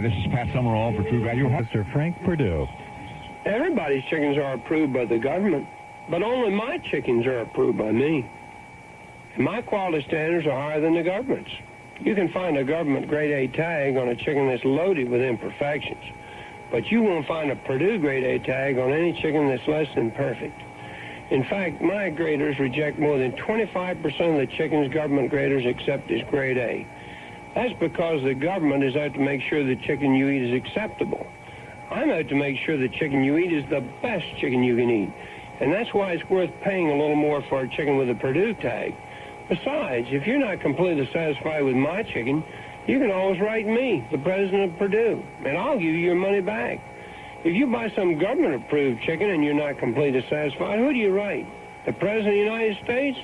Hi, this is Pat Summerall for True Value. Mr. Frank Perdue. Everybody's chickens are approved by the government, but only my chickens are approved by me. And my quality standards are higher than the government's. You can find a government grade A tag on a chicken that's loaded with imperfections, but you won't find a Perdue grade A tag on any chicken that's less than perfect. In fact, my graders reject more than 25% of the chickens government graders accept as grade A. That's because the government is out to make sure the chicken you eat is acceptable. I'm out to make sure the chicken you eat is the best chicken you can eat. And that's why it's worth paying a little more for a chicken with a Perdue tag. Besides, if you're not completely satisfied with my chicken, you can always write me, the president of Perdue, and I'll give you your money back. If you buy some government-approved chicken and you're not completely satisfied, who do you write? The president of the United States?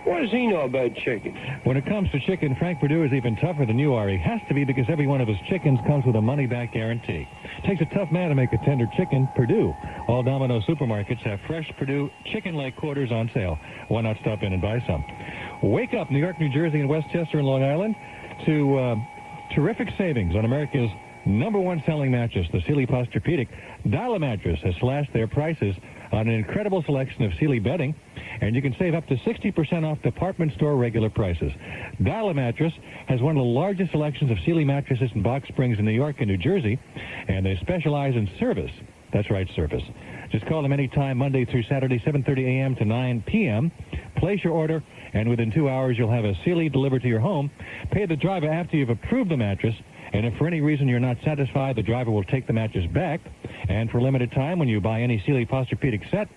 What does he know about chicken? When it comes to chicken, Frank Perdue is even tougher than you are. He has to be because every one of his chickens comes with a money-back guarantee. Takes a tough man to make a tender chicken. Perdue. All Domino supermarkets have fresh Perdue chicken leg quarters on sale. Why not stop in and buy some? Wake up, New York, New Jersey, and Westchester and Long Island, to terrific savings on America's #1 selling mattress, the Sealy Posturepedic. Dial-A Mattress has slashed their prices on an incredible selection of Sealy bedding, and you can save up to 60% off department store regular prices. Dial-A Mattress has one of the largest selections of Sealy mattresses and box springs in New York and New Jersey, and they specialize in service. That's right, service. Just call them anytime, Monday through Saturday, 7:30 a.m. to 9 p.m. Place your order, and within 2 hours, you'll have a Sealy delivered to your home. Pay the driver after you've approved the mattress, and if for any reason you're not satisfied, the driver will take the mattress back. And for a limited time, when you buy any Sealy Posturepedic set,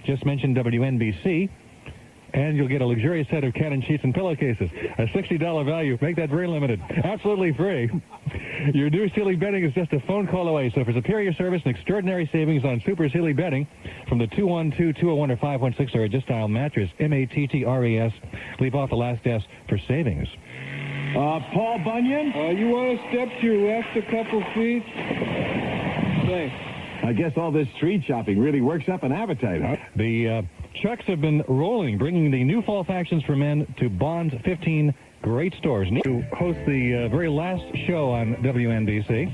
just mention WNBC, and you'll get a luxurious set of cannon sheets and pillowcases. A $60 value. Make that very limited. Absolutely free. Your new Sealy bedding is just a phone call away. So for superior service and extraordinary savings on Super Sealy bedding from the 212-201 or 516, or just dial mattress, M-A-T-T-R-E-S. Leave off the last S for savings. Paul Bunyan? You want to step to your left a couple feet? Thanks. I guess all this street shopping really works up an appetite, huh? The Chucks have been rolling, bringing the new fall fashions for men to Bond's 15 great stores. To host the very last show on WNBC.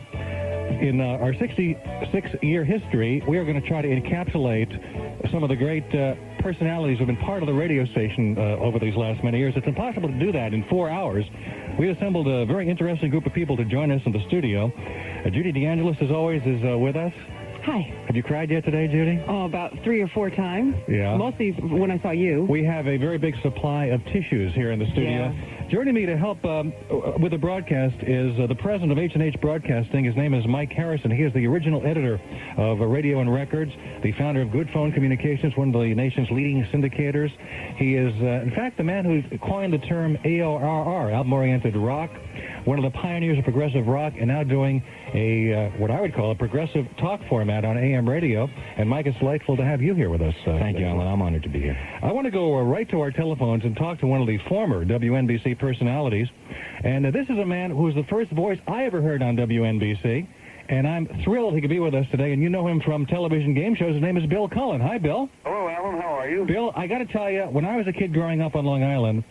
In our 66-year history, we are going to try to encapsulate some of the great personalities who have been part of the radio station over these last many years. It's impossible to do that in 4 hours. We assembled a very interesting group of people to join us in the studio. Judy DeAngelis, as always, is with us. Hi. Have you cried yet today, Judy? Oh, about 3 or 4 times. Yeah. Mostly when I saw you. We have a very big supply of tissues here in the studio. Yeah. Joining me to help with the broadcast is the president of H&H Broadcasting. His name is Mike Harrison. He is the original editor of Radio and Records, the founder of Good Phone Communications, one of the nation's leading syndicators. He is, in fact, the man who coined the term AORR, album-oriented rock, one of the pioneers of progressive rock, and now doing a what I would call a progressive talk format on AM radio. And Mike, it's delightful to have you here with us. Thank you, Alan. I'm honored to be here. I want to go right to our telephones and talk to one of the former WNBC personalities. And this is a man who was the first voice I ever heard on WNBC. And I'm thrilled he could be with us today. And you know him from television game shows. His name is Bill Cullen. Hi, Bill. Hello, Alan. How are you? Bill, I got to tell you, when I was a kid growing up on Long Island,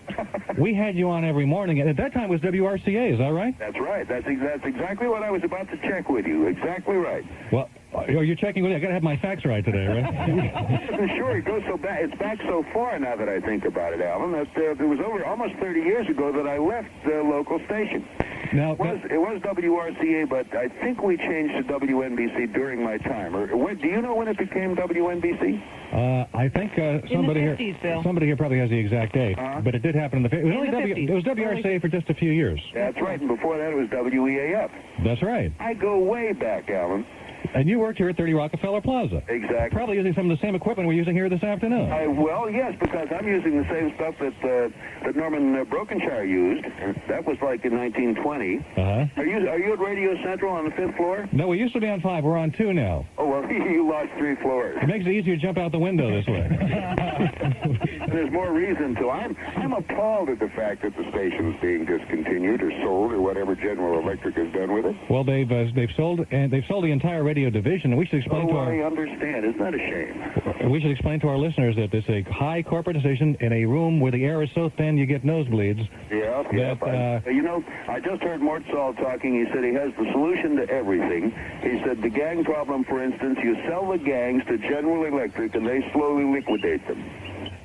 we had you on every morning. And at that time, it was WRCA. Is that right? That's right. That's exactly what I was about to check with you. Exactly right. Well, you're checking with me. I got to have my facts right today, right? Sure. It goes so back. It's back so far now that I think about it, Alan. That it was over almost 30 years ago that I left the local station. Now, it was WRCA, but I think we changed to WNBC during my time. Or do you know when it became WNBC? I think somebody in the 50s, Bill. Somebody here probably has the exact date, but it did happen in the 50s. It was WRCA for just a few years. That's right, and before that it was WEAF. That's right. I go way back, Alan. And you worked here at 30 Rockefeller Plaza. Exactly. Probably using some of the same equipment we're using here this afternoon. Well, yes, because I'm using the same stuff that Norman Brokenshire used. That was like in 1920. Uh-huh. Are you at Radio Central on the 5th floor? No, we used to be on 5. We're on 2 now. Oh, well, you lost 3 floors. It makes it easier to jump out the window this way. There's more reason to. I'm appalled at the fact that the station's being discontinued or sold or whatever General Electric has done with it. Well, they've sold the entire radio radio division, and we should explain to I our... understand. Isn't that a shame? We should explain to our listeners that it's a high corporate decision in a room where the air is so thin you get nosebleeds. Yeah. You know, I just heard Mort Saul talking. He said he has the solution to everything. He said the gang problem, for instance, you sell the gangs to General Electric, and they slowly liquidate them.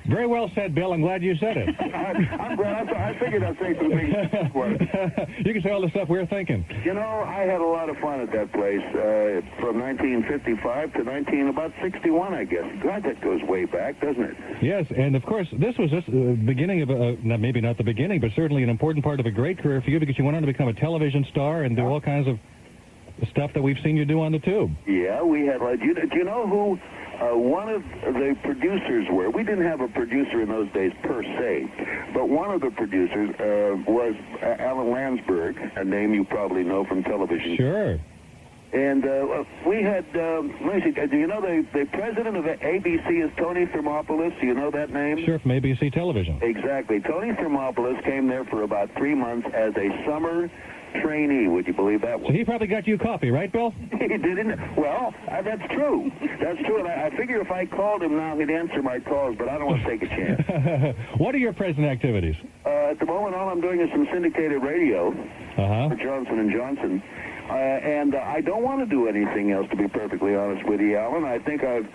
Very well said, Bill. I'm glad you said it. I'm glad. I figured I'd say some things for it. You can say all the stuff we're thinking. You know, I had a lot of fun at that place from 1955 to about 61, I guess. God, that goes way back, doesn't it? Yes, and of course, this was just the beginning of, maybe not the beginning, but certainly an important part of a great career for you because you went on to become a television star and do all kinds of stuff that we've seen you do on the tube. Yeah, we had, do you know who one of the producers were? We didn't have a producer in those days per se, but one of the producers was Alan Landsberg, a name you probably know from television. Sure. And we had, let me see, do you know the president of ABC is Tony Thermopoulos? Do you know that name? Sure, from ABC Television. Exactly. Tony Thermopoulos came there for about 3 months as a summer trainee. Would you believe that? So he probably got you coffee, right, Bill? He didn't. Well, that's true. That's true. And I figure if I called him now, he'd answer my calls, but I don't want to take a chance. What are your present activities? At the moment, all I'm doing is some syndicated radio for Johnson & Johnson. And I don't want to do anything else, to be perfectly honest with you, Alan. I think I've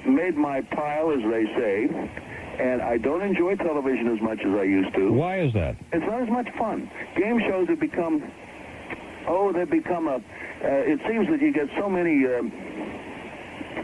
made my pile, as they say, and I don't enjoy television as much as I used to. Why is that? It's not as much fun. Game shows have become, it seems that you get so many...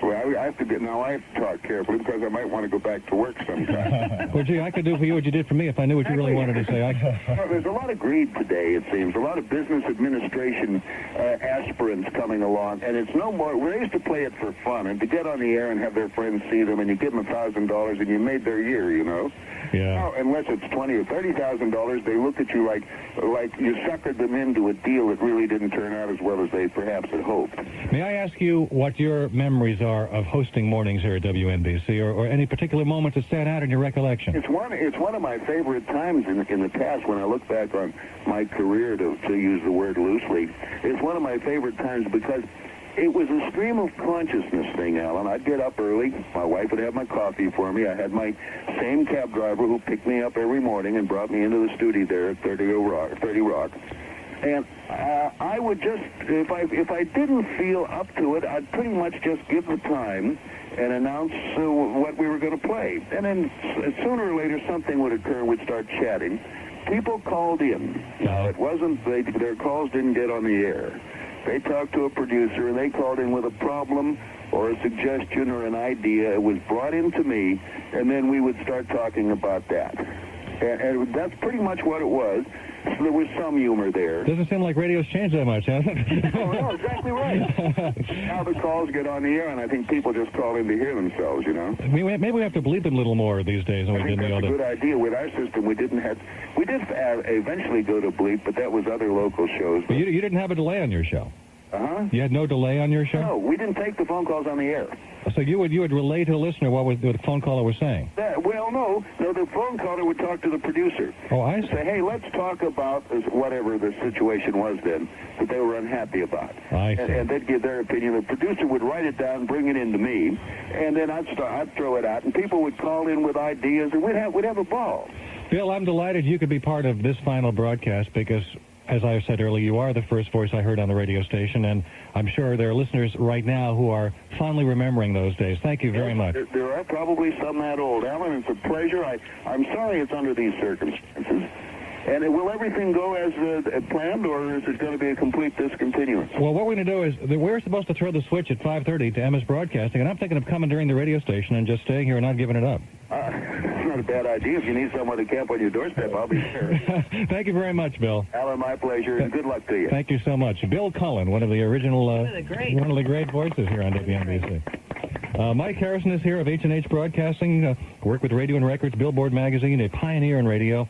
Well, I have to talk carefully because I might want to go back to work sometime. Well, gee, I could do for you what you did for me if I knew what you really wanted to say. There's a lot of greed today, it seems. A lot of business administration aspirants coming along, and it's no more. We used to play it for fun and to get on the air and have their friends see them, and you give them $1,000 and you made their year, you know. Yeah. Now, unless it's $20,000 or $30,000, they look at you like you suckered them into a deal that really didn't turn out as well as they perhaps had hoped. May I ask you what your memories are of hosting mornings here at WNBC, or any particular moments that stand out in your recollection? It's one of my favorite times in the past when I look back on my career, to use the word loosely. It's one of my favorite times because it was a stream of consciousness thing, Alan. I'd get up early. My wife would have my coffee for me. I had my same cab driver who picked me up every morning and brought me into the studio there at 30 Rock. And I would just, if I didn't feel up to it, I'd pretty much just give the time and announce what we were going to play. And then sooner or later something would occur. We'd start chatting. People called in. Now, it wasn't, their calls didn't get on the air. They talked to a producer, and they called in with a problem or a suggestion or an idea. It was brought in to me, and then we would start talking about that. And that's pretty much what it was. So there was some humor there. Doesn't seem like radio's changed that much, has it? Oh, no, exactly right. Now the calls get on the air, and I think people just call in to hear themselves, you know. Maybe we have to bleep them a little more these days than we did in the old days. That's a good idea. With our system, we did eventually go to bleep, but that was other local shows. But you didn't have a delay on your show? Uh-huh. You had no delay on your show? No, we didn't take the phone calls on the air. So you would relay to a listener what the phone caller was saying? No, the phone caller would talk to the producer. Oh, I see. Say, hey, let's talk about whatever the situation was then that they were unhappy about. I see. And they'd give their opinion. The producer would write it down, bring it in to me, and then I'd throw it out, and people would call in with ideas, and we'd have a ball. Bill, I'm delighted you could be part of this final broadcast because, as I said earlier, you are the first voice I heard on the radio station, and I'm sure there are listeners right now who are fondly remembering those days. Thank you very much. There are probably some that old. Alan, it's a pleasure. I'm sorry it's under these circumstances. And will everything go as planned, or is it going to be a complete discontinuance? Well, what we're going to do is we're supposed to throw the switch at 5:30 to MS Broadcasting, and I'm thinking of coming during the radio station and just staying here and not giving it up. It's not a bad idea. If you need someone to camp on your doorstep, I'll be there. Thank you very much, Bill. Alan, my pleasure, and good luck to you. Thank you so much. Bill Cullen, one of the original, one of the great voices here on WNBC. Mike Harrison is here of H&H Broadcasting, worked with Radio and Records, Billboard Magazine, a pioneer in radio.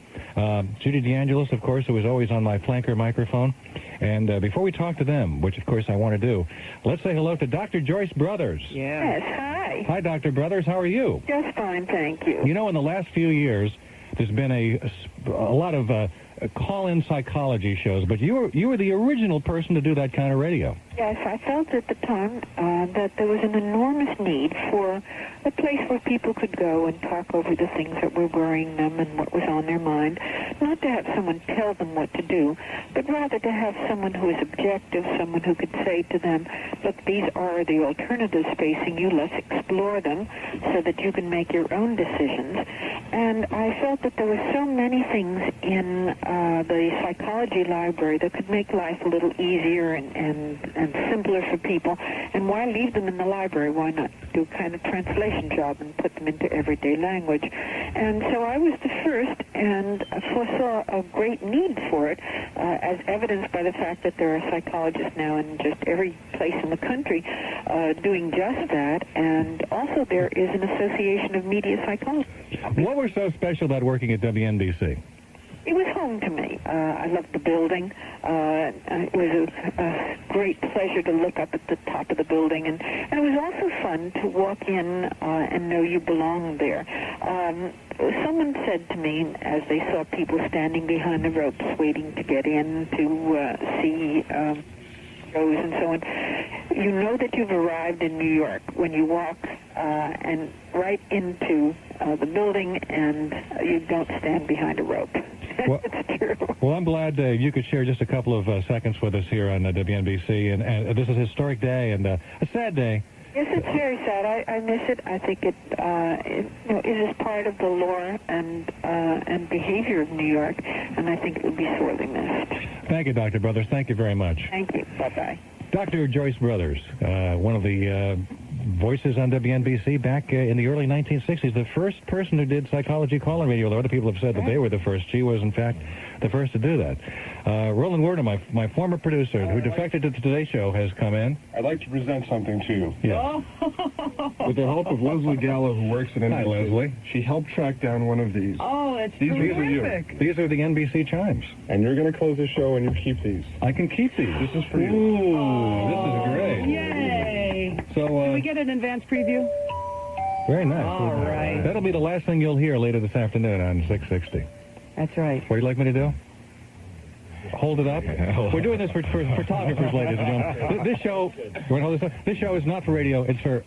Judy DeAngelis, of course, who is always on my flanker microphone. And before we talk to them, which, of course, I want to do, let's say hello to Dr. Joyce Brothers. Yes, hi. Hi, Dr. Brothers. How are you? Just fine, thank you. You know, in the last few years, there's been a lot of call-in psychology shows, but you were the original person to do that kind of radio. Yes, I felt at the time that there was an enormous need for a place where people could go and talk over the things that were worrying them and what was on their mind. Not to have someone tell them what to do, but rather to have someone who is objective, someone who could say to them, look, these are the alternatives facing you. Let's explore them so that you can make your own decisions. And I felt that there were so many things in the psychology library that could make life a little easier and simpler for people. And why leave them in the library? Why not do a kind of translation job and put them into everyday language? And so I was the first and foresaw a great need for it, as evidenced by the fact that there are psychologists now in just every place in the country doing just that. And also there is an association of media psychologists. What was so special about working at WNBC? It was home to me. I loved the building. It was a great pleasure to look up at the top of the building, and it was also fun to walk in and know you belonged there. Someone said to me, as they saw people standing behind the ropes waiting to get in to see shows and so on, you know that you've arrived in New York when you walk and right into the building and you don't stand behind a rope. Well, it's true. Well, I'm glad you could share just a couple of seconds with us here on WNBC, and this is a historic day and a sad day. Yes, it's very sad. I miss it. I think it is part of the lore and behavior of New York, and I think it will be sorely missed. Thank you, Dr. Brothers. Thank you very much. Thank you. Bye-bye. Dr. Joyce Brothers, one of the voices on WNBC back in the early 1960s, the first person who did psychology call-in radio. Although other people have said that they were the first, she was, in fact, the first to do that. Roland Werner, my former producer, who defected to the Today Show, has come in. I'd like to present something to you. Yeah. With the help of Leslie Gallo, who works at NBC. Hi, Leslie. She helped track down one of these. Oh, it's These are terrific. These are the NBC chimes. And you're going to close the show and you keep these. I can keep these. This is for you. Ooh, this is great. Yay. So, Can we get an advance preview? very nice. All right. That'll be the last thing you'll hear later this afternoon on 660. That's right. What do you like me to do? Hold it up. We're doing this for photographers, ladies and gentlemen. This show, this show is not for radio. It's for.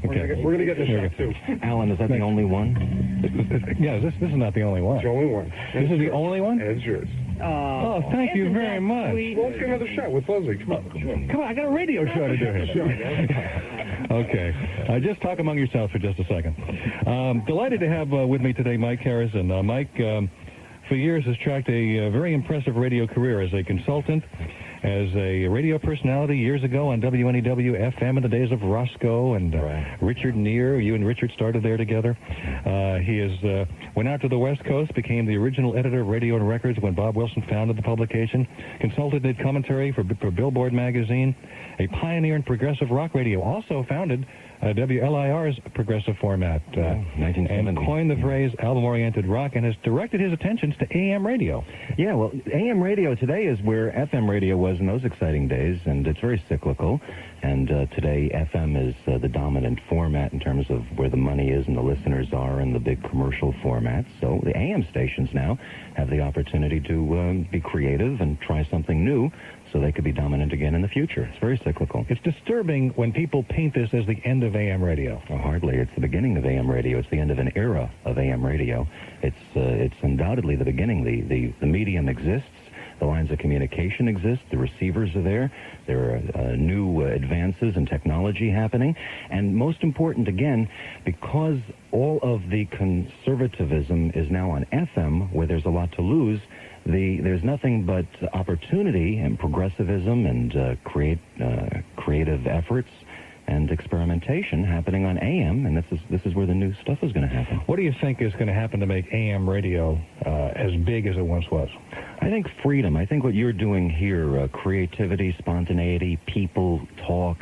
Okay. We're going to get this shot, too. Alan, is that the only one? Yeah, this is not the only one. It's the only one. This is the only one? And it's yours. Oh, thank you very much. Well, let's get another shot with Leslie. Come on. Come on, I got a radio show to do here. Okay. Just talk among yourselves for just a second. Delighted to have with me today Mike Harrison. Mike, for years, has tracked a very impressive radio career as a consultant, as a radio personality years ago on WNEW FM in the days of Roscoe and Richard Neer. You and Richard started there together. He went out to the West Coast, became the original editor of Radio and Records when Bob Wilson founded the publication, consulted, did commentary for Billboard magazine, a pioneer in progressive rock radio, also founded WLIR's progressive format, 1970. and coined the phrase album-oriented rock, and has directed his attentions to AM radio. Yeah, well, AM radio today is where FM radio was in those exciting days, and it's very cyclical. And today, FM is the dominant format in terms of where the money is and the listeners are in the big commercial formats. So the AM stations now have the opportunity to be creative and try something new, so they could be dominant again in the future. It's very cyclical. It's disturbing when people paint this as the end of AM radio. Well, hardly. It's the beginning of AM radio. It's the end of an era of AM radio. It's undoubtedly the beginning. The medium exists. The lines of communication exist. The receivers are there. There are new advances in technology happening. And most important, again, because all of the conservatism is now on FM, where there's a lot to lose, there's nothing but opportunity and progressivism and creative efforts and experimentation happening on AM, and this is where the new stuff is going to happen. What do you think is going to happen to make AM radio as big as it once was? I think freedom. I think what you're doing here, creativity, spontaneity, people talk,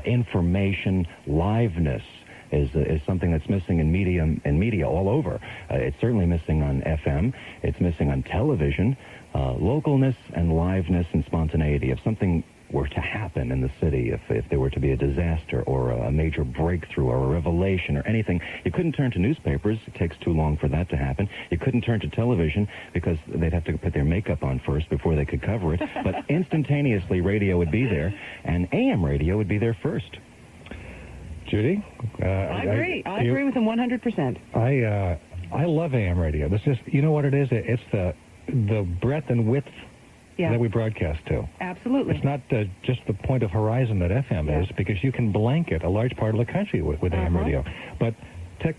information, liveness, is something that's missing in media all over. It's certainly missing on FM. It's missing on television. Localness and liveness and spontaneity. If something were to happen in the city, if there were to be a disaster or a major breakthrough or a revelation or anything, you couldn't turn to newspapers. It takes too long for that to happen. You couldn't turn to television because they'd have to put their makeup on first before they could cover it. But instantaneously, radio would be there, and AM radio would be there first. Judy? I agree. I agree with him 100%. I love AM radio. This is, you know what it is? It's the breadth and width that we broadcast to. Absolutely. It's not just the point of horizon that FM is, because you can blanket a large part of the country with AM radio. But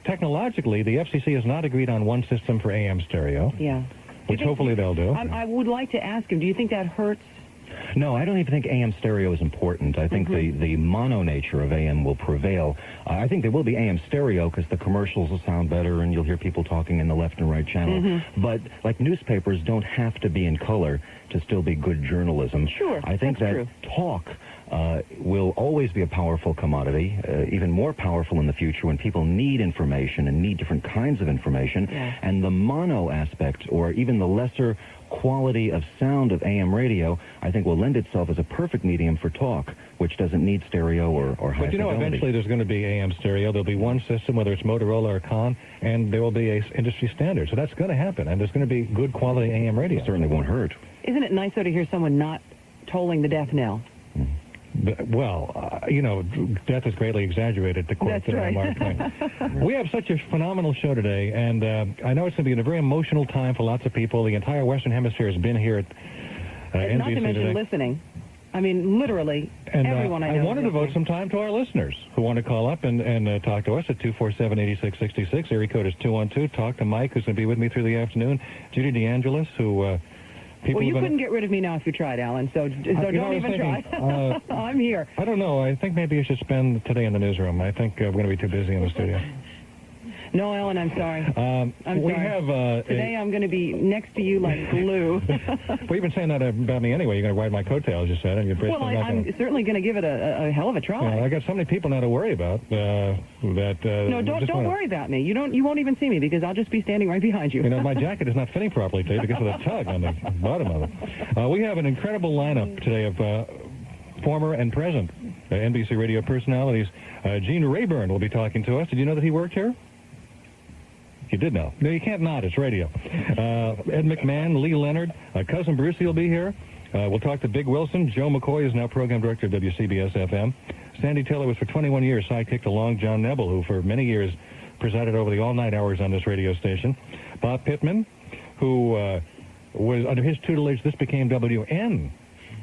technologically, the FCC has not agreed on one system for AM stereo. Yeah. Which hopefully they'll do. I would like to ask him, do you think that hurts? No, I don't even think AM stereo is important. I think the mono nature of AM will prevail. I think there will be AM stereo because the commercials will sound better and you'll hear people talking in the left and right channel. But like newspapers don't have to be in color to still be good journalism. Sure, I think that true. talk will always be a powerful commodity, even more powerful in the future when people need information and need different kinds of information. Yeah. And the mono aspect, or even the lesser quality of sound of AM radio, I think will lend itself as a perfect medium for talk, which doesn't need stereo or high But you know, fidelity. eventually there's going to be AM stereo. There'll be one system, whether it's Motorola or Con, and there will be a industry standard. So that's going to happen, and there's going to be good quality AM radio. It certainly won't hurt. Isn't it nice, though, to hear someone not tolling the death knell? Well, you know, death is greatly exaggerated, to quote That's right. Mark Twain. We have such a phenomenal show today, and I know it's going to be a very emotional time for lots of people. The entire Western Hemisphere has been here at NBC Not to mention today. listening. I mean, literally, And everyone I know. I want to devote some time to our listeners who want to call up and talk to us at 247-8666. Area code is 212. Talk to Mike, who's going to be with me through the afternoon. Judy DeAngelis, who... Well, you couldn't get rid of me now if you tried, Alan, so don't even try. I'm here. I don't know. I think maybe you should spend today in the newsroom. I think we're going to be too busy in the studio. No, Alan, I'm sorry. I'm we sorry. have... Today I'm going to be next to you like glue. Well, you've been saying that about me anyway. You're going to ride my coattails, you said. And you're Well, I'm certainly going to give it a hell of a try. I got so many people now to worry about that... no, don't worry about me. You won't even see me because I'll just be standing right behind you. You know, my jacket is not fitting properly today because of the tug on the bottom of it. We have an incredible lineup today of former and present NBC radio personalities. Gene Rayburn will be talking to us. Did you know that he worked here? You did know. No, you can't not. It's radio. Ed McMahon, Lee Leonard, Cousin Brucey will be here. We'll talk to Big Wilson. Joe McCoy is now program director of WCBS-FM. Sandy Taylor was for 21 years sidekick to Long John Nebel, who for many years presided over the all-night hours on this radio station. Bob Pittman, who was under his tutelage, this became WN.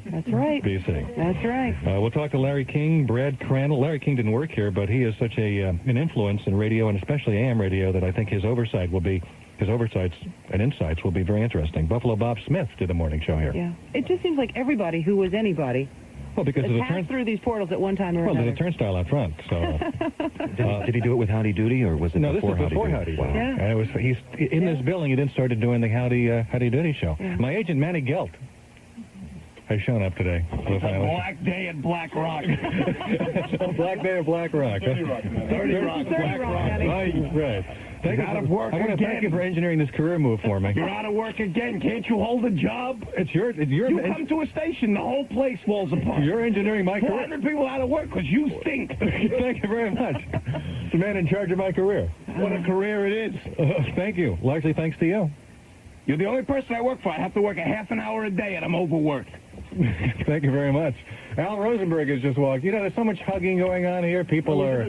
That's right. BC. That's right. We'll talk to Larry King, Brad Crandall. Larry King didn't work here, but he is such an influence in radio, and especially AM radio, that I think his oversights and insights will be very interesting. Buffalo Bob Smith did the morning show here. Yeah. It just seems like everybody who was anybody Well, because of the passed through these portals at one time or another. there's a turnstile out front. So Did he do it with Howdy Doody, or was it no, this before is before Howdy Howdy Doody. Doody? Yeah. And it was he's in this building. He then started doing the Howdy Doody show. Yeah. My agent Manny Gelt has shown up today. Black Day at Black Rock. Black Day at Black Rock. 30 Rock, Black Rock. Right. You're out of work I want to again. thank you for engineering this career move for me. You're out of work again. Can't you hold a job? You come to a station, the whole place falls apart. You're engineering my career. 400 people out of work because you stink. Thank you very much. The man in charge of my career. What a career it is. Thank you. Largely thanks to you. You're the only person I work for. I have to work a half an hour a day, and I'm overworked. Thank you very much. Al Rosenberg has just walked. You know, there's so much hugging going on here. People are...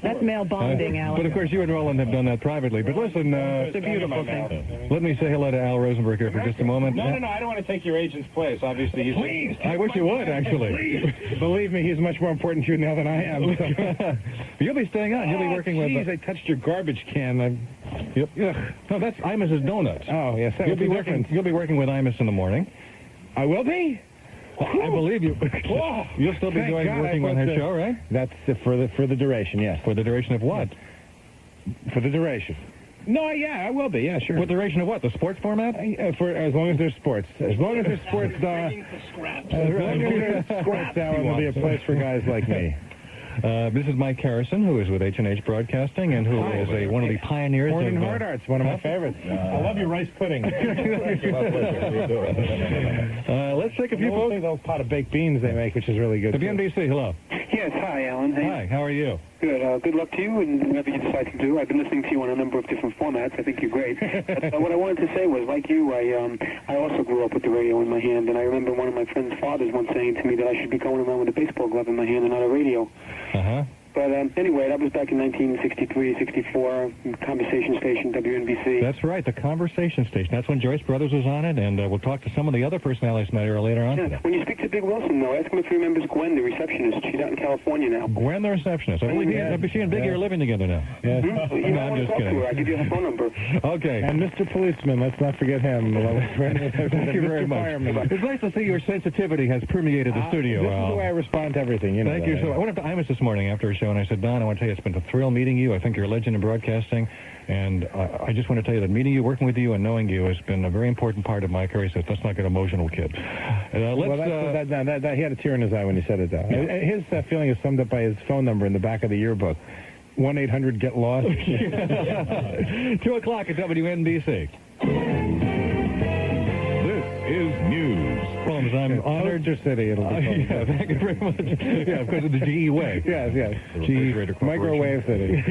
That's male bonding, Alan. But, of course, you and Roland have done that privately. But listen, It's a beautiful thing. let me say hello to Al Rosenberg here for just a moment. No, I don't want to take your agent's place. Obviously, he's... Please. I wish you would, actually. Believe me, he's much more important to you now than I am. You'll be staying on. You'll be working with... Jeez, I touched your garbage can. Yep. No, that's Imus's Donuts. Oh, yes, that You'll would be be working. different. You'll be working with Imus in the morning. I will be? I believe you. You'll still be Thank God, working I on thought her show, right? That's for the duration, yes. For the duration of what? For the duration. No, yeah, I will be. Yeah, sure. For the duration of what? The sports format? For as long as there's sports. As long as there's sports, as long as there's sports, Alan, there'll be a place for guys like me. This is Mike Harrison, who is with H&H Broadcasting and who is one of the pioneers Morning of... Hard Arts, one of my favorites. I love your rice pudding. Let's take a few Mostly those pot of baked beans they make, which is really good. WNBC, hello. Yes, hi, Alan. Hey. Hi, how are you? Good. Good luck to you and whatever you decide to do. I've been listening to you on a number of different formats. I think you're great. But, what I wanted to say was, like you, I also grew up with the radio in my hand, and I remember one of my friend's fathers once saying to me that I should be going around with a baseball glove in my hand and not a radio. Uh-huh. But anyway, that was back in 1963, 64, Conversation Station, WNBC. That's right, the Conversation Station. That's when Joyce Brothers was on it, and we'll talk to some of the other personalities later on today. When you speak to Big Wilson, though, ask him if he remembers Gwen, the receptionist. She's out in California now. Gwen, the receptionist. I believe she and Biggie are living together now. Yes. No, I'm just kidding. I'll give you her phone number. Okay. And Mr. Policeman, let's not forget him. Thank you very much. It's nice to see your sensitivity has permeated the studio. This is the way I respond to everything. You know. Thank you. So I went up to Imus this morning after a show, and I said, Don, I want to tell you it's been a thrill meeting you. I think you're a legend in broadcasting, and I just want to tell you that meeting you, working with you, and knowing you has been a very important part of my career. So let's not get emotional, kid. He had a tear in his eye when he said it, though. Yeah. His feeling is summed up by his phone number in the back of the yearbook. 1-800-GET-LOST. 2 o'clock at WNBC. This is news. Colmes, I'm honored. Poster City, it'll be Yeah, thank you very much. Yeah, because of the GE way. Yes. Microwave City.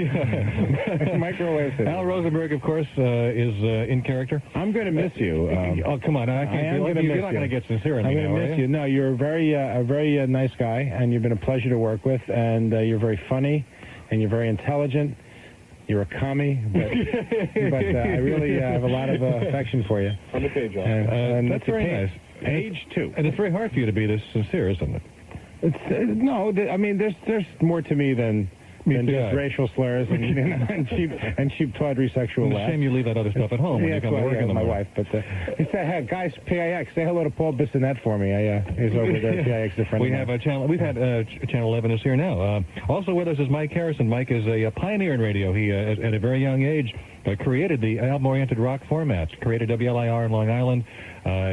Microwave City. Al Rosenberg, of course, is in character. I'm going to miss you. Oh, come on. I can't. You're not going to get sincere in me. I'm going to miss you. No, you're a very nice guy, and you've been a pleasure to work with, and you're very funny, and you're very intelligent. You're a commie, but I really have a lot of affection for you. On the page, and that's very nice. Age 2. And it's very hard for you to be this sincere, isn't it? I mean, there's more to me than just racial slurs and cheap tawdry sexual laughs. Shame you leave that other stuff at home when you come to work in the my wife. But hey, guys, PIX, say hello to Paul Bissonette for me. He's over there. PIX, a friend. We've had Channel 11 is here now. Also with us is Mike Harrison. Mike is a pioneer in radio. He at a very young age created the album-oriented rock formats. Created WLIR in Long Island.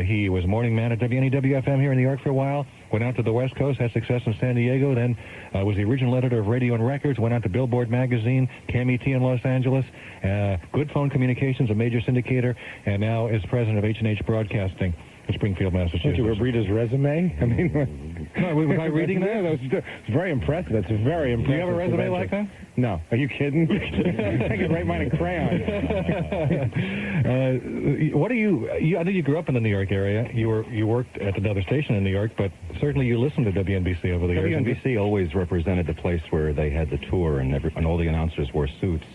He was morning man at WFAN here in New York for a while. Went out to the West Coast, had success in San Diego. Then was the original editor of Radio and Records. Went out to Billboard magazine, KMET in Los Angeles. Good Phone Communications, a major syndicator, and now is president of H&H Broadcasting in Springfield, Massachusetts. Did you read his resume? I mean, was I reading that? It's very impressive. That's very impressive. Do you have a resume like that? No. Are you kidding? I can write mine in crayon. What do you? I know you grew up in the New York area. You worked at another station in New York, but certainly you listened to WNBC over the years. WNBC always represented the place where they had the tour, and all the announcers wore suits.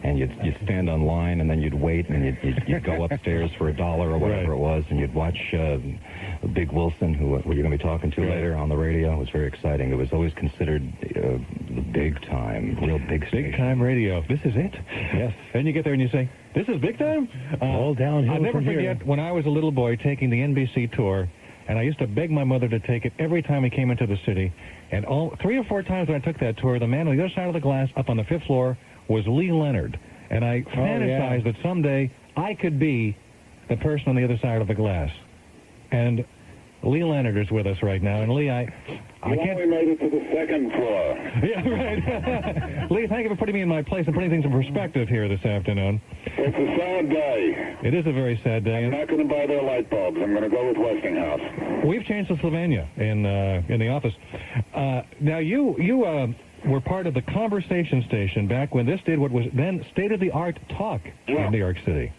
And you'd stand on line, and then you'd wait, and you'd go upstairs for $1 or whatever it was, and you'd watch Big Wilson, who you're going to be talking to later on the radio. It was very exciting. It was always considered the big time, real big station. Big time radio. This is it? Yes. And you get there and you say, this is big time? All downhill. I'll never forget when I was a little boy taking the NBC tour, and I used to beg my mother to take it every time we came into the city. And 3 or 4 times when I took that tour, the man on the other side of the glass, up on the 5th floor, was Lee Leonard. And I fantasized that someday I could be the person on the other side of the glass. And Lee Leonard is with us right now. And Lee, I can't... only made it to the 2nd floor. Yeah, right. Lee, thank you for putting me in my place and putting things in perspective here this afternoon. It's a sad day. It is a very sad day. I'm not going to buy their light bulbs. I'm going to go with Westinghouse. We've changed to Slovenia in the office. Now, you were part of the Conversation Station back when this did what was then state-of-the-art talk in New York City.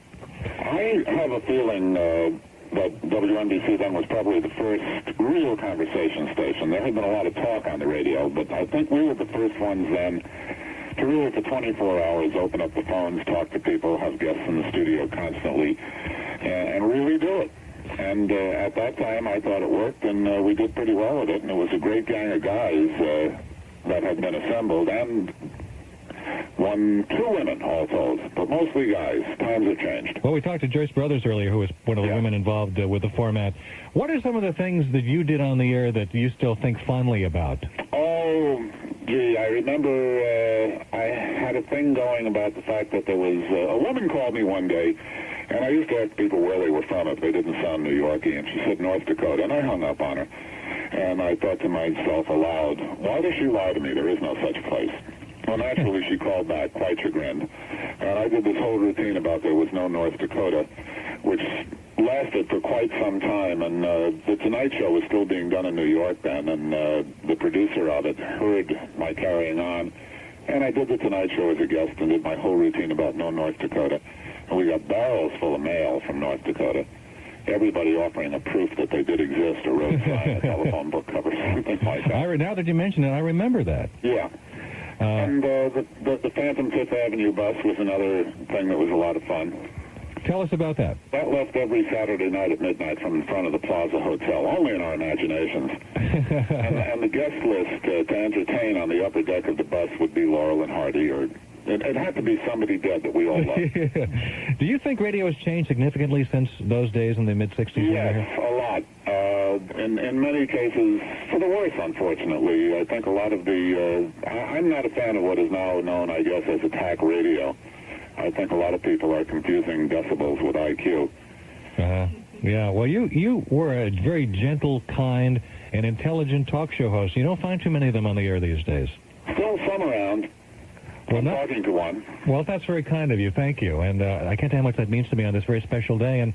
I have a feeling that WNBC then was probably the first real conversation station. There had been a lot of talk on the radio, but I think we were the first ones then to really, for 24 hours, open up the phones, talk to people, have guests in the studio constantly, and really do it. And at that time, I thought it worked, and we did pretty well with it, and it was a great gang of guys that had been assembled, and 2 women, all told, but mostly guys. Times have changed. Well, we talked to Joyce Brothers earlier, who was one of the women involved with the format. What are some of the things that you did on the air that you still think fondly about? Oh, gee, I remember I had a thing going about the fact that there was a woman called me one day, and I used to ask people where they were from if they didn't sound New Yorkie, and she said North Dakota, and I hung up on her. and I thought to myself aloud, why does she lie to me? There is no such place. Well, naturally, she called back, quite chagrined. And I did this whole routine about there was no North Dakota, which lasted for quite some time. And the Tonight Show was still being done in New York then, and the producer of it heard my carrying on. And I did the Tonight Show as a guest and did my whole routine about no North Dakota. And we got barrels full of mail from North Dakota. Everybody offering a proof that they did exist, or wrote sign a telephone book cover, something like that. Now that you mention it, I remember that. Yeah. And the Phantom Fifth Avenue bus was another thing that was a lot of fun. Tell us about that. That left every Saturday night at midnight from in front of the Plaza Hotel, only in our imaginations. and the guest list to entertain on the upper deck of the bus would be Laurel and Hardy, or it had to be somebody dead that we all loved. Do you think radio has changed significantly since those days in the mid-'60s? Yes, a lot. In many cases, for the worse, unfortunately. I think a lot of I'm not a fan of what is now known, I guess, as attack radio. I think a lot of people are confusing decibels with IQ. Yeah, well, you were a very gentle, kind, and intelligent talk show host. You don't find too many of them on the air these days. Still some around. Well, I'm talking to one. Well, that's very kind of you. Thank you. And I can't tell how much that means to me on this very special day. And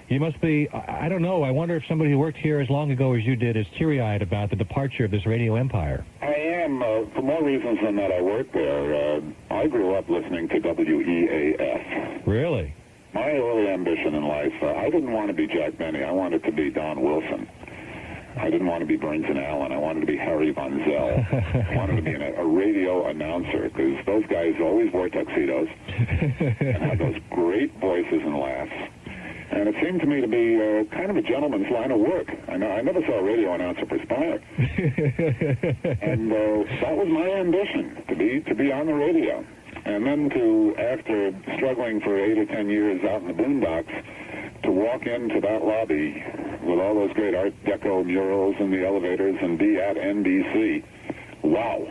you must be, I don't know, I wonder if somebody who worked here as long ago as you did is teary-eyed about the departure of this radio empire. I am, for more reasons than that I worked there. I grew up listening to WEAF. Really? My early ambition in life, I didn't want to be Jack Benny. I wanted to be Don Wilson. I didn't want to be Burns and Allen. I wanted to be Harry Von Zell. I wanted to be a radio announcer, because those guys always wore tuxedos and had those great voices and laughs. And it seemed to me to be kind of a gentleman's line of work. I never saw a radio announcer perspire. And that was my ambition, to be on the radio. And then after struggling for 8 or 10 years out in the boondocks, to walk into that lobby with all those great Art Deco murals in the elevators and be at NBC. Wow.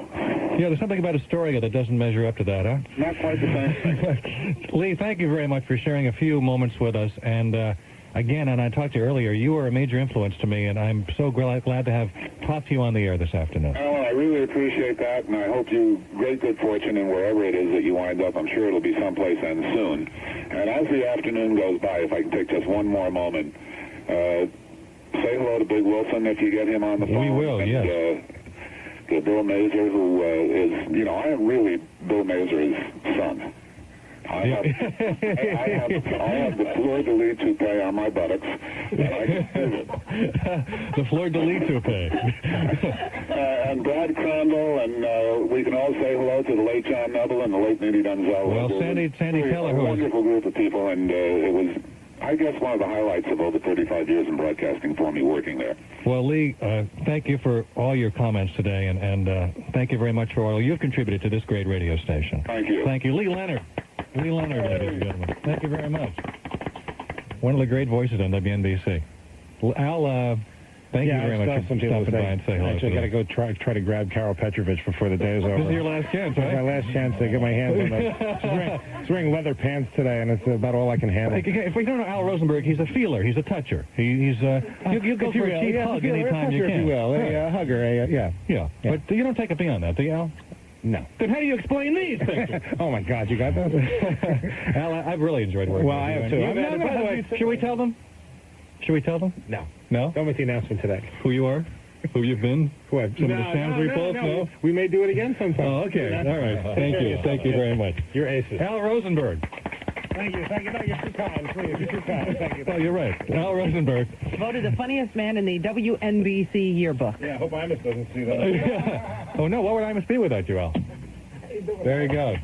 Yeah, there's something about Astoria that doesn't measure up to that, huh? Not quite the same thing. Lee, thank you very much for sharing a few moments with us. And again, and I talked to you earlier, you were a major influence to me, and I'm so glad to have talked to you on the air this afternoon. Well, I really appreciate that, and I hope you great good fortune in wherever it is that you wind up. I'm sure it'll be someplace and soon. And as the afternoon goes by, if I can take just one more moment, say hello to Big Wilson if you get him on the phone. We will, yes. To Bill Mazer, who is, I am really Bill Mazer's son. I have the fleur-de-lis toupee on my buttocks, and I can prove it. The fleur-de-lis toupee. And Brad Crandall, and we can all say hello to the late John Neville and the late Nitty Dunzel. Well, Sandy Keller, a wonderful group of people, and it was, I guess, one of the highlights of over 35 years in broadcasting for me working there. Well, Lee, thank you for all your comments today, and thank you very much for all you've contributed to this great radio station. Thank you. Thank you. Lee Leonard. Lee Leonard, ladies and gentlemen. Thank you very much. One of the great voices on WNBC. Al, thank you very much for stopping by and say hello. Actually, I got to go try to grab Carol Petrovich before the day is over. This is your last chance, right? It's my last chance to get my hands on that. She's wearing leather pants today, and it's about all I can handle. If we don't know Al Rosenberg, he's a feeler. He's a toucher. You go for a cheap hug anytime you can. If you will. A hugger, yeah. But you don't take a fee on that, do you, Al? No. Then how do you explain these things? Oh, my God, you got those? Al, I've really enjoyed working with you. Well, I have, too. By the way, should we tell them? Should we tell them? No. No? Don't make the announcement today. Who you are? Who you've been? What? Some of the Sam's reports? No. We may do it again sometime. Oh, okay. All right. Thank you. Thank you very much. You're aces. Al Rosenberg. Thank you. No, you're too kind. Please, you're too kind. Thank you. Oh, you're right. Al Rosenberg. Voted the funniest man in the WNBC yearbook. Yeah, I hope Imus doesn't see that. Oh, no. What would Imus be without you, Al? There you go.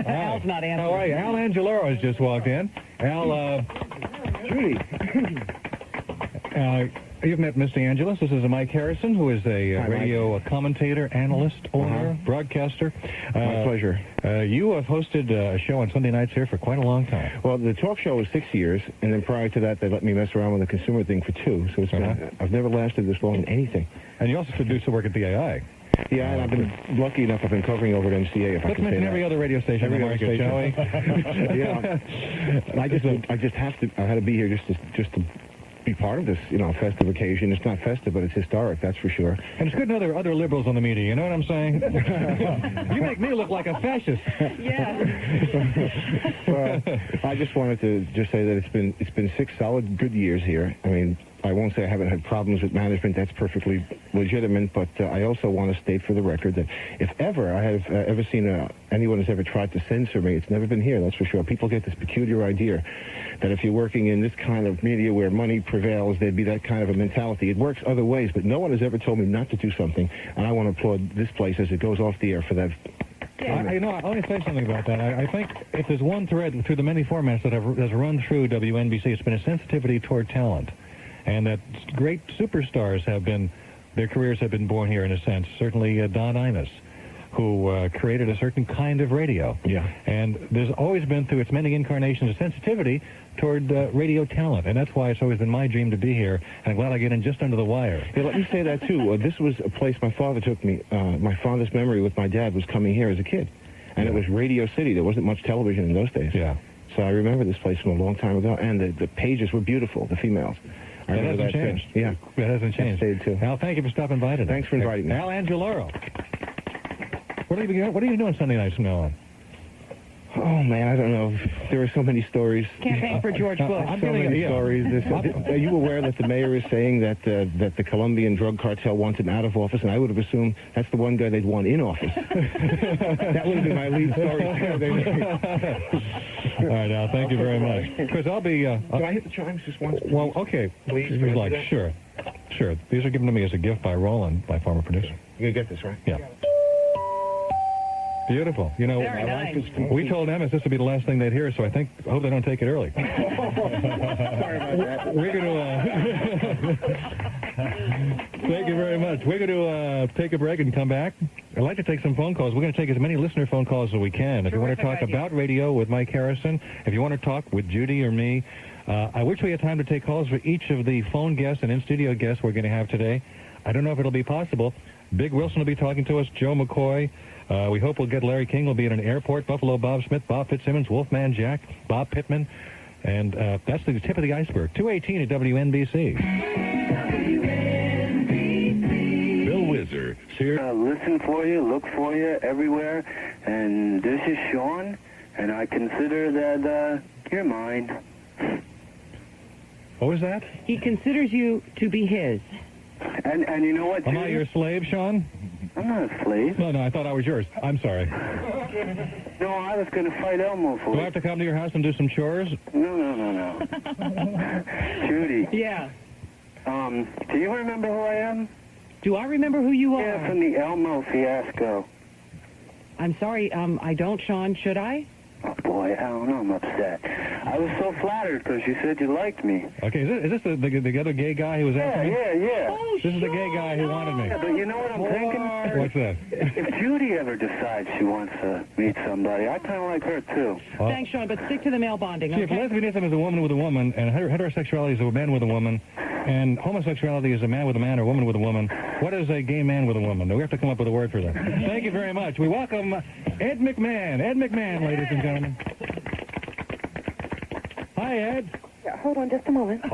Al's not answering. How are you? Al Angelero has just walked in. Al, Judy. You've met Mr. Angelos. This is Mike Harrison, who is a radio commentator, analyst, owner, broadcaster. My pleasure. You have hosted a show on Sunday nights here for quite a long time. Well, the talk show was 6 years, and then prior to that, they let me mess around with the consumer thing for 2. So it's been, I've never lasted this long in anything. And you also do some work at the AI. Yeah, and I've been lucky enough. I've been covering over at MCA. If Let's mention every other radio station in the market, shall we? Yeah. I just have to. I had to be here just to be part of this, festive occasion. It's not festive, but it's historic, that's for sure. And it's good to know other liberals on the media, you know what I'm saying? You make me look like a fascist. Yeah. Well, I just wanted to just say that it's been 6 solid good years here. I mean, I won't say I haven't had problems with management. That's perfectly legitimate. But I also want to state for the record that if ever I have ever seen anyone has ever tried to censor me, it's never been here, that's for sure. People get this peculiar idea that if you're working in this kind of media where money prevails, there'd be that kind of a mentality. It works other ways, but no one has ever told me not to do something. And I want to applaud this place as it goes off the air for that. I want to say something about that. I think if there's one thread through the many formats that has run through WNBC, it's been a sensitivity toward talent. And that great superstars their careers have been born here in a sense. Certainly Don Imus, who created a certain kind of radio. Yeah. And there's always been, through its many incarnations, a sensitivity toward radio talent. And that's why it's always been my dream to be here. And I'm glad I get in just under the wire. Yeah, let me say that, too. This was a place my father took me. My fondest memory with my dad was coming here as a kid. And it was Radio City. There wasn't much television in those days. Yeah. So I remember this place from a long time ago. And the pages were beautiful, the females. That hasn't changed. Yeah. That hasn't changed. Stayed too. Al, thank you for stopping by today. Thanks for inviting me. Al Angeloro. What are you doing Sunday nights from now on? Oh, man, I don't know. There are so many stories. Campaign for George Bush. So many stories. Are you aware that the mayor is saying that the Colombian drug cartel wants him out of office? And I would have assumed that's the one guy they'd want in office. That would have been my lead story. All right, Al, thank you very much. Chris, I'll be... Can I hit the chimes just once? Well, okay. Please. He's like, sure. These are given to me as a gift by Roland, my former producer. You're going to get this, right? Yeah. Beautiful. Very nice. We told Emmis this would be the last thing they'd hear, so I hope they don't take it early. Sorry about that. We're going to... Thank you very much. We're going to take a break and come back. I'd like to take some phone calls. We're going to take as many listener phone calls as we can. If you want to talk about radio with Mike Harrison, if you want to talk with Judy or me, I wish we had time to take calls for each of the phone guests and in-studio guests we're going to have today. I don't know if it'll be possible. Big Wilson will be talking to us, Joe McCoy. We hope we'll get Larry King. Will be at an airport. Buffalo Bob Smith, Bob Fitzsimmons, Wolfman Jack, Bob Pittman. And that's the tip of the iceberg. 218 at WNBC. Bill Whizzer. Listen for you, look for you everywhere. And this is Sean, and I consider that you're mine. What was that? He considers you to be his. And you know what, Am I your slave, Sean? I'm not a slave. No, I thought I was yours. I'm sorry. No, I was going to fight Elmo for Do you. I have to come to your house and do some chores? No. Judy. Yeah. Do you remember who I am? Do I remember who you are? Yeah, from the Elmo fiasco. I'm sorry, I don't, Sean. Should I? Oh, boy, I don't know. I'm upset. I was so flattered because you said you liked me. Okay, is this the other gay guy who was after me? Yeah. Oh, This is the gay guy who wanted me. Yeah, but you know what I'm thinking? What's that? If Judy ever decides she wants to meet somebody, I kind of like her, too. Thanks, Sean, but stick to the male bonding, See, okay? if lesbianism is a woman with a woman, and heterosexuality is a man with a woman, and homosexuality is a man with a man or a woman with a woman, what is a gay man with a woman? We have to come up with a word for that. Thank you very much. We welcome Ed McMahon. Ed McMahon, ladies and gentlemen. Hi, Ed. Yeah, hold on just a moment.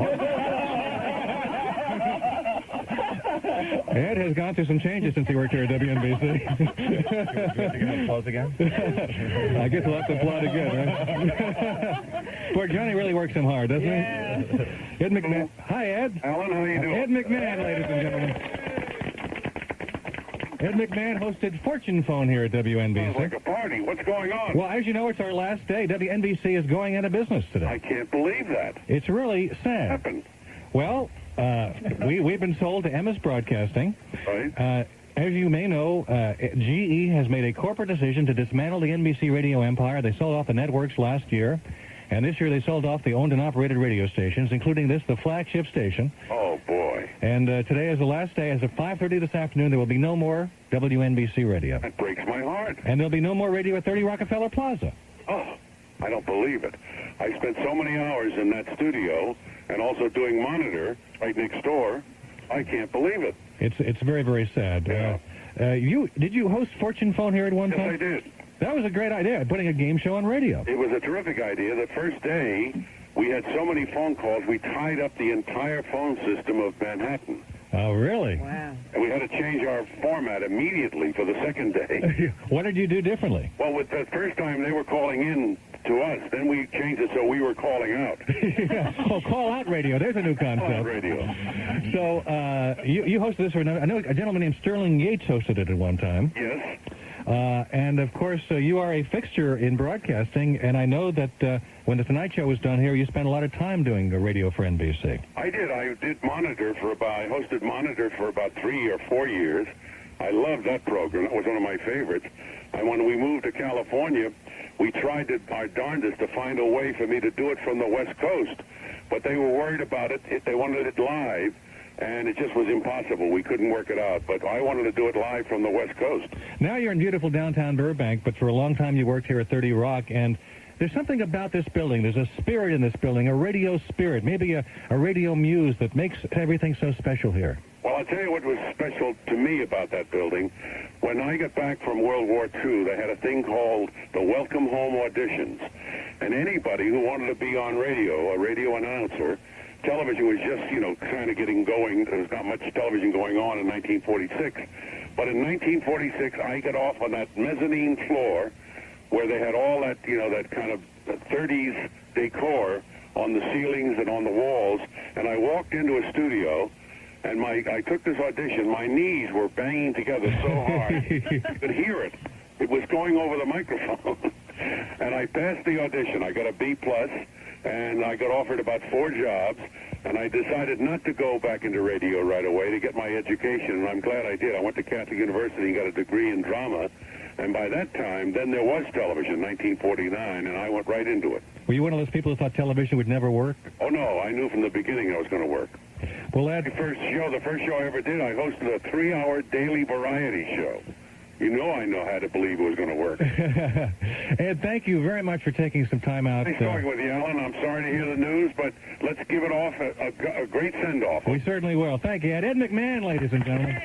Ed has gone through some changes since he worked here at WNBC. You going to applause again? I guess we'll have to applaud again, right? Poor Johnny really works him hard, doesn't he? Ed McMahon. Hi, Ed. Alan, how you doing? Ed McMahon, ladies and gentlemen. Ed McMahon hosted Fortune Phone here at WNBC. Sounds like a party. What's going on? Well, as you know, it's our last day. WNBC is going out of business today. I can't believe that. It's really sad. What happened? Well, we've been sold to Emmis Broadcasting. Right. As you may know, GE has made a corporate decision to dismantle the NBC radio empire. They sold off the networks last year, and this year they sold off the owned and operated radio stations, including this, the flagship station. Oh, boy. And today is the last day. As of 5:30 this afternoon, there will be no more WNBC radio. That breaks my heart. And there'll be no more radio at 30 Rockefeller Plaza. Oh, I don't believe it. I spent so many hours in that studio and also doing monitor right next door. I can't believe it. It's very, very sad. Yeah. Did you host Fortune Phone here at one time? Yes, I did. That was a great idea, putting a game show on radio. It was a terrific idea. The first day, we had so many phone calls, we tied up the entire phone system of Manhattan. Oh, really? Wow. And we had to change our format immediately for the second day. What did you do differently? Well, with the first time they were calling in to us, then we changed it so we were calling out. Oh, call-out radio. There's a new concept. Call-out radio. So you hosted this for I know a gentleman named Sterling Yates hosted it at one time. Yes. And, of course, you are a fixture in broadcasting, and I know that when the Tonight Show was done here, you spent a lot of time doing the radio for NBC. I did. I hosted Monitor for about 3 or 4 years. I loved that program. It was one of my favorites. And when we moved to California, we tried our darndest to find a way for me to do it from the West Coast. But they were worried about it. They wanted it live. And it just was impossible. We couldn't work it out. But I wanted to do it live from the West Coast. Now you're in beautiful downtown Burbank, but for a long time you worked here at 30 Rock, and there's something about this building. There's a spirit in this building, a radio spirit, maybe a radio muse that makes everything so special here. Well, I'll tell you what was special to me about that building. When I got back from World War II, they had a thing called the Welcome Home Auditions. And anybody who wanted to be on radio, a radio announcer, television was just, kind of getting going. There was not much television going on in 1946. But in 1946, I got off on that mezzanine floor where they had all that, that kind of 30s decor on the ceilings and on the walls. And I walked into a studio, and I took this audition. My knees were banging together so hard, you could hear it. It was going over the microphone. And I passed the audition. I got a B+. And I got offered about 4 jobs, and I decided not to go back into radio right away to get my education, and I'm glad I did. I went to Catholic University and got a degree in drama, and by that time, then there was television, 1949, and I went right into it. Were you one of those people who thought television would never work? Oh, no, I knew from the beginning I was going to work. Well, the first show I ever did, I hosted a 3-hour daily variety show. I had to believe it was going to work. Ed, thank you very much for taking some time out. Nice talking with you, Alan. I'm sorry to hear the news, but let's give it off a great send-off. We certainly will. Thank you, Ed. Ed McMahon, ladies and gentlemen.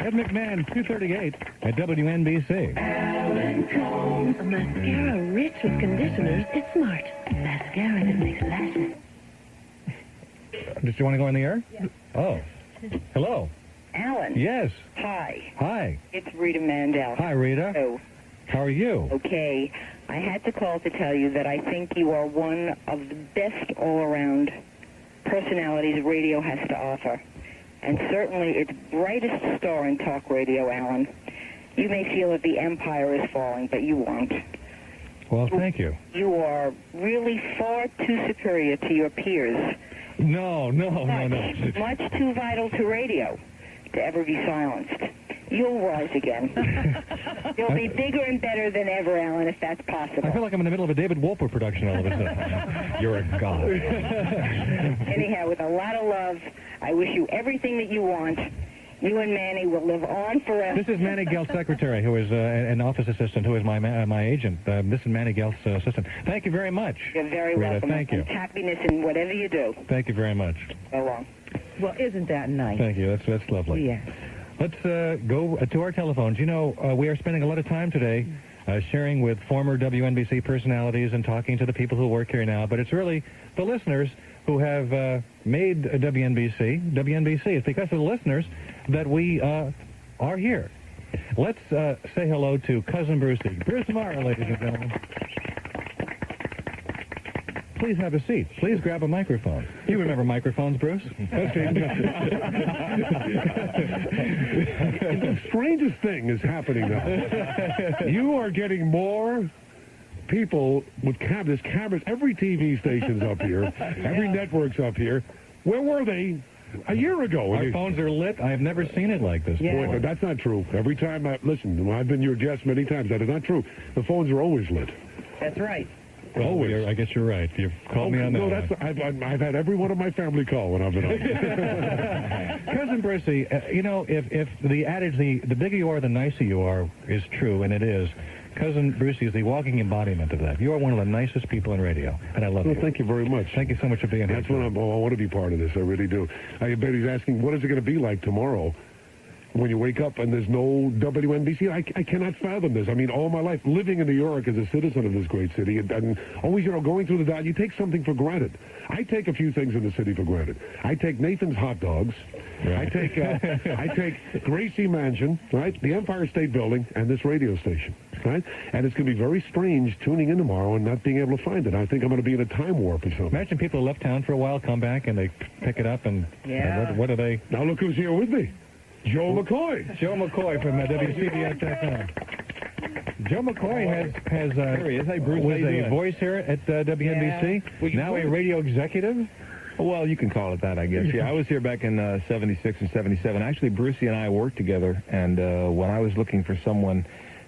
Ed McMahon, 238 at WNBC. Alan Colmes. A mascara rich with conditioners is smart. Mascara that makes lashes. Did you want to go on the air? Yeah. Oh. Hello. Alan. Yes. Hi. Hi. It's Rita Mandel. Hi, Rita. Hello. How are you? Okay. I had to call to tell you that I think you are one of the best all-around personalities radio has to offer. And certainly its brightest star in talk radio, Alan. You may feel that the empire is falling, but you won't. Well, thank you. You are really far too superior to your peers. No. Much too vital to radio to ever be silenced. You'll rise again. You'll be bigger and better than ever, Alan, if that's possible. I feel like I'm in the middle of a David Wolper production all of a sudden. You're a god. Anyhow, with a lot of love, I wish you everything that you want. You and Manny will live on forever. This is Manny Gelt's secretary, who is an office assistant, who is my agent. This is Manny Gelt's assistant. Thank you very much. You're very Rita, welcome. Thank you. Happiness in whatever you do. Thank you very much. So long. Well, isn't that nice? Thank you. That's lovely. Yes. Let's go to our telephones. We are spending a lot of time today sharing with former WNBC personalities and talking to the people who work here now, but it's really the listeners who have made WNBC. It's because of the listeners that we are here. Let's say hello to Cousin Brucey. Bruce Mara, ladies and gentlemen. Please have a seat. Please grab a microphone. You remember microphones, Bruce? The strangest thing is happening now. You are getting more people with cameras. Every TV station's up here. Every network's up here. Where were they a year ago? Our phones are lit. I have never seen it like this. Boy, but that's not true. Every time listen, I've been your guest many times. That is not true. The phones are always lit. That's right. Well, I guess you're right. You've called me on that. No, I've had every one of my family call when I've been on. Cousin Brucey, if the adage, the bigger you are, the nicer you are, is true, and it is, Cousin Brucey is the walking embodiment of that. You are one of the nicest people in radio, and I love you. Thank you very much. Thank you so much for being here. That's what I want to be part of this. I really do. I bet he's asking, what is it going to be like tomorrow? when you wake up and there's no WNBC. I cannot fathom this. I mean, all my life, living in New York as a citizen of this great city, and always, going through the dial, you take something for granted. I take a few things in the city for granted. I take Nathan's hot dogs. Right. I take Gracie Mansion, right? The Empire State Building, and this radio station, right? And it's going to be very strange tuning in tomorrow and not being able to find it. I think I'm going to be in a time warp or something. Imagine people left town for a while, come back, and they pick it up, and what do they... Now look who's here with me. Joe McCoy. Joe McCoy from WCBS-FM. Joe McCoy was a voice here at WNBC. Yeah. Now a radio executive. Well, you can call it that, I guess. Yeah, I was here back in 76 and 77. Actually, Brucey and I worked together, and when I was looking for someone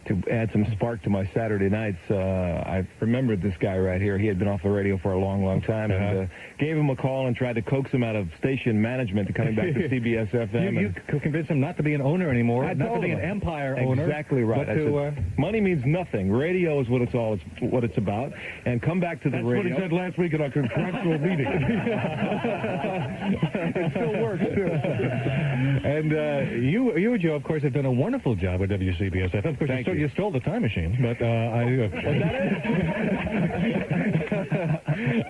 to add some spark to my Saturday nights, I remembered this guy right here. He had been off the radio for a long, long time, and gave him a call and tried to coax him out of station management to coming back to CBS-FM. You could convince him not to be an owner anymore, not to be an Empire owner. Exactly right. But to, money means nothing. Radio is what it's about. And come back to the radio. That's what he said last week at our contractual meeting. It still works, too. And you, Joe, of course, have done a wonderful job with WCBS-FM. Of course, you stole the time machine, but Was that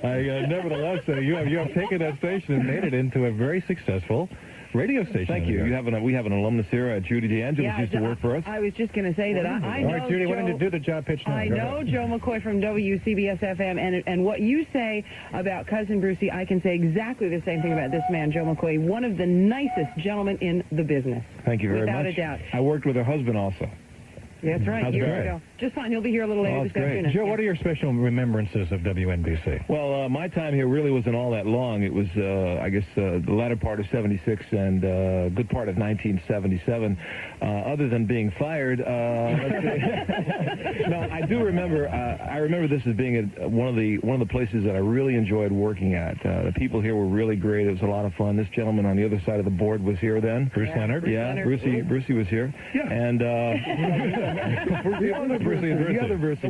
it? Nevertheless, you have taken that station and made it into a very successful radio station. Thank you. We have an alumnus here. Judy DeAngelis used to work for us. I was just going to say that I know. All right, Judy, why don't you do the job pitch now? I know Joe McCoy from WCBS-FM, and what you say about Cousin Brucey, I can say exactly the same thing about this man, Joe McCoy, one of the nicest gentlemen in the business. Thank you very much. Without a doubt. I worked with her husband also. That's right. How's Years that? ago. Just fine. He'll be here a little later this afternoon. Joe, what are your special remembrances of WNBC? Well, my time here really wasn't all that long. It was, I guess, the latter part of 76 and a good part of 1977. Other than being fired, no, I do remember. I remember this as being one of the places that I really enjoyed working at. The people here were really great. It was a lot of fun. This gentleman on the other side of the board was here then. Bruce Leonard. Yeah, Brucey was here. Yeah. And the other Brucey.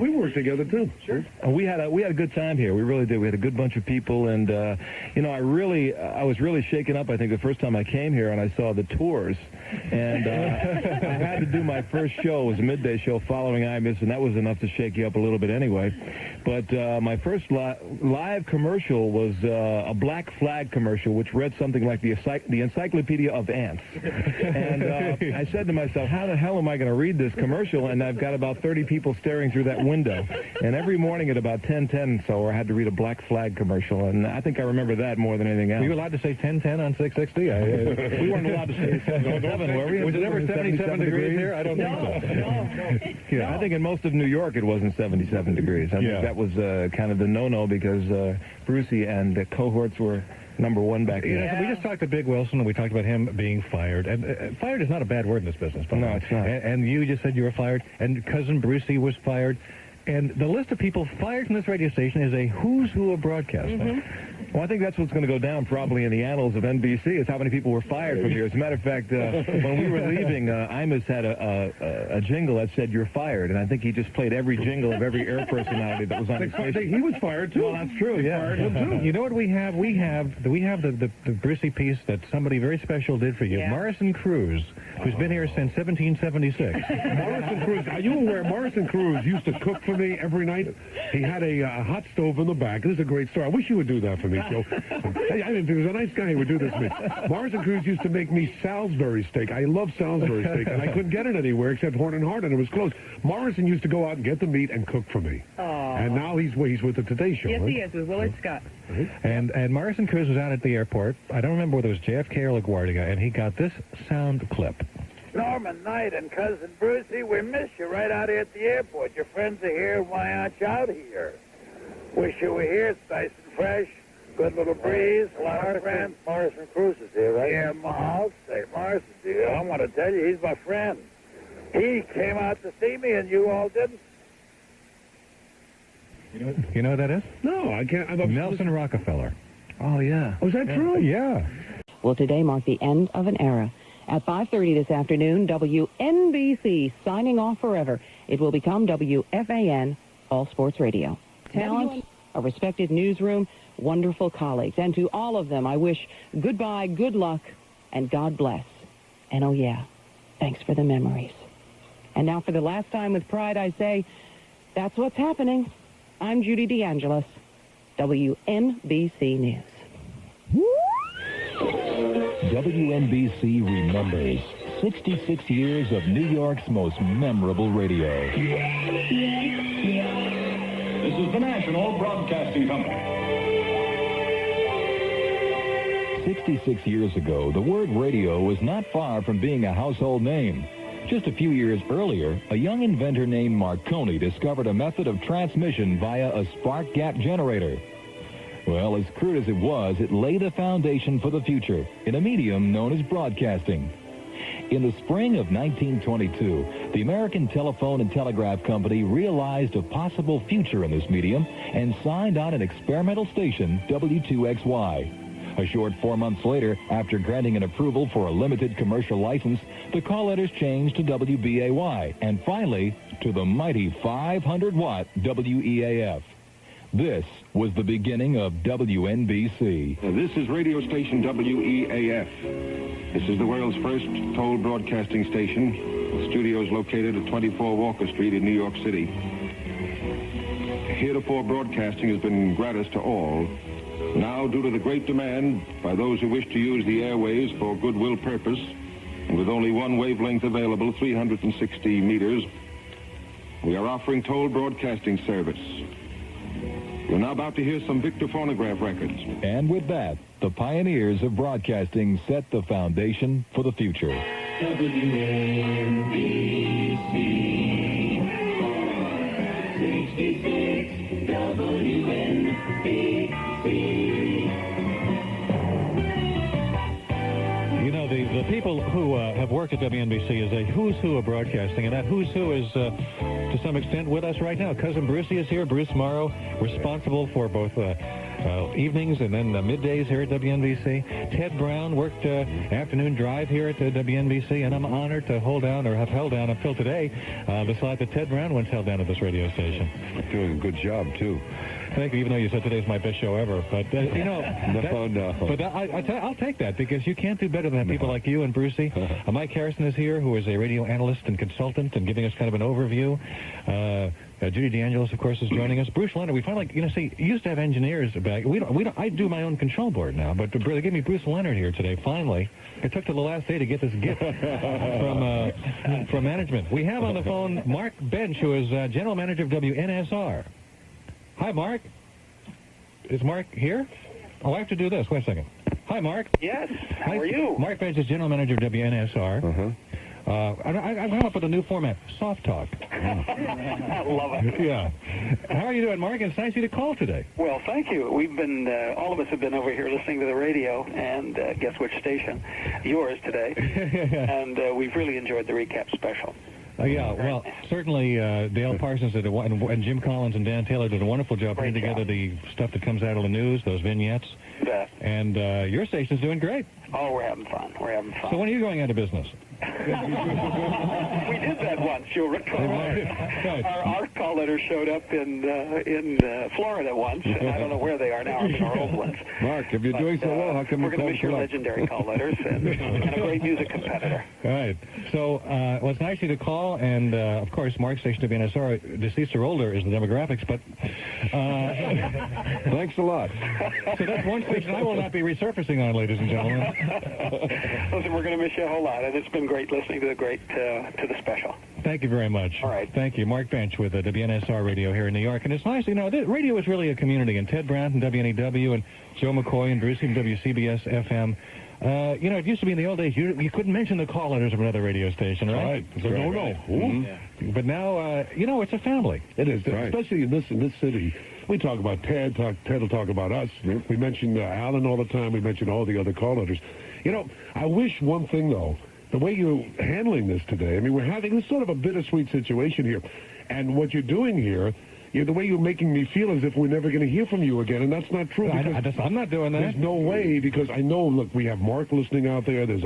We worked together too. Sure. We had a good time here. We really did. We had a good bunch of people, and I was really shaken up. I think the first time I came here and I saw the tours, and I had to do my first show. It was a midday show following Imus, and that was enough to shake you up a little bit anyway. But my first live commercial was a black flag commercial, which read something like the Encyclopedia of Ants. And I said to myself, how the hell am I going to read this commercial? And I've got about 30 people staring through that window. And every morning at about 10:10 so, I had to read a black flag commercial. And I think I remember that more than anything else. Were you allowed to say 10:10 on 660? We weren't allowed to say 707, were we? Was it ever 77 degrees here? I don't think so. Yeah, I think in most of New York it wasn't 77 degrees. I think that was kind of the no-no because Brucey and the cohorts were number one back then. Yeah. We just talked to Big Wilson, and we talked about him being fired. And fired is not a bad word in this business. No, it's not. And you just said you were fired, and Cousin Brucey was fired. And the list of people fired from this radio station is a who's who of broadcasting. Mm-hmm. Well, I think that's what's going to go down probably in the annals of NBC is how many people were fired from here. As a matter of fact, when we were leaving, Imus had a jingle that said, "You're fired." And I think he just played every jingle of every air personality that was on the station. He was fired, too. Well, that's true, yeah. You know what we have? We have the Brucey piece that somebody very special did for you. Yeah. Morrison Cruz, who's been here since 1776. Morrison Cruz. Are you aware Morrison Cruz used to cook for me every night? He had a hot stove in the back. This is a great story. I wish you would do that for me, Joe. If he was a nice guy, he would do this for me. Morrison Cruz used to make me Salisbury steak. I love Salisbury steak, and I couldn't get it anywhere except Horn and Hardin. It was closed. Morrison used to go out and get the meat and cook for me. Aww. And now he's with the Today Show. Yes, right? he is, with Willard Scott. And Morrison Cruz was out at the airport. I don't remember whether it was JFK or LaGuardia, and he got this sound clip. Norman Knight and Cousin Brucey, we miss you right out here at the airport. Your friends are here. Why aren't you out here? Wish you were here. It's nice and fresh. Good little breeze. A lot of friends. Morrison Cruz is here, right? Yeah, I'll say Morrison. I want to tell you, he's my friend. He came out to see me, and you all didn't. You know what that is? No, I can't. Nelson Rockefeller. Oh, yeah. Was that true? Yeah. Will today mark the end of an era? At 5:30 this afternoon, WNBC signing off forever. It will become WFAN, All Sports Radio. Talent, a respected newsroom, wonderful colleagues. And to all of them, I wish goodbye, good luck, and God bless. And oh yeah, Thanks for the memories. And now for the last time with pride, I say, that's what's happening. I'm Judy DeAngelis, WNBC News. WNBC remembers 66 years of New York's most memorable radio. This is the National Broadcasting Company. 66 years ago, the word radio was not far from being a household name. Just a few years earlier, a young inventor named Marconi discovered a method of transmission via a spark gap generator. Well, as crude as it was, it laid the foundation for the future in a medium known as broadcasting. In the spring of 1922, the American Telephone and Telegraph Company realized a possible future in this medium and signed on an experimental station, W2XY. A short 4 months later, after granting an approval for a limited commercial license, the call letters changed to WBAY, and finally, to the mighty 500-watt WEAF. This was the beginning of WNBC. This is radio station WEAF. This is the world's first toll broadcasting station. The studio is located at 24 Walker Street in New York City. Heretofore broadcasting has been gratis to all. Now, due to the great demand by those who wish to use the airways for goodwill purpose, and with only one wavelength available, 360 meters, we are offering toll broadcasting service. You're now about to hear some Victor phonograph records. And with that, the pioneers of broadcasting set the foundation for the future. WNBC 66 WNBC. You know, the people who have worked at WNBC is a who's who of broadcasting, and that who's who is, to some extent, with us right now. Cousin Brucey is here, Bruce Morrow, responsible for both evenings and then middays here at WNBC. Ted Brown worked afternoon drive here at WNBC, and I'm honored to hold down, or have held down until today, the slot that Ted Brown once held down at this radio station. Doing a good job, too. Thank you, even though you said today's my best show ever. But, you know... No. But I'll take that, because you can't do better than people like you and Brucey. Mike Harrison is here, who is a radio analyst and consultant, and giving us kind of an overview. Judy DeAngelis, of course, is joining us. Bruce Leonard, we finally, you used to have engineers back. We don't. I do my own control board now, but they gave me Bruce Leonard here today, finally. It took till the last day to get this gift from management. We have on the phone Mark Bench, who is general manager of WNSR. Hi, Mark. Is Mark here? Oh, I have to do this. Wait a second. Hi, Mark. Yes. How are you? Mark Bench is general manager of WNSR. I've come up with a new format, Soft Talk. I love it. Yeah. How are you doing, Mark? It's nice of you to call today. Well, thank you. We've been, all of us have been over here listening to the radio, and guess which station? Yours today. And we've really enjoyed the recap special. Yeah, well, certainly Dale Parsons did and Jim Collins and Dan Taylor did a wonderful job putting together the stuff that comes out of the news, those vignettes. Yeah. And your station's doing great. Oh, we're having fun. We're having fun. So when are you going out of business? We did that once, you'll recall. Our call letters showed up in Florida once, and I don't know where they are now, our old ones. Mark, if you're doing so well, how come we're going to miss your legendary call letters and a great music competitor. All right. So well, it's nice of you to call, and of course, Mark's station to WNSR, deceased or older, is the demographics, but thanks a lot. So that's one station I will not be resurfacing on, ladies and gentlemen. Listen, we're going to miss you a whole lot, and it's been great listening to the special. Thank you very much. All right. Thank you. Mark Bench with WNSR Radio here in New York. And it's nice, radio is really a community. And Ted Brown from WNEW and Joe McCoy and Bruce from WCBS FM. It used to be in the old days, you couldn't mention the call letters of another radio station, right? No. Mm-hmm. But now, it's a family. It is, especially in this city. We talk about Ted. Ted will talk about us. We mention Alan all the time. We mention all the other call letters. I wish one thing, though. The way you're handling this today, I mean, we're having this sort of a bittersweet situation here. And what you're doing here, the way you're making me feel as if we're never going to hear from you again, and that's not true. I'm not doing that. There's no way, because I know, look, we have Mark listening out there. There's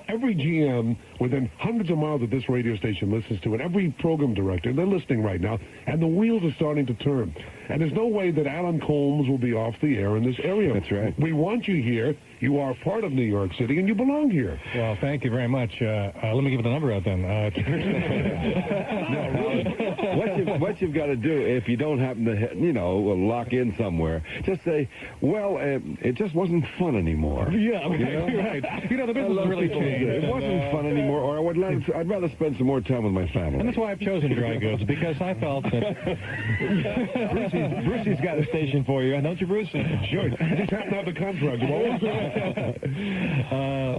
every GM within hundreds of miles of this radio station listens to it. Every program director, they're listening right now, and the wheels are starting to turn. And there's no way that Alan Colmes will be off the air in this area. That's right. We want you here. You are part of New York City, and you belong here. Well, thank you very much. Let me give the number out then. What you've got to do, if you don't happen to, lock in somewhere, just say, well, it just wasn't fun anymore. Yeah, right. The business is really changed. It wasn't fun anymore, or I'd rather spend some more time with my family. And that's why I've chosen dry goods, because I felt that... Brucey's got a station for you, don't you, Bruce? Sure. I just happen to have the contract.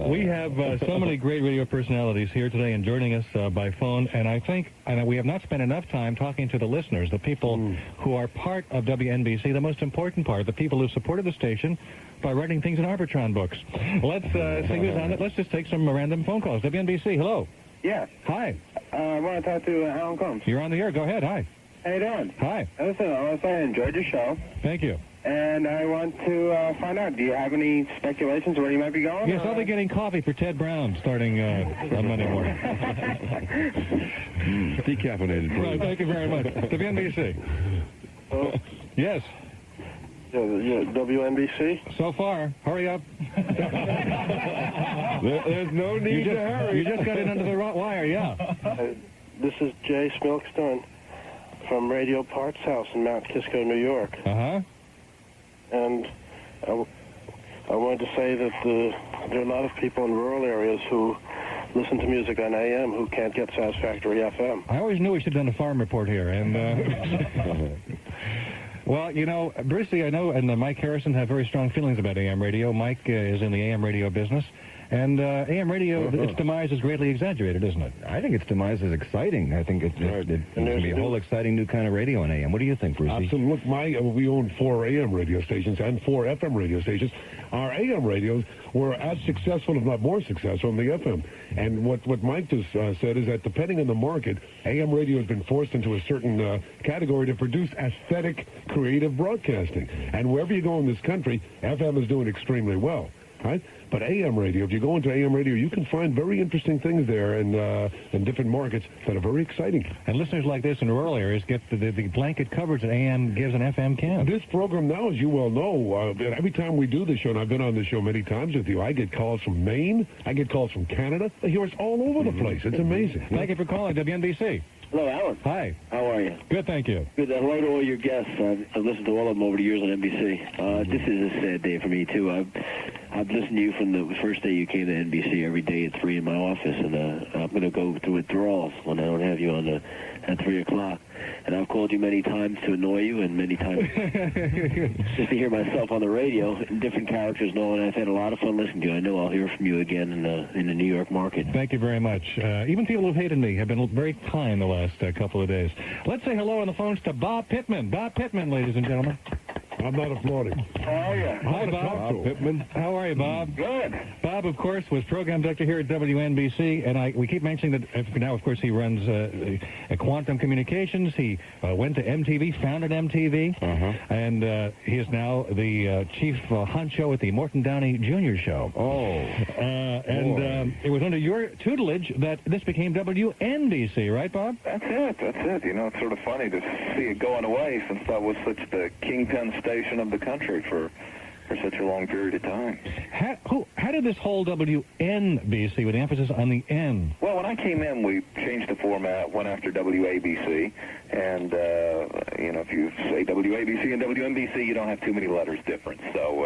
We have so many great radio personalities here today and joining us by phone, and I think we have not spent enough time talking to the listeners, the people who are part of WNBC, the most important part, the people who supported the station by writing things in Arbitron books. Let's see who's on it. Let's just take some random phone calls. WNBC, hello. Yeah. Hi. I want to talk to Alan Colmes. You're on the air. Go ahead. Hi. How you doing? Hi. Listen, I want to say I enjoyed your show. Thank you. And I want to find out, do you have any speculations where you might be going? Yes, I'll be getting coffee for Ted Brown starting on Monday morning. Decaffeinated. Right, thank you very much. WNBC. Yes. WNBC? So far. Hurry up. There's no need to hurry. You just got in under the wire, yeah. This is Jay Smilkstone from Radio Parts House in Mount Kisco, New York. Uh-huh. And I wanted to say that there are a lot of people in rural areas who listen to music on AM who can't get satisfactory FM. I always knew we should have done a farm report here, and... Well, Brucey, I know, and Mike Harrison have very strong feelings about AM radio. Mike is in the AM radio business. And AM radio, its demise is greatly exaggerated, isn't it? I think its demise is exciting. I think it's going to be a whole exciting new kind of radio on AM. What do you think, Brucey? Absolutely. Look, we own 4 AM radio stations and 4 FM radio stations. Our AM radios were as successful, if not more successful, than the FM. And what Mike just said is that depending on the market, AM radio has been forced into a certain category to produce aesthetic, creative broadcasting. And wherever you go in this country, FM is doing extremely well. Right? But AM radio, if you go into AM radio, you can find very interesting things there in different markets that are very exciting. And listeners like this in rural areas get the blanket coverage that AM gives and FM can. This program now, as you well know, every time we do this show, and I've been on this show many times with you, I get calls from Maine, I get calls from Canada. They hear us all over the place. It's amazing. Thank you for calling WNBC. Hello, Alan. Hi. How are you? Good, thank you. Good. Hello to all your guests. I've listened to all of them over the years on NBC. This is a sad day for me, too. I've listened to you from the first day you came to NBC every day at 3 in my office, and I'm going to go through withdrawals when I don't have you on at 3 o'clock. And I've called you many times to annoy you, and many times just to hear myself on the radio in different characters and all, and I've had a lot of fun listening to you. I know I'll hear from you again in the New York market. Thank you very much. Even people who've hated me have been very kind the last couple of days. Let's say hello on the phones to Bob Pittman. Bob Pittman, ladies and gentlemen. I'm not applauding. How are you? Hi, Bob Pittman. How are you, Bob? Good. Bob, of course, was program director here at WNBC, and we keep mentioning that now, of course, he runs Quantum Communications. He went to MTV, founded MTV, and he is now the chief honcho at the Morton Downey Jr. show. It was under your tutelage that this became WNBC, right, Bob? That's it. It's sort of funny to see it going away since that was such the kingpin station of the country for such a long period of time. How did this whole WNBC, with the emphasis on the N? Well, when I came in, we changed the format, went after WABC, and, if you say WABC and WNBC, you don't have too many letters difference. So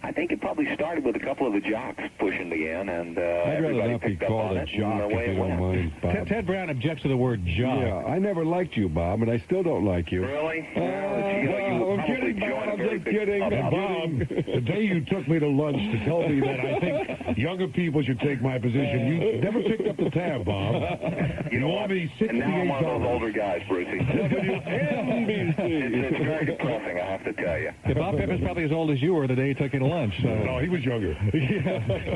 I think it probably started with a couple of the jocks pushing the N, and everybody picked up on it. Jock, if you don't mind, Bob. Ted Brown objects to the word jock. Yeah, I never liked you, Bob, and I still don't like you. Really? I'm kidding, Bob. I'm just kidding. Bob, the day you took me to lunch to tell me that I think younger people should take my position, you never picked up the tab, Bob. You know what? Me and now I'm one of those older guys, Brucey. WNBC. It's very depressing, I have to tell you. Yeah, Bob Pittman's probably as old as you were the day he took you to lunch. So. No, he was younger.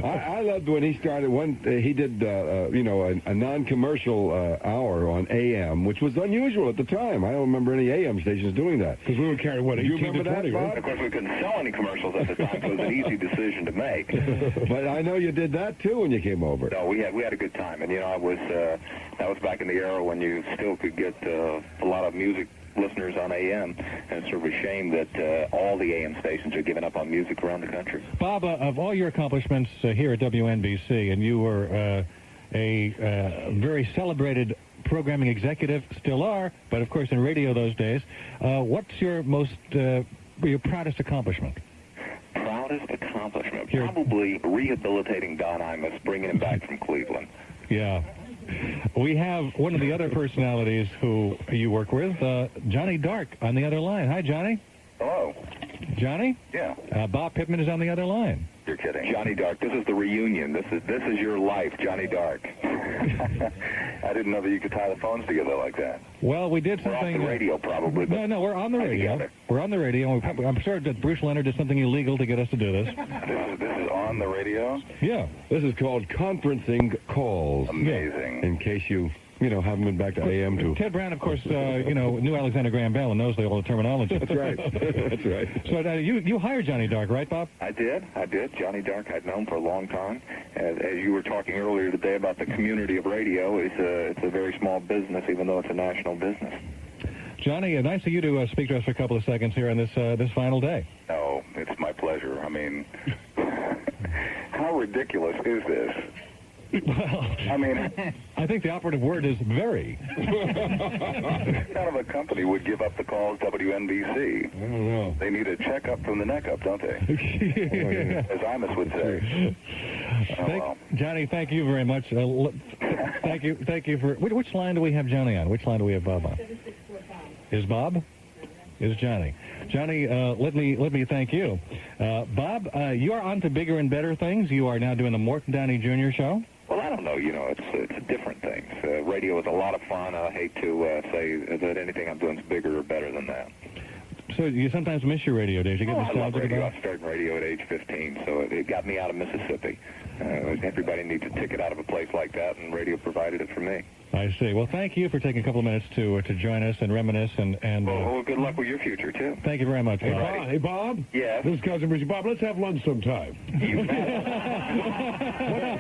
I loved when he started. He did, a non-commercial hour on AM, which was unusual at the time. I don't remember any AM stations doing that. Because we were carrying, 18 you remember to 20, that, right? Of course, we couldn't sell any commercials at the time, so it was an easy decision to make. But I know you did that, too, when you came over. No, we had a good time. And, that was back in the era when you still could get a lot of music listeners on AM, and it's sort of a shame that all the AM stations are giving up on music around the country. Bob, of all your accomplishments here at WNBC, and you were a very celebrated programming executive, still are, but of course in radio those days, what's your your proudest accomplishment? Proudest accomplishment? Probably rehabilitating Don Imus, bringing him back from Cleveland. Yeah. We have one of the other personalities who you work with, Johnny Dark, on the other line. Hi, Johnny. Hello. Johnny? Yeah. Bob Pittman is on the other line. You're kidding. Johnny Dark, this is the reunion. This is your life, Johnny Dark. I didn't know that you could tie the phones together like that. Well, we did something... We're off the radio, probably. But no, we're on the radio. Together. We're on the radio. And I'm sure that Bruce Leonard did something illegal to get us to do this. This is on the radio? Yeah. This is called conferencing calls. Amazing. In case you haven't been back to AM too. Ted Brown, of course, knew Alexander Graham Bell and knows all the terminology. That's right. That's right. So you hired Johnny Dark, right, Bob? I did. Johnny Dark I'd known for a long time. As you were talking earlier today about the community of radio, it's a very small business, even though it's a national business. Johnny, nice of you to speak to us for a couple of seconds here on this final day. Oh, it's my pleasure. I mean, how ridiculous is this? Well, I mean, I think the operative word is very. None of a company would give up the calls WNBC. I don't know. They need a checkup from the neck up, don't they? As Imus would say. Johnny, thank you very much. Thank you for... Which line do we have Johnny on? Which line do we have Bob on? Is Bob? Is Johnny. Johnny, let me thank you. Bob, you are on to bigger and better things. You are now doing the Morton Downey Jr. show. Well, I don't know. It's different things. Radio is a lot of fun. I hate to say that anything I'm doing is bigger or better than that. So you sometimes miss your radio days. You get nostalgic I love radio. about it? I started radio at age 15, so it got me out of Mississippi. Everybody needs a ticket out of a place like that, and radio provided it for me. I see. Well, thank you for taking a couple of minutes to join us and reminisce. Well, good luck with your future, too. Thank you very much, Bob. Hey, Bob? Yeah? This is Cousin Brucey. Bob, let's have lunch sometime.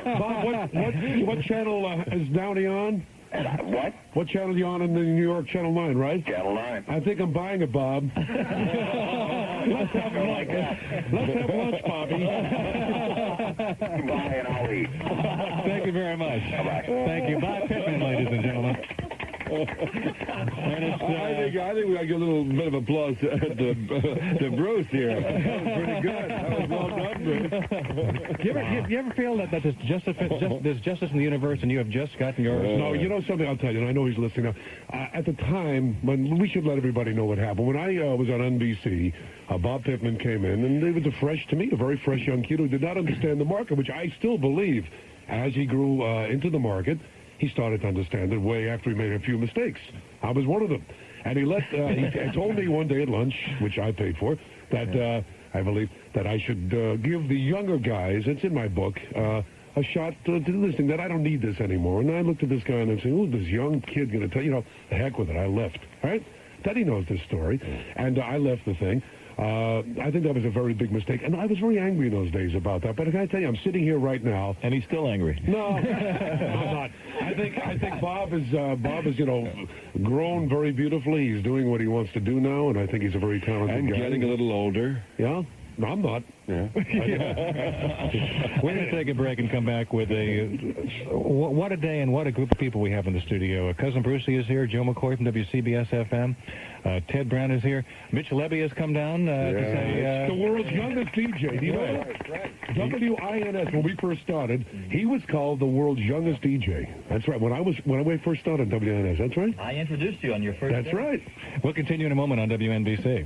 Bob, what channel is Downey on? What? What channel are you on in the New York Channel 9, right? Channel 9. I think I'm buying it, Bob. Let's have lunch. Let's have lunch, Bobby. You buy and I'll eat. Thank you very much. Bye-bye. Thank you. Bob Pittman, ladies and gentlemen. I think we got to give a little bit of applause to Bruce here. That was pretty good. That was well done, Bruce. You ever feel that there's justice in the universe and you have just gotten yours? No, you know something, I'll tell you, and I know he's listening now. At the time, when we should let everybody know what happened. When I was on NBC, Bob Pittman came in, and he was to me, a very fresh young kid who did not understand the market, which I still believe, as he grew into the market, he started to understand it way after he made a few mistakes. I was one of them. And he told me one day at lunch, which I paid for, that I believe that I should give the younger guys, it's in my book, a shot to this thing, that I don't need this anymore. And I looked at this guy and I'm saying, who's this young kid going to tell you? The heck with it. I left. Right? Teddy knows this story. And I left the thing. I think that was a very big mistake, and I was very angry in those days about that. But I got to tell you, I'm sitting here right now, and he's still angry. No, I'm not. I think Bob is grown very beautifully. He's doing what he wants to do now, and I think he's a very talented guy. And getting a little older. Yeah. No, I'm not. Yeah. We're going to take a break and come back with what a day and what a group of people we have in the studio. Cousin Brucey is here, Joe McCoy from WCBS-FM. Ted Brown is here. Mitch Lebby has come down to say... the world's youngest DJ. Do you know that? That's right. WINS, when we first started, he was called the world's youngest DJ. That's right. When I first started WNS, that's right. I introduced you on your first That's right. We'll continue in a moment on WNBC.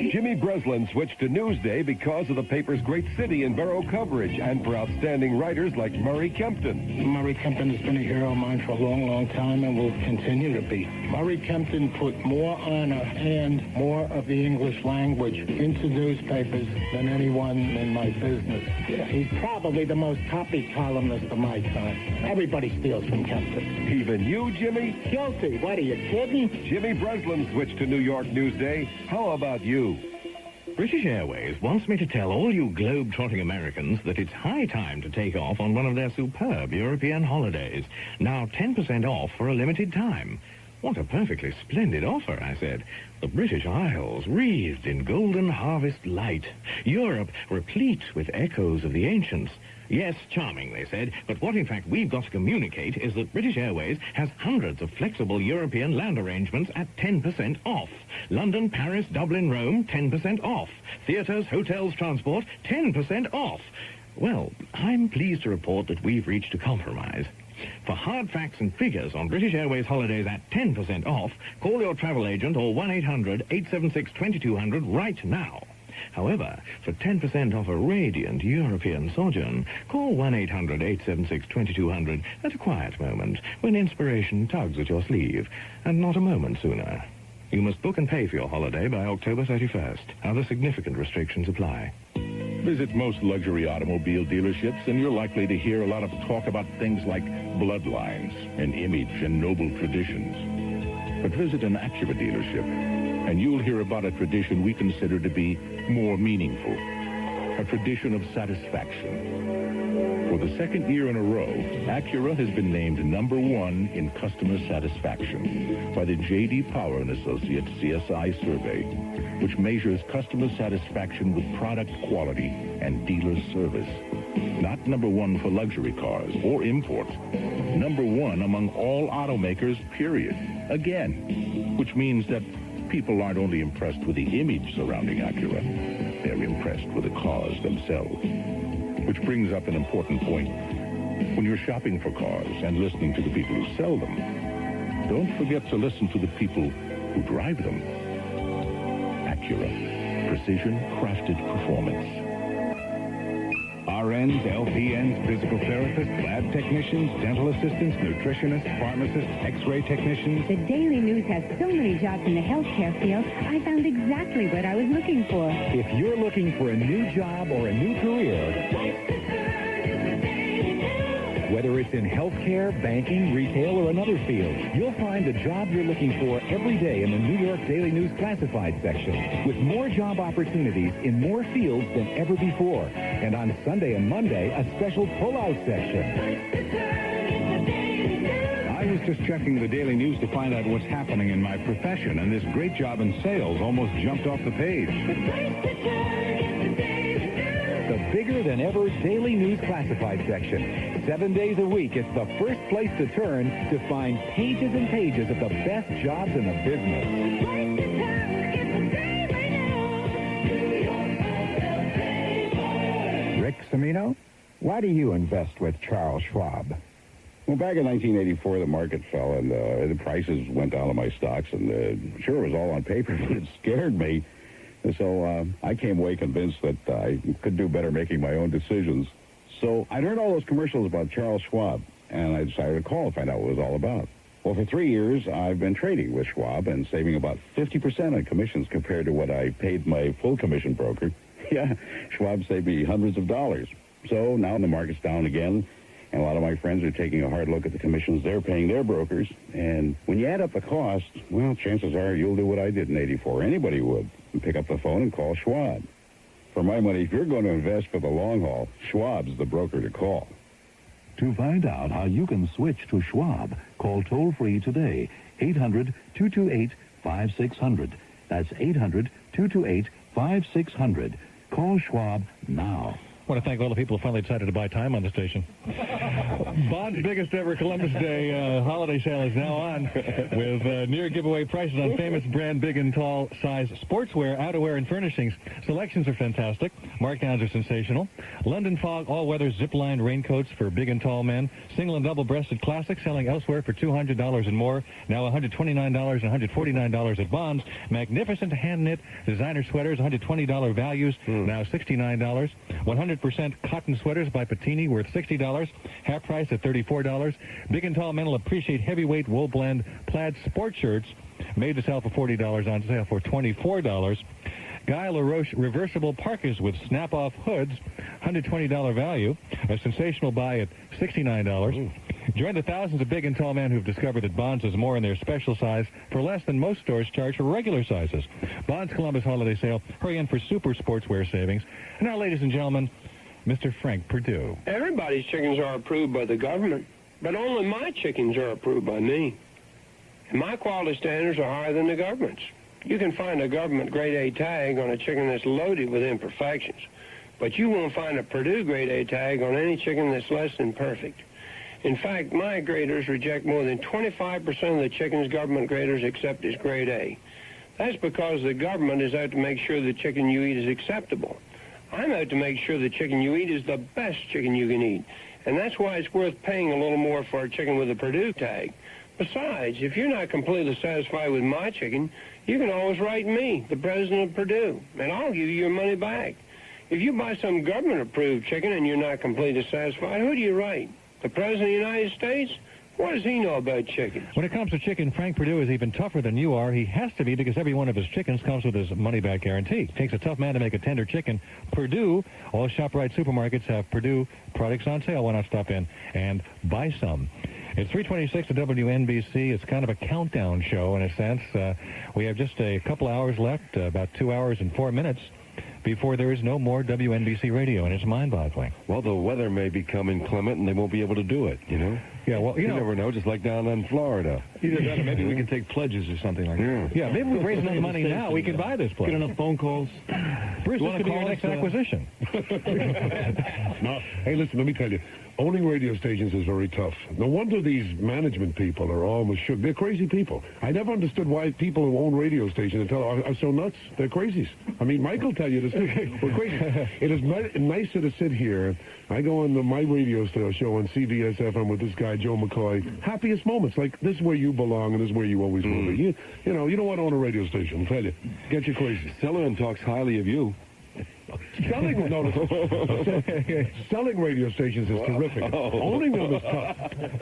Jimmy Breslin switched to Newsday because of the paper's great city and borough coverage and for outstanding writers like Murray Kempton. Murray Kempton has been a hero of mine for a long, long time and will continue to be. Murray Kempton put more honor and more of the English language into newspapers than anyone in my business. He's probably the most copied columnist of my time. Everybody steals from Kempton. Even you, Jimmy? Guilty. What, are you kidding? Jimmy Breslin switched to New York Newsday. How about you? British Airways wants me to tell all you globe-trotting Americans that it's high time to take off on one of their superb European holidays. Now 10% off for a limited time. What a perfectly splendid offer, I said. The British Isles wreathed in golden harvest light. Europe replete with echoes of the ancients. Yes, charming, they said, but what in fact we've got to communicate is that British Airways has hundreds of flexible European land arrangements at 10% off. London, Paris, Dublin, Rome, 10% off. Theatres, hotels, transport, 10% off. Well, I'm pleased to report that we've reached a compromise. For hard facts and figures on British Airways holidays at 10% off, call your travel agent or 1-800-876-2200 right now. However, for 10% off a radiant European sojourn, call 1-800-876-2200 at a quiet moment when inspiration tugs at your sleeve, and not a moment sooner. You must book and pay for your holiday by October 31st. Other significant restrictions apply. Visit most luxury automobile dealerships, and you're likely to hear a lot of talk about things like bloodlines and image and noble traditions. But visit an Acura dealership, and you'll hear about a tradition we consider to be more meaningful, a tradition of satisfaction. For the second year in a row, Acura has been named #1 in customer satisfaction by the J.D. Power & Associates CSI survey, which measures customer satisfaction with product quality and dealer service. Not #1 for luxury cars or imports, #1 among all automakers, period. Again, which means that people aren't only impressed with the image surrounding Acura, they're impressed with the cars themselves. Which brings up an important point. When you're shopping for cars and listening to the people who sell them, don't forget to listen to the people who drive them. Acura. Precision crafted performance. RNs, LPNs, physical therapists, lab technicians, dental assistants, nutritionists, pharmacists, x-ray technicians. The Daily News has so many jobs in the healthcare field, I found exactly what I was looking for. If you're looking for a new job or a new career, whether it's in healthcare, banking, retail, or another field, you'll find the job you're looking for every day in the New York Daily News Classified section, with more job opportunities in more fields than ever before. And on Sunday and Monday, a special pull-out section. I was just checking the Daily News to find out what's happening in my profession, and this great job in sales almost jumped off the page. The bigger than ever Daily News Classified section. 7 days a week, it's the first place to turn to find pages and pages of the best jobs in the business. Rick Cimino, why do you invest with Charles Schwab? Well, back in 1984, the market fell and the prices went down on my stocks, and sure, it was all on paper, but it scared me. So I came away convinced that I could do better making my own decisions. So I'd heard all those commercials about Charles Schwab, and I decided to call and find out what it was all about. Well, for 3 years, I've been trading with Schwab and saving about 50% on commissions compared to what I paid my full commission broker. Yeah, Schwab saved me hundreds of dollars. So now the market's down again, and a lot of my friends are taking a hard look at the commissions they're paying their brokers. And when you add up the cost, well, chances are you'll do what I did in '84. Anybody would. And pick up the phone and call Schwab. For my money, if you're going to invest for the long haul, Schwab's the broker to call. To find out how you can switch to Schwab, call toll-free today, 800-228-5600. That's 800-228-5600. Call Schwab now. I want to thank all the people who finally decided to buy time on the station. Bond's biggest ever Columbus Day holiday sale is now on with near giveaway prices on famous brand big and tall size sportswear, outerwear, and furnishings. Selections are fantastic. Markdowns are sensational. London Fog all-weather zip-lined raincoats for big and tall men. Single and double-breasted classics selling elsewhere for $200 and more. Now $129 and $149 at Bond's. Magnificent hand-knit designer sweaters, $120 values, now $69. 100% cotton sweaters by Patini worth $60, half price at $34. Big and tall men will appreciate heavyweight wool blend plaid sport shirts made to sell for $40, on sale for $24. Guy LaRoche reversible parkas with snap-off hoods, $120 value. A sensational buy at $69. Join the thousands of big and tall men who've discovered that Bonds is more in their special size for less than most stores charge for regular sizes. Bonds Columbus Holiday Sale. Hurry in for super sportswear savings. And now, ladies and gentlemen, Mr. Frank Perdue. Everybody's chickens are approved by the government, but only my chickens are approved by me. And my quality standards are higher than the government's. You can find a government grade A tag on a chicken that's loaded with imperfections, but you won't find a Perdue grade A tag on any chicken that's less than perfect. In fact, my graders reject more than 25% of the chickens government graders accept as grade A. That's because the government is out to make sure the chicken you eat is acceptable. I'm out to make sure the chicken you eat is the best chicken you can eat. And that's why it's worth paying a little more for a chicken with a Perdue tag. Besides, if you're not completely satisfied with my chicken, you can always write me, the president of Perdue, and I'll give you your money back. If you buy some government-approved chicken and you're not completely satisfied, who do you write? The President of the United States? What does he know about chickens? When it comes to chicken, Frank Perdue is even tougher than you are. He has to be because every one of his chickens comes with his money-back guarantee. Takes a tough man to make a tender chicken. Perdue, all ShopRite supermarkets have Perdue products on sale. Why not stop in and buy some? It's 3:26 at WNBC. It's kind of a countdown show in a sense. We have just a couple hours left, about 2 hours and 4 minutes, before there is no more WNBC radio, and it's mind-boggling. Well, the weather may become inclement, and they won't be able to do it, you know? Yeah, well, you never know, just like down in Florida. Either that or maybe we can take pledges or something like that. Yeah, maybe we raise enough money now, we can buy this place. Get enough phone calls. Bruce, this could be your next acquisition. No, hey, listen, let me tell you, owning radio stations is very tough. No wonder these management people are almost shook. They're crazy people. I never understood why people who own radio stations are so nuts. They're crazies. I mean, Mike will tell you this. We're crazy. It is nicer to sit here. I go on my radio show on CBS FM with this guy, Joe McCoy. Happiest moments. Like, this is where you belong and this is where you always will be. You know, you don't want to own a radio station. I'll tell you. Get you crazy. Sullivan talks highly of you. Selling radio stations is terrific. Owning them is tough.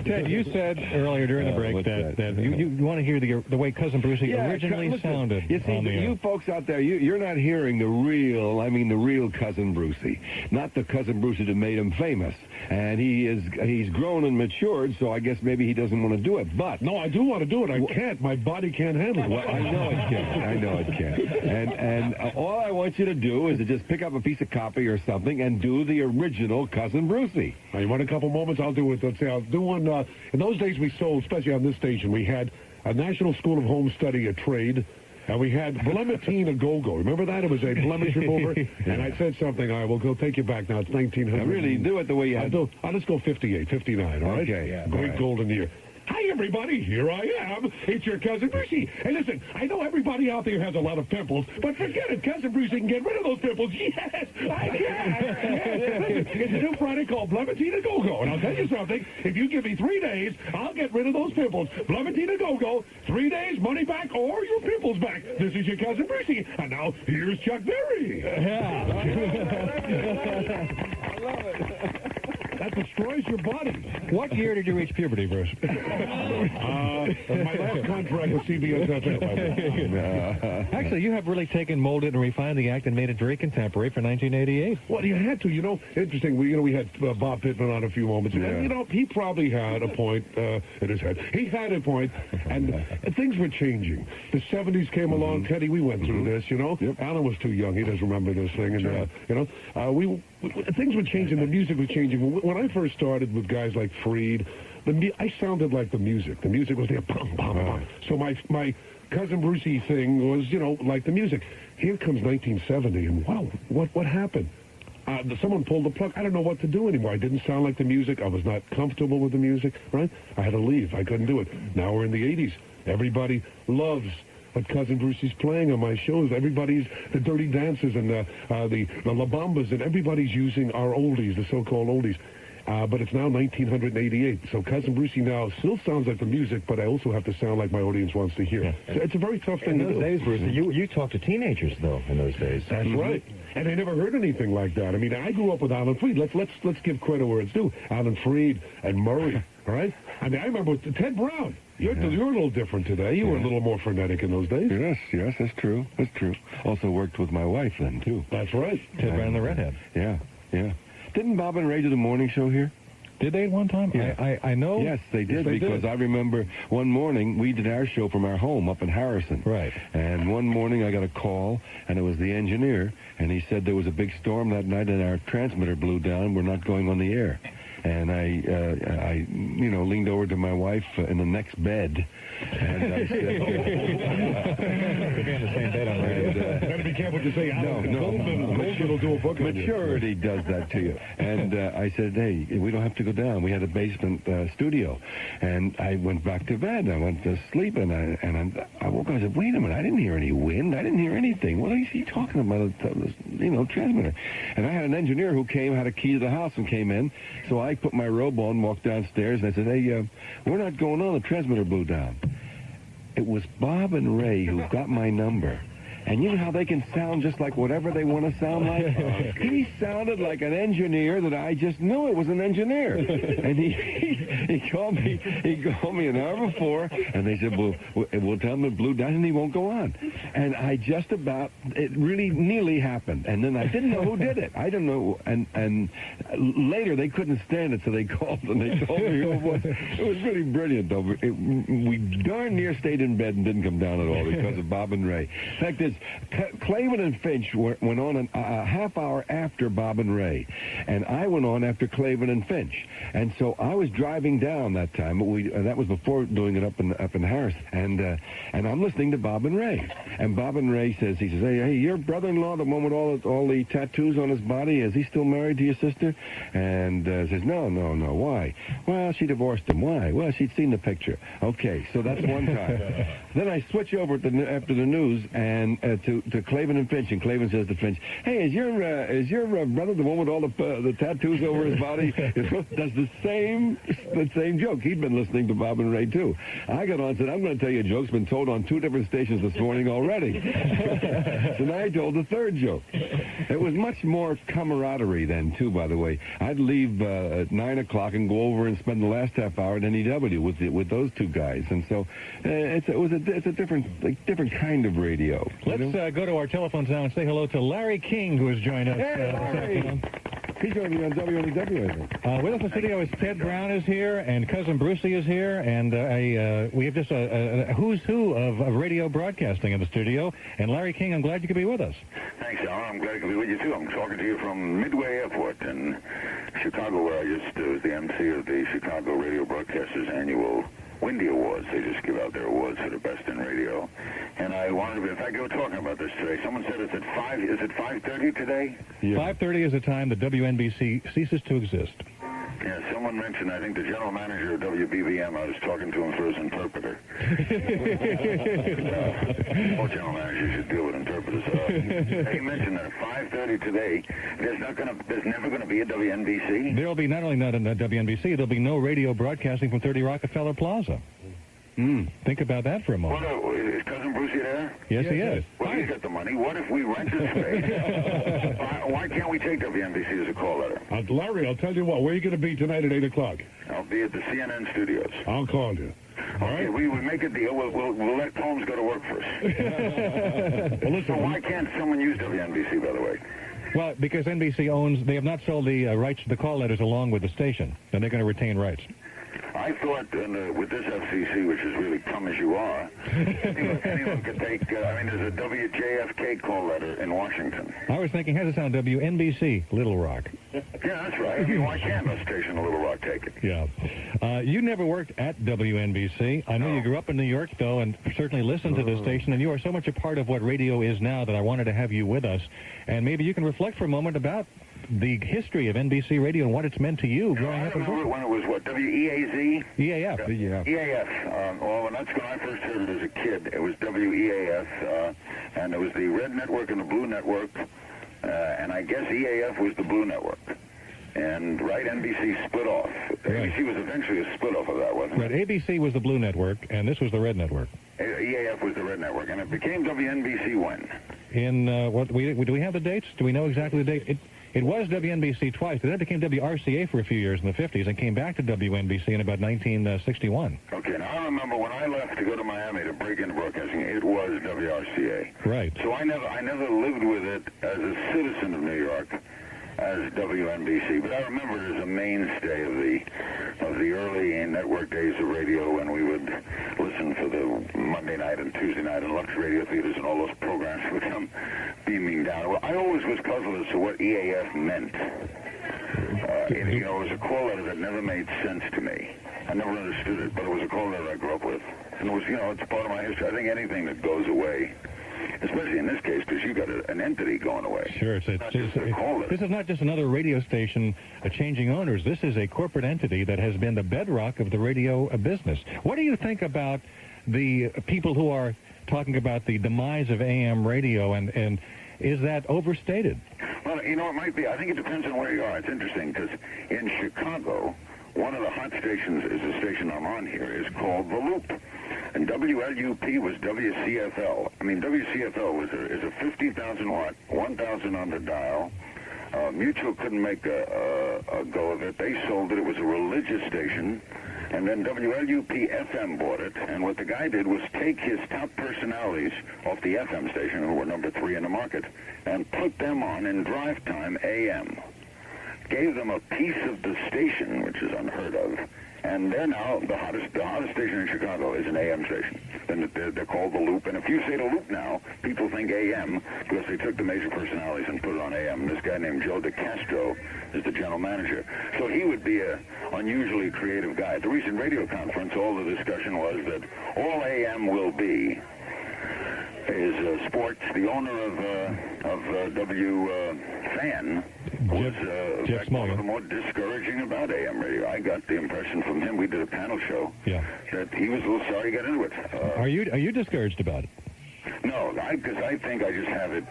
Ted, you said earlier during the break that you want to hear the way Cousin Brucey originally sounded. You see, you folks out there, you're not hearing the real Cousin Brucey. Not the Cousin Brucey that made him famous. And he's grown and matured, so I guess maybe he doesn't want to do it. But no, I do want to do it. I can't. My body can't handle it. Well, I know it can't. And all I want you to do is to just pick up a piece of copy or something and do the original Cousin Brucey. Now, you want a couple moments? I'll do it. Let's say I'll do one. In those days, we sold, especially on this station, we had a National School of Home Study, a trade, and we had Blementine a go-go. Remember that? It was a blemish remover. And I said something. I will go take you back now. It's 1900. Now, really, do it the way you had. I'll just go 58, 59, all right? Okay, yeah. Great golden year. Hi, everybody. Here I am. It's your Cousin Brucey. Hey, listen, I know everybody out there has a lot of pimples, but forget it. Cousin Brucey can get rid of those pimples. Yes, I can. Yes. It's a new product called Blementine Go-Go. And I'll tell you something. If you give me 3 days, I'll get rid of those pimples. Blementine Go-Go. 3 days, money back, or your pimples back. This is your Cousin Brucey. And now, here's Chuck Berry. Yeah. I love it. That destroys your body. What year did you reach puberty, Bruce? My last contract with CBS FM. Actually, you have really molded and refined the act and made it very contemporary for 1988. Well, you had to. You know, interesting. We had Bob Pittman on a few moments. Yeah. And, you know, he probably had a point in his head. He had a point, and things were changing. The 70s came along. Teddy, we went through this, you know. Yep. Alan was too young. He doesn't remember this thing. And, you know, things were changing. The music was changing. When I first started with guys like Freed, I sounded like the music. The music was there. Bum, bum, bum. So my Cousin Brucey thing was, you know, like the music. Here comes 1970, and wow, what happened? Someone pulled the plug. I don't know what to do anymore. I didn't sound like the music. I was not comfortable with the music, right? I had to leave. I couldn't do it. Now we're in the 80s. Everybody loves what Cousin Brucey's playing on my shows. Everybody's the Dirty Dancers and the La Bambas, and everybody's using our oldies, the so-called oldies. But it's now 1988, so Cousin Brucey now still sounds like the music, but I also have to sound like my audience wants to hear. Yeah. So it's a very tough thing to do. In those days, Brucey, you talked to teenagers, though, in those days. That's right. And I never heard anything like that. I mean, I grew up with Alan Freed. Let's give credit where it's due. Alan Freed and Murray, all right? I mean, I remember with Ted Brown. You're a little different today. You were a little more frenetic in those days. Yes, that's true. That's true. Also worked with my wife then, too. That's right. Ted Brown the redhead. Yeah. Didn't Bob and Ray do the morning show here? Did they at one time? Yeah. I know. Yes, they did, because I remember one morning we did our show from our home up in Harrison. Right. And one morning I got a call, and it was the engineer, and he said there was a big storm that night and our transmitter blew down. We're not going on the air. And I leaned over to my wife in the next bed, and I said, "We'll be on the same bed on radio." Better be careful what you say. No. Will do a book on you. Maturity does that to you. And I said, hey, we don't have to go down. We had a basement studio. And I went back to bed. I went to sleep, and I woke up and I said, wait a minute, I didn't hear any wind. I didn't hear anything. What is he talking about? Transmitter. And I had an engineer who came, had a key to the house and came in. So I put my robe on, walked downstairs, and I said, hey, we're not going on. The transmitter blew down. It was Bob and Ray who got my number. And you know how they can sound just like whatever they want to sound like? He sounded like an engineer that I just knew it was an engineer. And he called me an hour before, and they said, we'll tell him it blew down and he won't go on. And I just about, it really nearly happened. And then I didn't know who did it. I don't know. And later they couldn't stand it, so they called and they told me who it was. It was really brilliant, though. We darn near stayed in bed and didn't come down at all because of Bob and Ray. In fact, Clavin and Finch went on a half hour after Bob and Ray, and I went on after Clavin and Finch. And so I was driving down that time, but that was before doing it up in Harris, and I'm listening to Bob and Ray. And Bob and Ray says, hey, your brother-in-law, the one with all the tattoos on his body, is he still married to your sister? And says, no, why? Well, she divorced him. Why? Well, she'd seen the picture. Okay, so that's one time. Then I switch over after the news and to Clavin and Finch, and Clavin says to Finch, hey, is your brother the one with all the tattoos over his body? Does the same joke. He'd been listening to Bob and Ray too. I got on and said, I'm going to tell you a joke's been told on 2 different stations this morning already. So now I told the third joke. It was much more camaraderie then too, by the way. I'd leave at 9 o'clock and go over and spend the last half hour at NEW with those 2 guys, and so it's a different kind of radio. Let's go to our telephones now and say hello to Larry King, who has joined us this afternoon. He's going to be on WNBC, I think. With us in the studio is Ted Brown is here, and Cousin Brucey is here, and we have just a who's who of radio broadcasting in the studio. And Larry King, I'm glad you could be with us. Thanks, Alan. I'm glad I could be with you, too. I'm talking to you from Midway Airport in Chicago, where I just was the MC of the Chicago Radio Broadcasters Annual Windy Awards. They just give out their awards for the best in radio. And I wanted to, in fact, you were talking about this today. Someone said it's at 5, is it 5:30 today? Yeah. 5:30 is the time that WNBC ceases to exist. Yeah, someone mentioned, I think the general manager of WBBM, I was talking to him for his interpreter. All general managers should deal with interpreters. He mentioned that at 5:30 today, there's never going to be a WNBC? There will be not only not a WNBC, there'll be no radio broadcasting from 30 Rockefeller Plaza. Think about that for a moment. Is Cousin Brucey there? Yes, he is. Well, he's got the money. What if we rented space? Why can't we take WNBC as a call letter? Larry, I'll tell you what. Where are you going to be tonight at 8 o'clock? I'll be at the CNN studios. I'll call you. All okay, right? we make a deal. We'll let Colmes go to work first. Well, listen, so why can't someone use WNBC, by the way? Well, because NBC they have not sold the rights to the call letters along with the station, and they're going to retain rights. I thought with this FCC, which is really dumb as you are, anyone could take, there's a WJFK call letter in Washington. I was thinking, how's it sound, WNBC, Little Rock? Yeah, that's right. Why can't a station in Little Rock take it? Yeah. You never worked at WNBC. I know you grew up in New York, though, and certainly listened to the station, and you are so much a part of what radio is now that I wanted to have you with us. And maybe you can reflect for a moment about the history of NBC Radio and what it's meant to you growing up. I remember when it was, WEAZ? EAF. EAF. Well, that's when I first heard it as a kid. It was WEAF, and it was the Red Network and the Blue Network, and I guess EAF was the Blue Network. And, NBC split off. ABC was eventually a split off of that, wasn't it? Right, ABC was the Blue Network, and this was the Red Network. EAF was the Red Network, and it became WNBC when? Do we have the dates? Do we know exactly the date? It was WNBC twice, but then it became WRCA for a few years in the 50s and came back to WNBC in about 1961. Okay, now I remember when I left to go to Miami to break into broadcasting, it was WRCA. Right. So I never lived with it as a citizen of New York. as WNBC, but I remember it as a mainstay of the early network days of radio when we would listen for the Monday night and Tuesday night in Lux Radio Theaters, and all those programs would come beaming down. Well, I always was puzzled as to what EAF meant. It was a call letter that never made sense to me. I never understood it, but it was a call letter I grew up with. And it was, it's part of my history. I think anything that goes away, especially in this case, because you got an entity going away. Sure. This is not just another radio station changing owners. This is a corporate entity that has been the bedrock of the radio business. What do you think about the people who are talking about the demise of AM radio, and is that overstated? Well, it might be. I think it depends on where you are. It's interesting, because in Chicago, one of the hot stations is a station I'm on here, is called The Loop. And WLUP was WCFL. I mean, WCFL is a 50,000 watt, 1,000 on the dial. Mutual couldn't make a go of it. They sold it. It was a religious station. And then WLUP FM bought it. And what the guy did was take his top personalities off the FM station, who were number 3 in the market, and put them on in drive time AM. Gave them a piece of the station, which is unheard of, and they're now the hottest station in Chicago is an AM station. Then they're called The Loop, and if you say The Loop now, people think AM because they took the major personalities and put it on AM. This guy named Joe DeCastro is the general manager, so he would be an unusually creative guy. At the recent radio conference, all the discussion was that all AM will be is sports. The owner of WFAN was one of the more discouraging about AM radio. I got the impression from him, we did a panel show, that he was a little sorry to get into it. Are you discouraged about it? No, because I think I just have it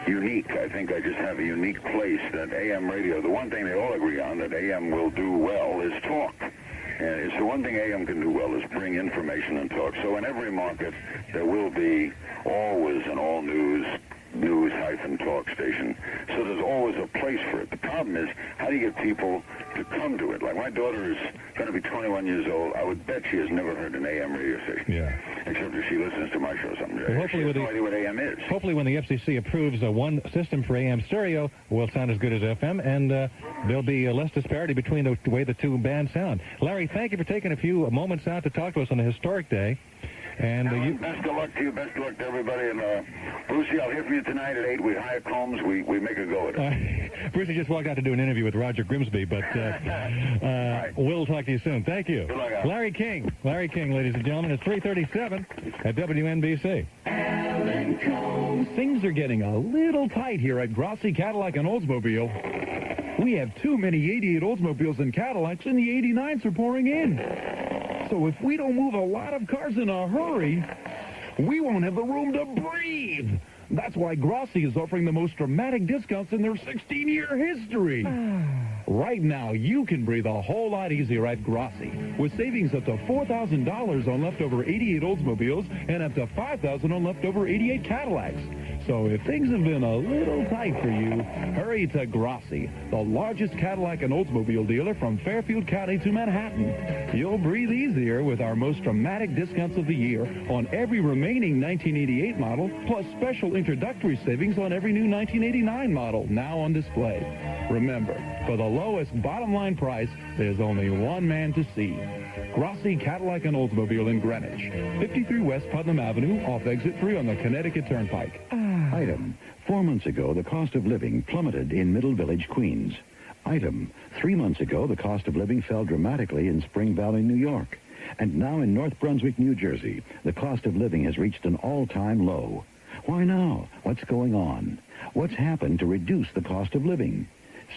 unique. I think I just have a unique place that AM radio, the one thing they all agree on that AM will do well is talk. And it's the one thing AM can do well is bring information and talk. So in every market, there will be always an all-news-talk station. So there's always a place for it. The problem is, how do you get people to come to it? Like, my daughter is going to be 21 years old. I would bet she has never heard an AM radio station. Yeah. Except if she listens to my show or something. Well, she has no idea what AM is. Hopefully when the FCC approves one system for AM stereo, will sound as good as FM, and there'll be less disparity between the way the two bands sound. Larry, thank you for taking a few moments out to talk to us on a historic day. And best of luck to you. Best of luck to everybody. And Brucey, I'll hear from you tonight at 8. We hire Colmes. We make a go at it. Brucey just walked out to do an interview with Roger Grimsby, but we'll talk to you soon. Thank you. Good luck, Larry King, ladies and gentlemen. It's 3:37 at WNBC. Things are getting a little tight here at Grossi Cadillac and Oldsmobile. We have too many 88 Oldsmobiles and Cadillacs, and the 89s are pouring in. So if we don't move a lot of cars in a hurry, we won't have the room to breathe. That's why Grossi is offering the most dramatic discounts in their 16-year history. Right now, you can breathe a whole lot easier at Grossi, with savings up to $4,000 on leftover 88 Oldsmobiles and up to $5,000 on leftover 88 Cadillacs. So if things have been a little tight for you, hurry to Grossi, the largest Cadillac and Oldsmobile dealer from Fairfield County to Manhattan. You'll breathe easier with our most dramatic discounts of the year on every remaining 1988 model, plus special introductory savings on every new 1989 model, now on display. Remember, for the lowest bottom line price, there's only one man to see. Grossi Cadillac and Oldsmobile in Greenwich, 53 West Putnam Avenue, off exit 3 on the Connecticut Turnpike. Item, 4 months ago, the cost of living plummeted in Middle Village, Queens. Item, 3 months ago, the cost of living fell dramatically in Spring Valley, New York. And now in North Brunswick, New Jersey, the cost of living has reached an all-time low. Why now? What's going on? What's happened to reduce the cost of living?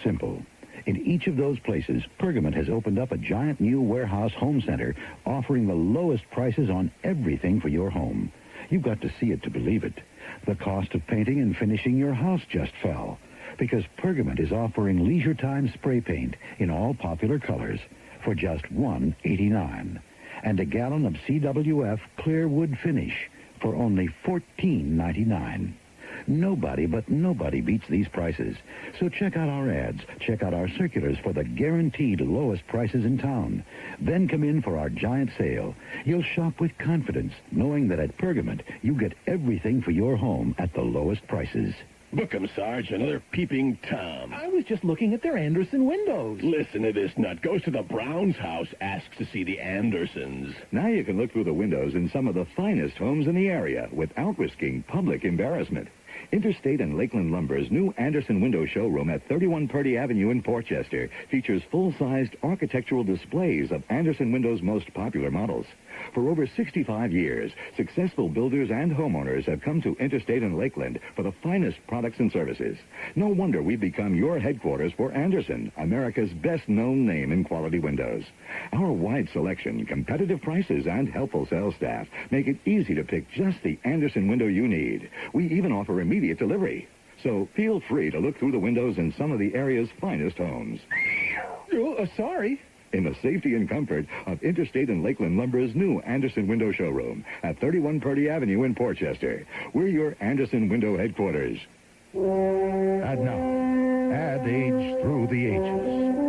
Simple. In each of those places, Pergament has opened up a giant new warehouse home center offering the lowest prices on everything for your home. You've got to see it to believe it. The cost of painting and finishing your house just fell because Pergament is offering leisure time spray paint in all popular colors for just $1.89 and a gallon of CWF clear wood finish for only $14.99. Nobody beats these prices. So check out our ads, check out our circulars for the guaranteed lowest prices in town. Then come in for our giant sale. You'll shop with confidence, knowing that at Pergament, you get everything for your home at the lowest prices. Book 'em, Sarge. Another peeping Tom. I was just looking at their Anderson windows. Listen to this nut. Goes to the Browns' house, asks to see the Andersons. Now you can look through the windows in some of the finest homes in the area without risking public embarrassment. Interstate and Lakeland Lumber's new Anderson Window Showroom at 31 Purdy Avenue in Portchester features full-sized architectural displays of Anderson Window's most popular models. For over 65 years, successful builders and homeowners have come to Interstate and Lakeland for the finest products and services. No wonder we've become your headquarters for Anderson, America's best-known name in quality windows. Our wide selection, competitive prices, and helpful sales staff make it easy to pick just the Anderson window you need. We even offer immediate delivery. So feel free to look through the windows in some of the area's finest homes. Sorry. In the safety and comfort of Interstate and Lakeland Lumber's new Anderson Window Showroom at 31 Purdy Avenue in Portchester. We're your Anderson Window headquarters. And now, add age through the ages.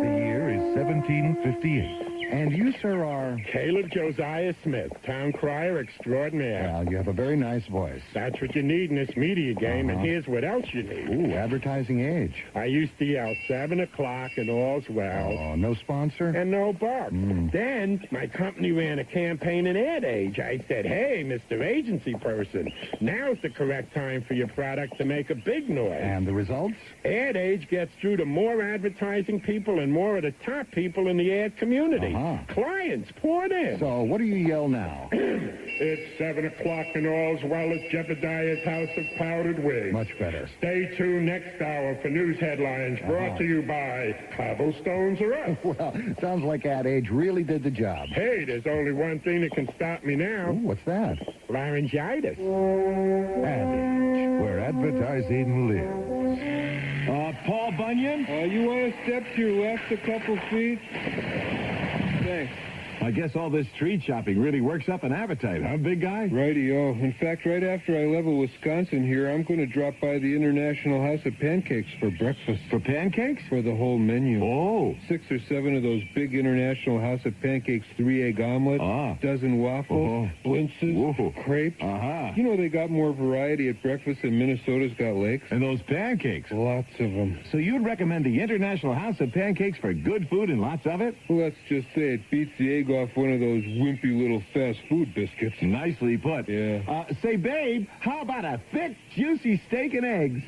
The year is 1758. And you, sir, are... Caleb Josiah Smith, town crier extraordinaire. Well, you have a very nice voice. That's what you need in this media game, and here's what else you need. Ooh, advertising age. I used to yell 7 o'clock and all's well. Oh, no sponsor? And no buck. Then my company ran a campaign in ad age. I said, hey, Mr. Agency Person, now's the correct time for your product to make a big noise. And the results? Ad age gets through to more advertising people and more of the top people in the ad community. Clients poured in. So what do you yell now? It's 7 o'clock and all's well at Jebediah's House of Powdered Wigs. Much better. Stay tuned next hour for news headlines brought to you by Cobblestones or Us. Well, sounds like ad age really did the job. Hey, there's only one thing that can stop me now. Ooh, what's that? Laryngitis. Ad age, where advertising lives. Paul Bunyan? You want to step to your left a couple feet? Thanks. I guess all this street shopping really works up an appetite, huh, big guy? Righty-o. In fact, right after I level Wisconsin here, I'm going to drop by the International House of Pancakes for breakfast. For pancakes? For the whole menu. Oh. 6 or 7 of those big International House of Pancakes 3-egg omelet, dozen waffles, blintzes, crepes. You know they got more variety at breakfast than Minnesota's got lakes. And those pancakes? Lots of them. So you'd recommend the International House of Pancakes for good food and lots of it? Well, let's just say it beats the egg off one of those wimpy little fast food biscuits. Nicely put. Yeah. Say, babe, how about a thick, juicy steak and eggs?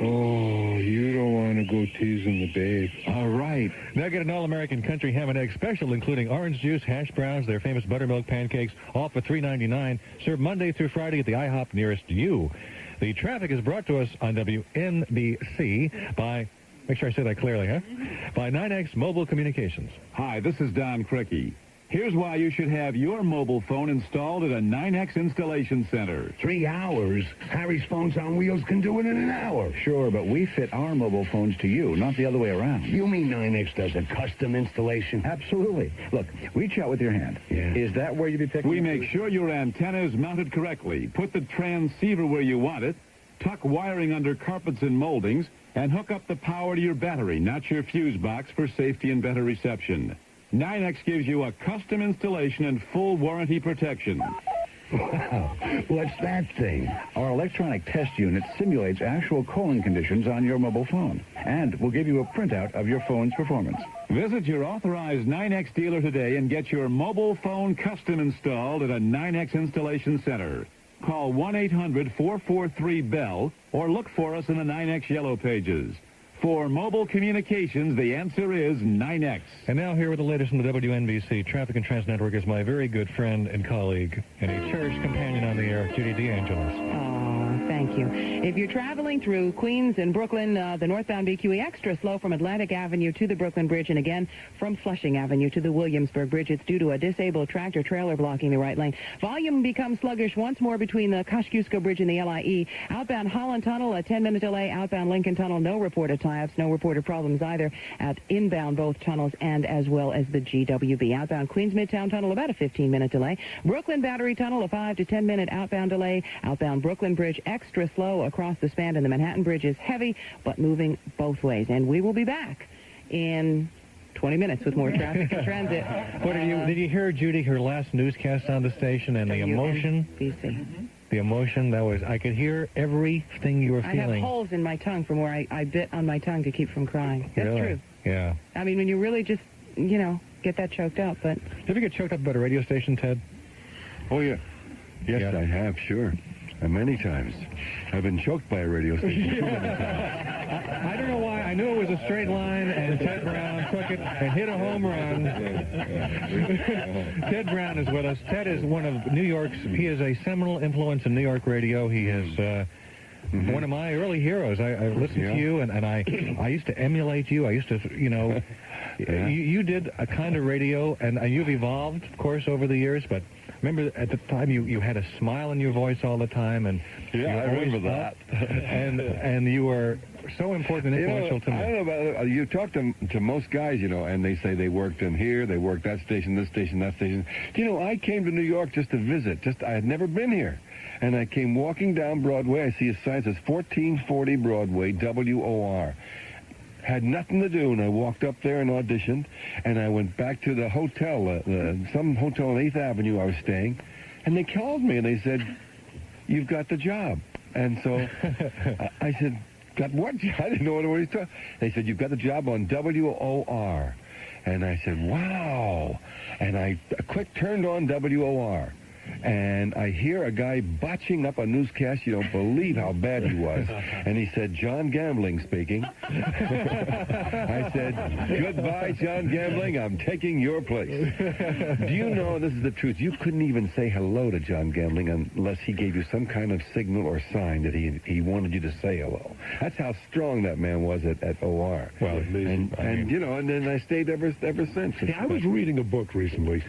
Oh, you don't want to go teasing the babe. All right. Now get an all-American country ham and egg special, including orange juice, hash browns, their famous buttermilk pancakes, all for $3.99. Served Monday through Friday at the IHOP nearest you. The traffic is brought to us on WNBC by... Make sure I say that clearly, huh? By 9X Mobile Communications. Hi, this is Don Cricky. Here's why you should have your mobile phone installed at a 9X installation center. 3 hours? Harry's Phones on Wheels can do it in an hour. Sure, but we fit our mobile phones to you, not the other way around. You mean 9X does a custom installation? Absolutely. Look, reach out with your hand. Yeah. Is that where you be picking We make sure your antenna is mounted correctly. Put the transceiver where you want it. Tuck wiring under carpets and moldings. And hook up the power to your battery, not your fuse box, for safety and better reception. 9X gives you a custom installation and full warranty protection. Wow. What's that thing? Our electronic test unit simulates actual calling conditions on your mobile phone. And will give you a printout of your phone's performance. Visit your authorized 9X dealer today and get your mobile phone custom installed at a 9X installation center. Call 1-800-443-BELL or look for us in the 9X Yellow Pages. For mobile communications, the answer is 9X. And now here with the latest in the WNBC Traffic and Trans Network is my very good friend and colleague and a cherished companion on the air, Judy DeAngelis. Thank you. If you're traveling through Queens and Brooklyn, the northbound BQE extra slow from Atlantic Avenue to the Brooklyn Bridge, and again from Flushing Avenue to the Williamsburg Bridge. It's due to a disabled tractor trailer blocking the right lane. Volume becomes sluggish once more between the Kosciuszko Bridge and the LIE. Outbound Holland Tunnel, a 10-minute delay. Outbound Lincoln Tunnel, no reported tie-ups, no reported problems either at inbound both tunnels and as well as the GWB. Outbound Queens Midtown Tunnel, about a 15-minute delay. Brooklyn Battery Tunnel, a 5 to 10-minute outbound delay. Outbound Brooklyn Bridge, extra slow across the span, and the Manhattan Bridge is heavy, but moving both ways. And we will be back in 20 minutes with more traffic and transit. What did you hear, Judy, her last newscast on the station and the emotion? WNBC. The emotion, I could hear everything you were feeling. I have holes in my tongue from where I bit on my tongue to keep from crying. That's really? True. Yeah. I mean, when you really just, get that choked up, but... Have you get choked up about a radio station, Ted? Oh, yeah. Yes, I have, sure. Many times. I've been choked by a radio station too many times. I don't know why. I knew it was a straight line, and Ted Brown took it and hit a home run. Ted Brown is with us. Ted is one of New York's... He is a seminal influence in New York radio. He is... one of my early heroes. I listened to you, and I used to emulate you. I used to, you did a kind of radio, and you've evolved, of course, over the years, but remember at the time you had a smile in your voice all the time, and I remember that. and you were so important and influential to me. I don't know about you. Talk to most guys, and they say they worked in here, they worked that station, this station, that station. I came to New York just to visit. I had never been here. And I came walking down Broadway. I see a sign that says 1440 Broadway, WOR. Had nothing to do, and I walked up there and auditioned, and I went back to the hotel, some hotel on 8th Avenue I was staying, and they called me, and they said, "You've got the job." And so I said, "Got what?" I didn't know what he was talking. They said, "You've got the job on WOR." And I said, "Wow." And I quick turned on WOR. And I hear a guy botching up a newscast. You don't believe how bad he was. And he said, "John Gambling speaking." I said, "Goodbye, John Gambling. I'm taking your place." Do you know, this is the truth, you couldn't even say hello to John Gambling unless he gave you some kind of signal or sign that he wanted you to say hello. That's how strong that man was at OR. Well, and then I stayed ever since. I was reading a book recently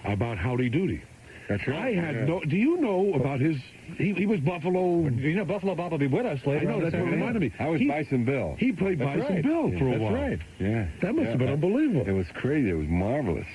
about Howdy Doody. That's right. Do you know about his... He was Buffalo... Buffalo Bob will be with us later. I know, that's what reminded me. I was Bison Bill. He played Bison Bill for a while. That's right. Yeah. That must have been unbelievable. It was crazy. It was marvelous.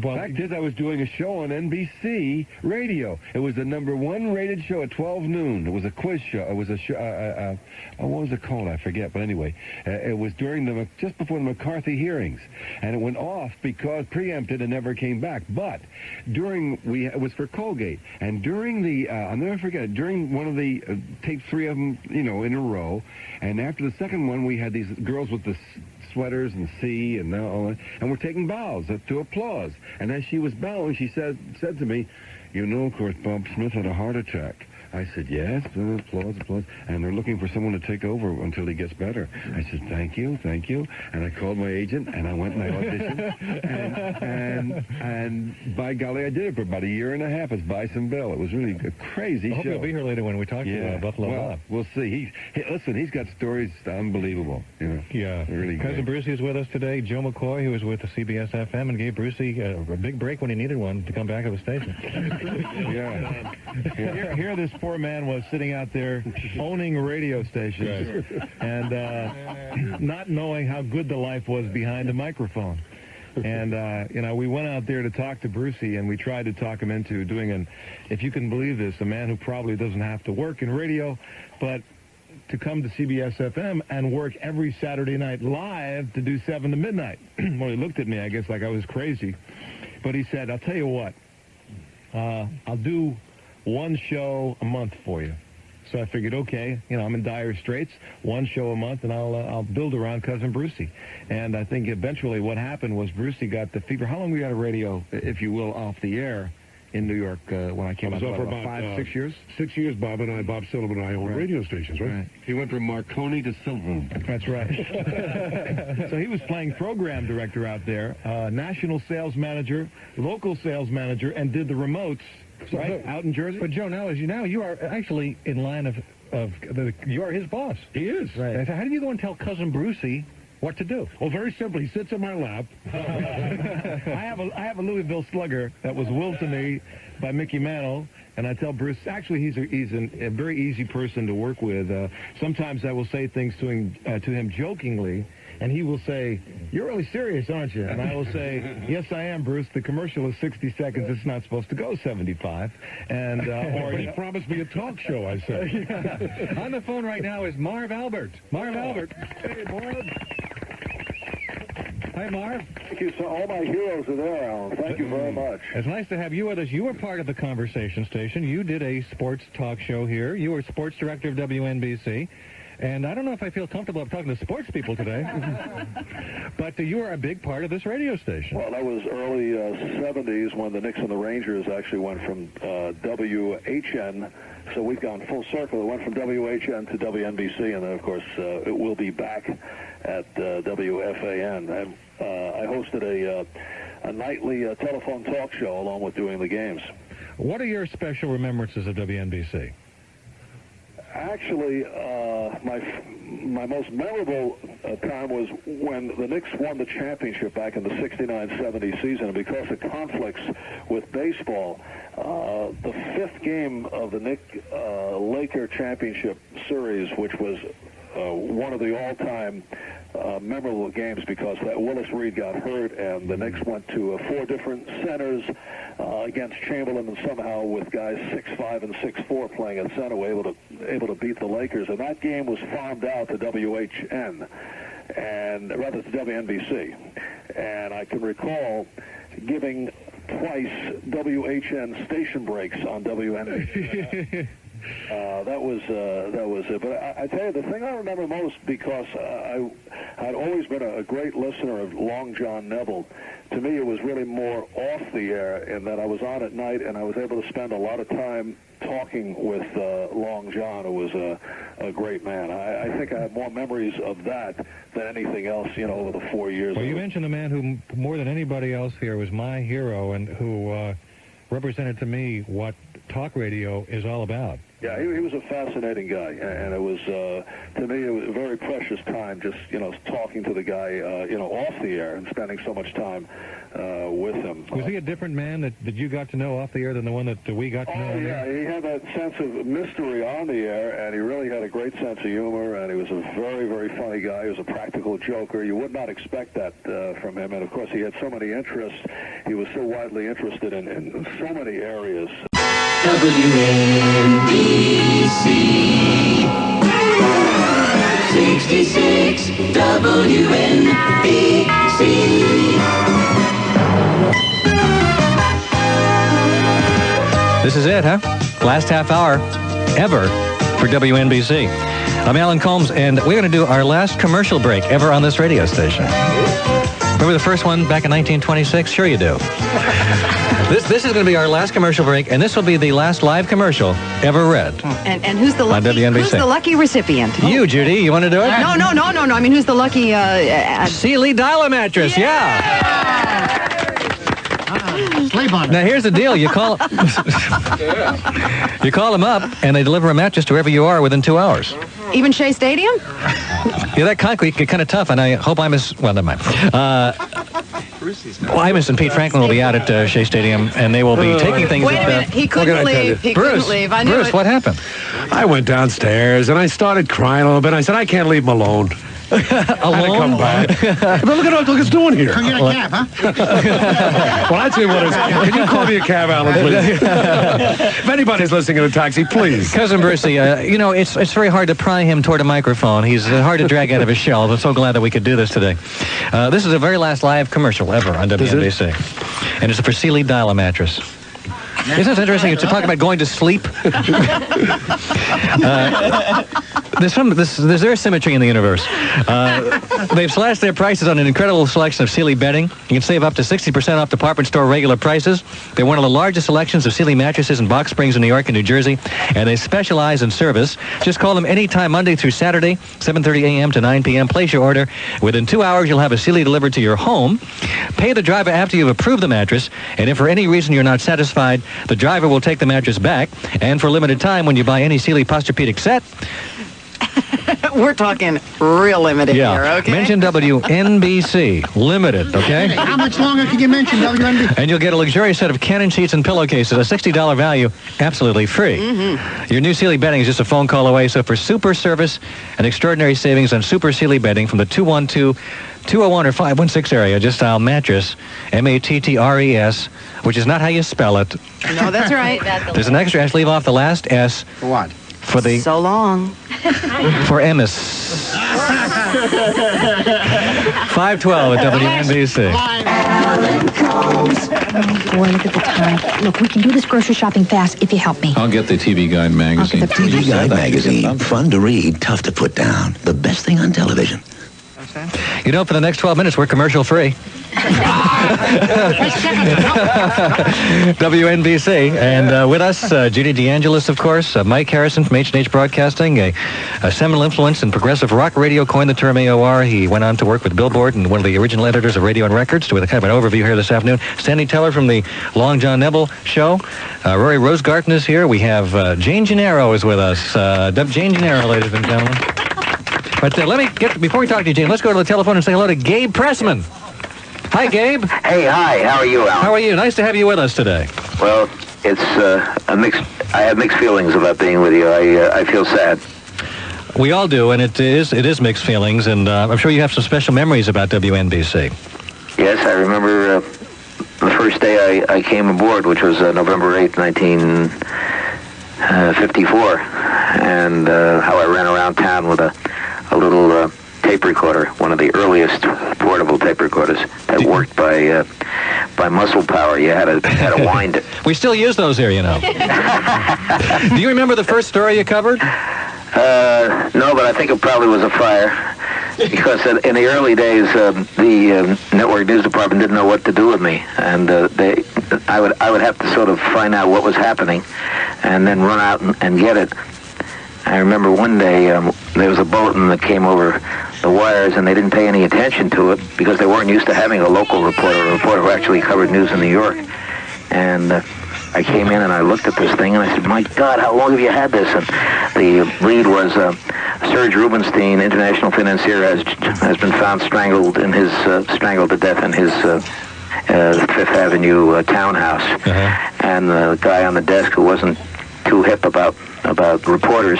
Well, the fact is, I was doing a show on NBC radio. It was the #1 rated show at 12 noon. It was a quiz show. It was a show, what was it called? I forget. But anyway, it was during just before the McCarthy hearings. And it went off because preempted and never came back. But it was for Colgate. And during I'll never forget it, during one of the, tape 3 of them, in a row. And after the second one, we had these girls with the sweaters and C and all that, and we're taking bows to applause. And as she was bowing, she said to me, "Of course, Bob Smith had a heart attack." I said, "Yes, applause, applause." And they're looking for someone to take over until he gets better. I said, thank you. And I called my agent, and I went and I auditioned. and by golly, I did it for about 1.5 years as Bison Bill. It was really a crazy show. I hope he'll be here later when we talk to Buffalo Bob. We'll see. He's got stories unbelievable. Yeah. Really Cousin Brucey is with us today. Joe McCoy, who was with the CBS FM and gave Brucey a big break when he needed one to come back to the station. Here this poor man was sitting out there owning radio stations and not knowing how good the life was behind a microphone. And, we went out there to talk to Brucey, and we tried to talk him into doing if you can believe this, a man who probably doesn't have to work in radio, but to come to CBS FM and work every Saturday night live to do 7 to midnight. Well, he looked at me, I guess, like I was crazy. But he said, "I'll tell you what, I'll do one show a month for you." So I figured, okay, I'm in dire straits, one show a month, and I'll build around Cousin Brucey. And I think eventually what happened was Brucey got the fever. How long were you out of radio, if you will, off the air in New York when I came out? For about 5-6 years? 6 years, Bob Silverman and I owned radio stations, right? He went from Marconi to Silverman. That's right. So he was playing program director out there, national sales manager, local sales manager, and did the remotes. Right, out in Jersey. But Joe, now you are actually in line you are his boss. He is. Right. So how do you go and tell Cousin Brucey what to do? Well, very simply, he sits in my lap. I have a Louisville Slugger that was willed to me by Mickey Mantle, and I tell Bruce, actually, he's a very easy person to work with. Sometimes I will say things to him jokingly, and he will say, "You're really serious, aren't you?" And I will say, "Yes, I am, Bruce. The commercial is 60 seconds. It's not supposed to go 75. And but he promised me a talk show, I said. On the phone right now is Marv Albert. Marv Albert. Hey, Marv. Hi, Marv. Thank you. So all my heroes are there, Alan. Thank you very much. It's nice to have you with us. You were part of the conversation station. You did a sports talk show here. You were sports director of WNBC. And I don't know if I feel comfortable talking to sports people today, but you were a big part of this radio station. Well, that was early 70s when the Knicks and the Rangers actually went from WHN. So we've gone full circle. It went from WHN to WNBC, and then, of course, it will be back at WFAN. And I hosted a nightly telephone talk show along with doing the games. What are your special remembrances of WNBC? Actually, my most memorable time was when the Knicks won the championship back in the 69-70 season, and because of conflicts with baseball, the fifth game of the Laker championship series, which was one of the all-time memorable games because that Willis Reed got hurt, and the Knicks went to 4 different centers against Chamberlain, and somehow with guys 6'5" and 6'4" playing at center were able to beat the Lakers. And that game was farmed out to WHN, and rather to WNBC. And I can recall giving twice WHN station breaks on WNBC. That was it. But I tell you, the thing I remember most, because I'd always been a great listener of Long John Neville, to me it was really more off the air in that I was on at night and I was able to spend a lot of time talking with Long John, who was a great man. I think I have more memories of that than anything else, over the 4 years. Well, you mentioned the man who, more than anybody else here, was my hero and who represented to me what talk radio is all about. Yeah, he was a fascinating guy, and it was, to me, it was a very precious time just, talking to the guy, off the air and spending so much time with him. Was he a different man that you got to know off the air than the one that we got to know on yeah, air? he had that sense of mystery on the air, and he really had a great sense of humor, and he was a very, very funny guy. He was a practical joker. You would not expect that from him, and of course he had so many interests. He was so widely interested in so many areas. WNBC 66 WNBC. This is it, huh? Last half hour ever for WNBC. I'm Alan Colmes, and we're going to do our last commercial break ever on this radio station. Remember the first one back in 1926? Sure you do. This is going to be our last commercial break, and this will be the last live commercial ever read. And who's the lucky recipient? You, Judy. You want to do it? No. I mean, who's the lucky... Sealy Dial Mattress, yeah. Sleep on it. Now, here's the deal. You call you call them up, and they deliver a mattress to wherever you are within 2 hours. Even Shea Stadium? Yeah, that concrete get kind of tough, and I hope Imus... Well, never mind. Imus and Pete Franklin will be out at Shea Stadium, and they will be taking things... Wait a minute. He couldn't leave. He couldn't leave. I knew Bruce, it. what happened? I went downstairs, and I started crying a little bit. I said, I can't leave him alone. Alone? Come back. But look at what it's doing here. Can you get a cab, huh? Well, I'll tell you what it is. Can you call me a cab, Alan, please? If anybody's listening in a taxi, please. Cousin Brucey, it's very hard to pry him toward a microphone. He's hard to drag out of his shell. I'm so glad that we could do this today. This is the very last live commercial ever on WNBC. And it's for Sealy Dial Mattress. Isn't it interesting to talk about going to sleep? There's their symmetry in the universe. They've slashed their prices on an incredible selection of Sealy bedding. You can save up to 60% off department store regular prices. They're one of the largest selections of Sealy mattresses in box springs in New York and New Jersey, and they specialize in service. Just call them anytime, Monday through Saturday, 7:30 a.m. to 9 p.m. Place your order. Within 2 hours, you'll have a Sealy delivered to your home. Pay the driver after you've approved the mattress, and if for any reason you're not satisfied, the driver will take the mattress back. And for a limited time, when you buy any Sealy Posturepedic set... We're talking real limited here, okay? Mention WNBC. Limited, okay? Hey, how much longer can you mention WNBC? And you'll get a luxurious set of Canon sheets and pillowcases, a $60 value, absolutely free. Mm-hmm. Your new Sealy bedding is just a phone call away, so for super service and extraordinary savings on super Sealy bedding from the 212-201 or 516 area, just dial mattress, M-A-T-T-R-E-S, which is not how you spell it. No, that's right. There's an extra S. Leave off the last S. For what? For the... So long. For Emmis. 5:12 at WNBC. Alan Colmes. Boy, look at the time. Look, we can do this grocery shopping fast if you help me. I'll get the TV Guide magazine. TV Guide magazine. Fun to read, tough to put down. The best thing on television. You know, for the next 12 minutes, we're commercial-free. WNBC. And with us, Judy DeAngelis, of course, Mike Harrison from H&H Broadcasting, a seminal influence in progressive rock radio, coined the term AOR. He went on to work with Billboard and one of the original editors of Radio and Records, with a kind of an overview here this afternoon. Sandy Teller from the Long John Neville Show. Rory Rosegarten is here. We have Jane Gennaro is with us. Jane Gennaro, ladies and gentlemen. But let me get, before we talk to you, Jane, let's go to the telephone and say hello to Gabe Pressman. Hi, Gabe. Hey, hi. How are you, Alan? How are you? Nice to have you with us today. Well, it's a mixed. I have mixed feelings about being with you. I feel sad. We all do, and it is mixed feelings, and I'm sure you have some special memories about WNBC. Yes, I remember the first day I came aboard, which was November 8th, 1954, and how I ran around town with a little tape recorder, one of the earliest portable tape recorders that worked by muscle power. You had to wind it. We still use those here, you know. Do you remember the first story you covered? No, but I think it probably was a fire. Because in the early days, the network news department didn't know what to do with me, and I would have to sort of find out what was happening, and then run out and get it. I remember one day there was a bulletin that came over the wires, and they didn't pay any attention to it because they weren't used to having a local reporter, a reporter who actually covered news in New York. And I came in and I looked at this thing and I said, "My God, how long have you had this?" And the lead was Serge Rubinstein, international financier, has been found strangled to death in his Fifth Avenue townhouse. And the guy on the desk, who wasn't too hip about reporters,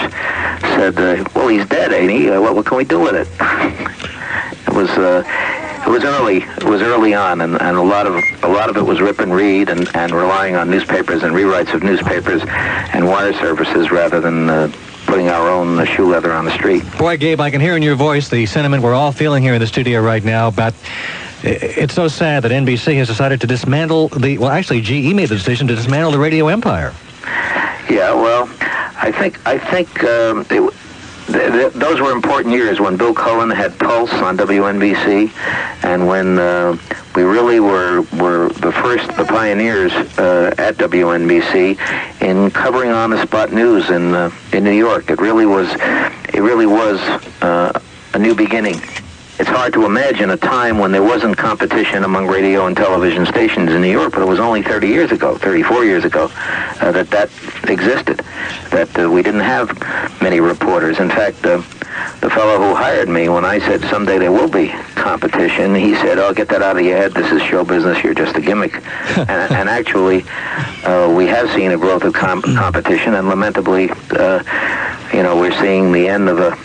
said, "Well, he's dead, ain't he? What can we do with it?" It was early. It was early on, and a lot of it was rip and read and relying on newspapers and rewrites of newspapers and wire services rather than putting our own shoe leather on the street. Boy, Gabe, I can hear in your voice the sentiment we're all feeling here in the studio right now about. It's so sad that NBC has decided to dismantle actually, GE made the decision to dismantle the radio empire. Yeah, well, I think those were important years when Bill Cullen had Pulse on WNBC, and when we really were the pioneers at WNBC in covering on-the-spot news in New York. It really was a new beginning. It's hard to imagine a time when there wasn't competition among radio and television stations in New York, but it was only 34 years ago, that existed, that we didn't have many reporters. In fact, the fellow who hired me, when I said someday there will be competition, he said, "Oh, get that out of your head. This is show business. You're just a gimmick." and actually, we have seen a growth of competition, and lamentably, we're seeing the end of a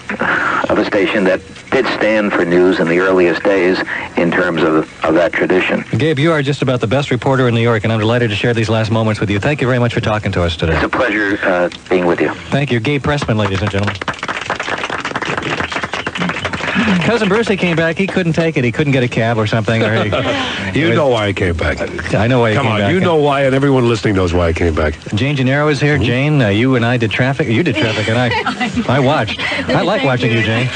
station that did stand for news in the earliest days in terms of that tradition. Gabe, you are just about the best reporter in New York, and I'm delighted to share these last moments with you. Thank you very much for talking to us today. It's a pleasure being with you. Thank you. Gabe Pressman, ladies and gentlemen. Cousin Brucey came back. He couldn't take it. He couldn't get a cab or something. You know why I came back. I know why you came back. Come on, you know why, and everyone listening knows why I came back. Jane Gennaro is here. Jane, you and I did traffic. You did traffic, and I watched. I like watching you, Jane.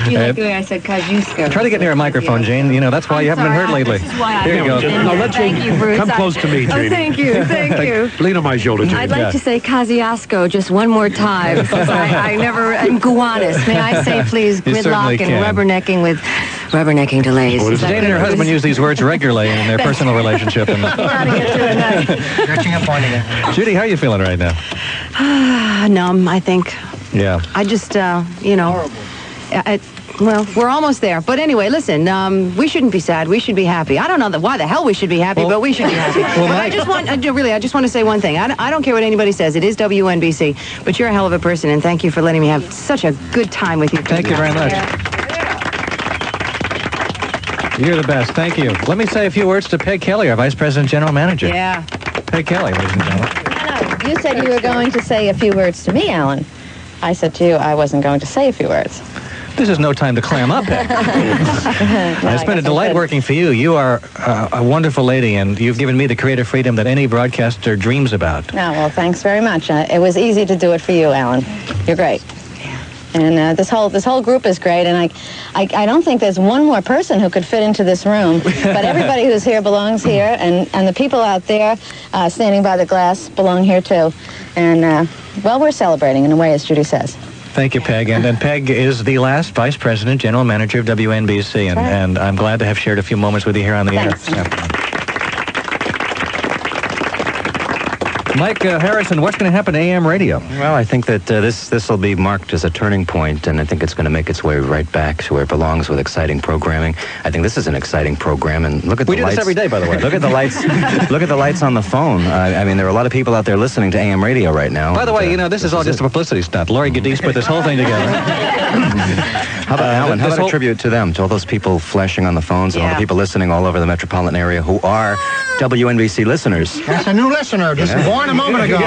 You like the way I said Kosciuszko. Try to get near a microphone, Jane. You know, that's why you haven't been heard lately. This is why Here you go. No, let Jane come close to me, Jane. Oh, thank you. Lean on my shoulder, Jane. I'd like to say Kosciuszko just one more time, since I never, and Gowanus. May I say, please, gridlock and rubbernecking with rubbernecking delays. Jane and her husband use these words regularly in their personal relationship. Judy, how are you feeling right now? Numb, I think. Yeah. I just, well, we're almost there. But anyway, listen, we shouldn't be sad. We should be happy. I don't know why the hell we should be happy, but we should be happy. I just want to say one thing. I don't care what anybody says. It is WNBC, but you're a hell of a person, and thank you for letting me have such a good time with you. Thank you very much. You're the best. Thank you. Let me say a few words to Peg Kelly, our Vice President General Manager. Yeah. Peg Kelly, ladies and gentlemen. No, you said you were going to say a few words to me, Alan. I said to you I wasn't going to say a few words. This is no time to clam up, Peg. It's been a delight working for you. You are a wonderful lady, and you've given me the creative freedom that any broadcaster dreams about. Oh, well, thanks very much. It was easy to do it for you, Alan. You're great. And this whole group is great, and I don't think there's one more person who could fit into this room. But everybody who's here belongs here, and the people out there standing by the glass belong here too. And well, we're celebrating in a way, as Judy says. Thank you, Peg. And Peg is the last Vice President, General Manager of WNBC, and I'm glad to have shared a few moments with you here on the air. Mike Harrison, what's going to happen to AM radio? Well, I think that this will be marked as a turning point, and I think it's going to make its way right back to where it belongs with exciting programming. I think this is an exciting program, and look at the lights. We do this every day, by the way. Look at the lights. Look at the lights on the phone. I mean, there are a lot of people out there listening to AM radio right now. By the way, this is all just a publicity stunt. Laurie Gadis put this whole thing together. How about Alan? How about a tribute to them, to all those people flashing on the phones, and all the people listening all over the metropolitan area who are WNBC listeners? That's a new listener, just born a moment ago.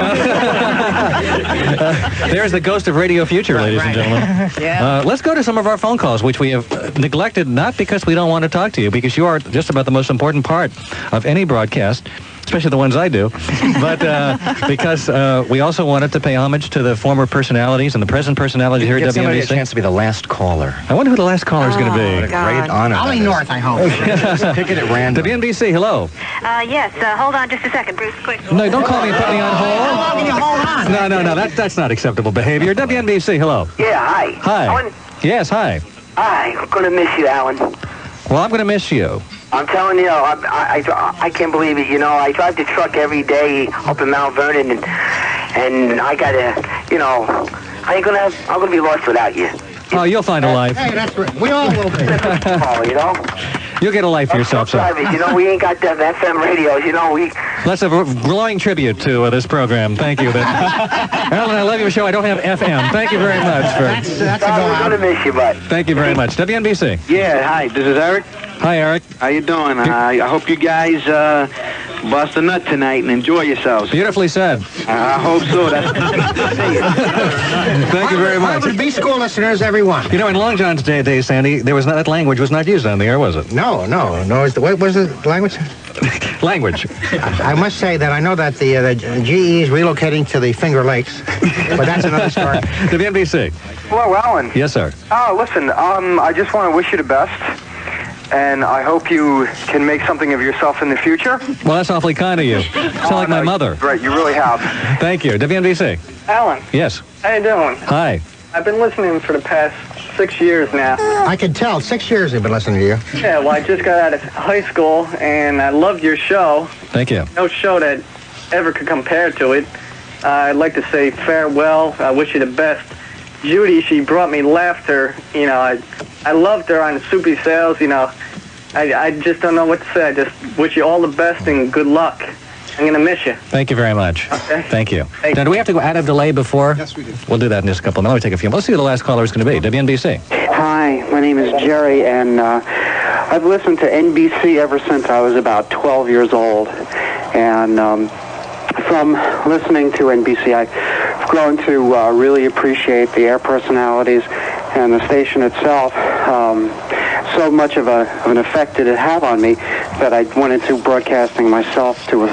There's the ghost of Radio Future, ladies and gentlemen. Let's go to some of our phone calls, which we have neglected, not because we don't want to talk to you, because you are just about the most important part of any broadcast, especially the ones I do, but because we also wanted to pay homage to the former personalities and the present personalities here at WNBC. Give a chance to be the last caller. I wonder who the last caller is going to be. What a great honor. Ollie North, I hope. Pick it at random. WNBC, hello. Yes, hold on just a second, Bruce, quick. No, don't call me and put me on hold. How long can you hold on? No, that's not acceptable behavior. WNBC, hello. Yeah, hi. Hi. Alan? Yes, hi. Hi, I'm going to miss you, Alan. Well, I'm going to miss you. I'm telling you, I can't believe it. I drive the truck every day up in Mount Vernon, and I got to, I'm going to be lost without you. Oh, you'll find a life. Hey, that's right. We all will be. You'll get a life for yourself, sir. We ain't got them FM radios, That's a glowing tribute to this program. Thank you. Alan, I love your show. I don't have FM. Thank you very much. That's I'm going to miss you, bud. Thank you very much. WNBC. Yeah, hi. This is Eric. Hi, Eric. How you doing? I hope you guys bust a nut tonight and enjoy yourselves. Beautifully said. I hope so. Thank you very much. Harvard B school listeners, everyone. In Long John's day, Sandy, that language was not used on the air, was it? No. What was the language? Language. I must say that I know that the GE is relocating to the Finger Lakes, but that's another story. WNBC. Hello, Alan. Yes, sir. Listen, I just want to wish you the best. And I hope you can make something of yourself in the future. Well, that's awfully kind of you. Sound like my mother. Right, you really have. Thank you. WNBC. Alan. Yes. How you doing? Hi. I've been listening for the past 6 years now. I can tell. 6 years I've been listening to you. Yeah, well, I just got out of high school, and I loved your show. Thank you. No show that ever could compare to it. I'd like to say farewell. I wish you the best. Judy, she brought me laughter. I loved her on Soupy Sales. I just don't know what to say. I just wish you all the best and good luck. I'm going to miss you. Thank you very much. Okay. Thank you. Now, do we have to go out of delay before? Yes, we do. We'll do that in just a couple of minutes. Let me take a few. Let's see who the last caller is going to be. WNBC. Hi, my name is Jerry, and I've listened to NBC ever since I was about 12 years old. And from listening to NBC, I've grown to really appreciate the air personalities and the station itself. So much of an effect did it have on me that I went into broadcasting myself to a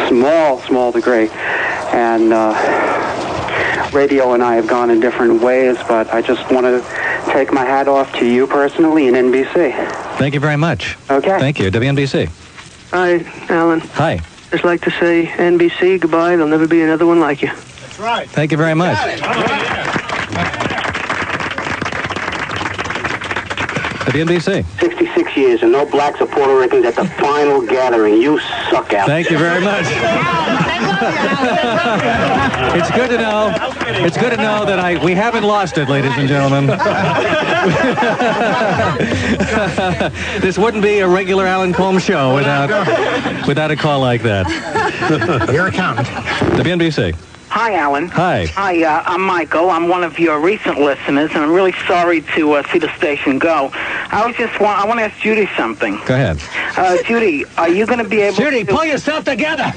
small degree. And radio and I have gone in different ways, but I just want to take my hat off to you personally and NBC. Thank you very much. Okay. Thank you. WNBC. Hi, Alan. Hi. Just like to say, NBC, goodbye. There'll never be another one like you. That's right. Thank you very much. WNBC. 66 years and no blacks or Puerto Ricans at the final gathering. You suck out. Thank you very much. It's good to know. It's good to know that we haven't lost it, ladies and gentlemen. This wouldn't be a regular Alan Colmes show without a call like that. Your accountant. WNBC. Hi, Alan. Hi. Hi, I'm Michael. I'm one of your recent listeners, and I'm really sorry to see the station go. I want to ask Judy something. Go ahead. Judy, are you going to be able Judy, to... pull yourself together.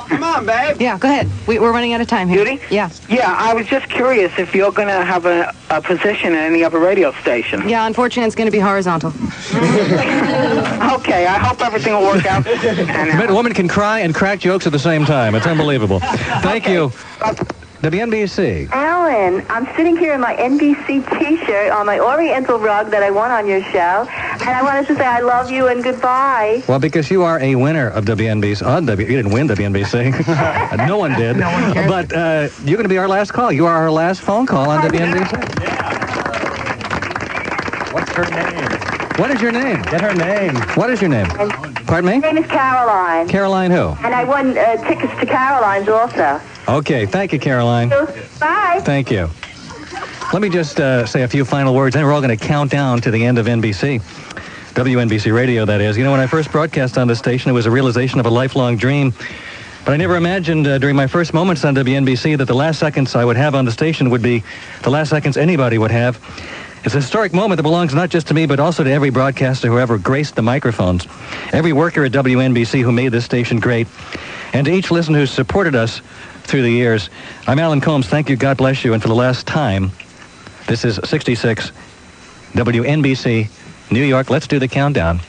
Come on, babe. Yeah, go ahead. We're running out of time here. Judy? Yeah. Yeah, I was just curious if you're going to have a position in any other radio station. Yeah, unfortunately, it's going to be horizontal. Okay, I hope everything will work out. A woman can cry and crack jokes at the same time. It's unbelievable. Thank you. WNBC. Alan, I'm sitting here in my NBC T-shirt on my Oriental rug that I won on your show, and I wanted to say I love you and goodbye. Well, because you are a winner of WNBC. You didn't win WNBC. No one did. No one cares. But you're going to be our last call. You are our last phone call on WNBC. What's her name? What is your name? Get her name. What is your name? Pardon me? My name is Caroline. Caroline who? And I won tickets to Caroline's also. Okay, thank you, Caroline. Bye. Thank you. Let me just say a few final words, and we're all going to count down to the end of NBC. WNBC Radio, that is. You know, when I first broadcast on this station, it was a realization of a lifelong dream. But I never imagined during my first moments on WNBC that the last seconds I would have on the station would be the last seconds anybody would have. It's a historic moment that belongs not just to me, but also to every broadcaster who ever graced the microphones, every worker at WNBC who made this station great, and to each listener who's supported us through the years. I'm Alan Colmes. Thank you. God bless you. And for the last time, this is 66 WNBC, New York. Let's do the countdown.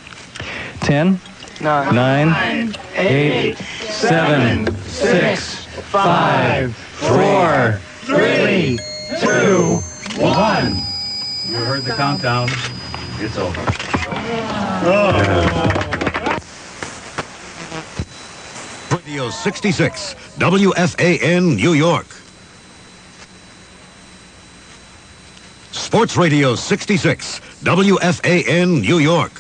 10, 9, 8, 7, 6, 5, 4, 3, 2, 1. You heard the countdown. It's over. Radio 66, WFAN, New York. Sports Radio 66, WFAN, New York.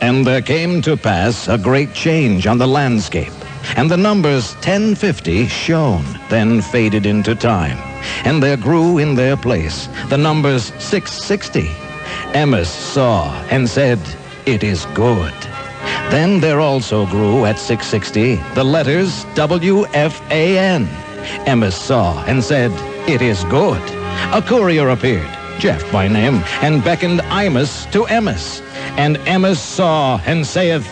And there came to pass a great change on the landscape, and the numbers 1050 shone, then faded into time, and there grew in their place the numbers 660. Amos saw and said, "It is good." Then there also grew at 660 the letters WFAN. Amos saw and said, "It is good." A courier appeared, Jeff by name, and beckoned Imus to Amos. And Amos saw and saith,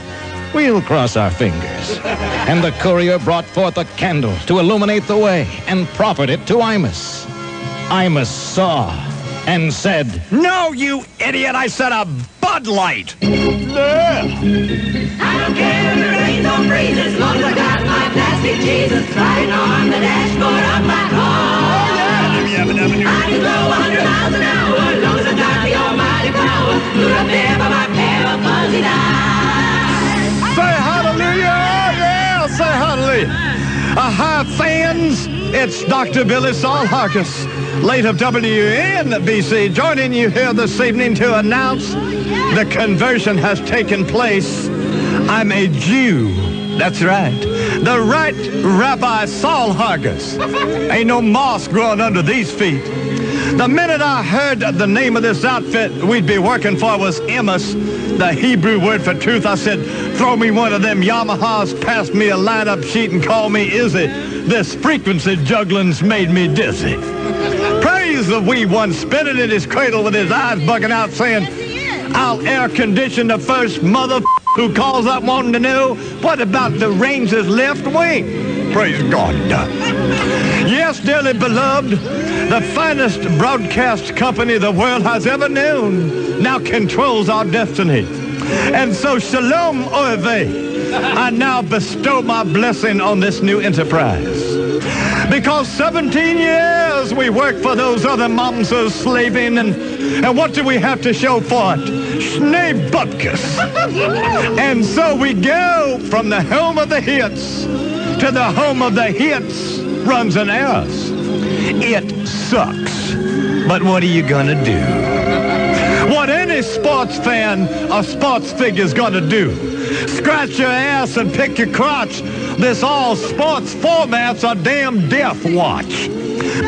"We'll cross our fingers." And the courier brought forth a candle to illuminate the way and proffered it to Imus. Imus saw and said, "No, you idiot, I said a Bud Light." I don't care if it rains or freezes, as long as I got my plastic Jesus riding on the dashboard of my car. I can go 100 miles an hour, as long as I got the almighty power, put up there by my pair of fuzzy eyes. Say hallelujah, oh yeah, say hallelujah. Hi, fans, it's Dr. Billy Sol Hargis, late of WNBC, joining you here this evening to announce the conversion has taken place. I'm a Jew. That's right. The right Rabbi Sol Hargis. Ain't no moss growing under these feet. The minute I heard the name of this outfit we'd be working for was Amos, the Hebrew word for truth, I said, throw me one of them Yamahas, pass me a lineup sheet, and call me Izzy. This frequency juggling's made me dizzy. Praise the wee one spinning in his cradle with his eyes bugging out saying, I'll air condition the first mother who calls up wanting to know what about the Rangers' left wing. Praise God. Yes, dearly beloved, the finest broadcast company the world has ever known now controls our destiny. And so, shalom oeve, I now bestow my blessing on this new enterprise. Because 17 years we worked for those other mamsas slaving, and what do we have to show for it? Schnee Bupkis. And so we go from the home of the hits to the home of the hits runs and errors. It sucks, but what are you gonna do? What any sports fan or sports figure's gonna do? Scratch your ass and pick your crotch. This all sports format's a damn death watch.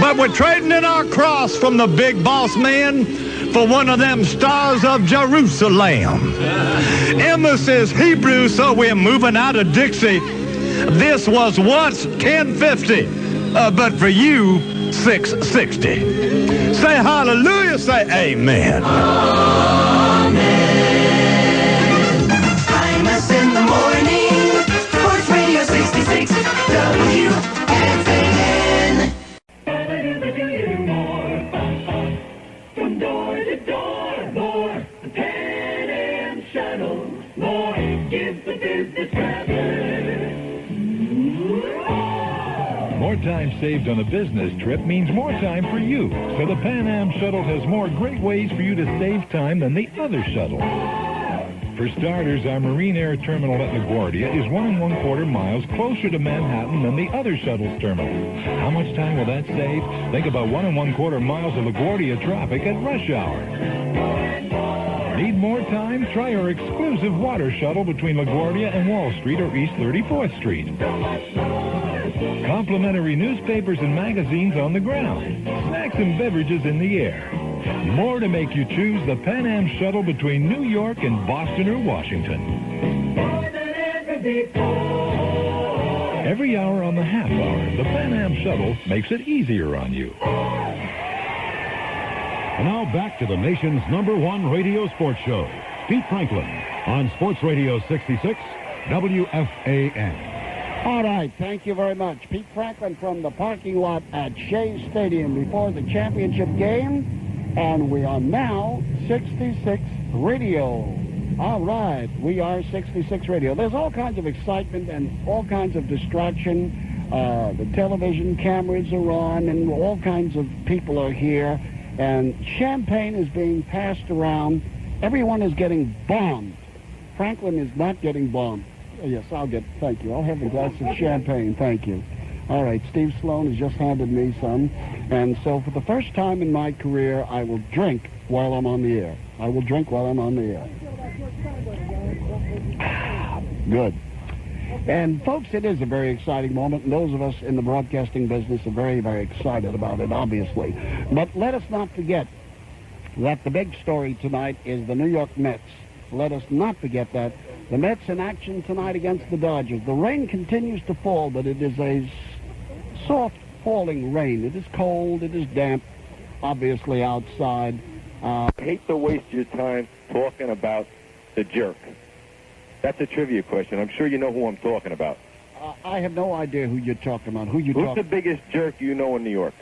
But we're trading in our cross from the big boss man for one of them stars of Jerusalem. Amos is Hebrew, so we're moving out of Dixie. This was once 1050, but for you, 660. Say hallelujah, say amen. Imus in the morning. Sports Radio 66 WFAN. From door to door, more. The Pan Am Shuttle, more. Gives the business traveler. More time saved on a business trip means more time for you. So the Pan Am Shuttle has more great ways for you to save time than the other shuttle. For starters, our Marine Air Terminal at LaGuardia is 1 1/4 miles closer to Manhattan than the other shuttle's terminal. How much time will that save? Think about 1 1/4 miles of LaGuardia traffic at rush hour. Need more time? Try our exclusive water shuttle between LaGuardia and Wall Street or East 34th Street. Complimentary newspapers and magazines on the ground. Snacks and beverages in the air. More to make you choose the Pan Am Shuttle between New York and Boston or Washington. Every hour on the half hour, the Pan Am Shuttle makes it easier on you. And now back to the nation's #1 radio sports show. Pete Franklin on Sports Radio 66, WFAN. All right, thank you very much. Pete Franklin from the parking lot at Shea Stadium before the championship game. And we are now 66 Radio. All right, we are 66 Radio. There's all kinds of excitement and all kinds of distraction. The television cameras are on and all kinds of people are here. And champagne is being passed around. Everyone is getting bombed. Franklin is not getting bombed. Yes, thank you. I'll have a glass of champagne, thank you. All right, Steve Sloan has just handed me some. And so for the first time in my career, I will drink while I'm on the air. I will drink while I'm on the air. Good. And folks, it is a very exciting moment, and those of us in the broadcasting business are very, very excited about it, obviously. But let us not forget that the big story tonight is the New York Mets. Let us not forget that. The Mets in action tonight against the Dodgers. The rain continues to fall, but it is a soft falling rain. It is cold, it is damp, obviously outside. I hate to waste your time talking about the jerk. That's a trivia question. I'm sure you know who I'm talking about. I have no idea who you're talking about. Who's the biggest jerk you know in New York?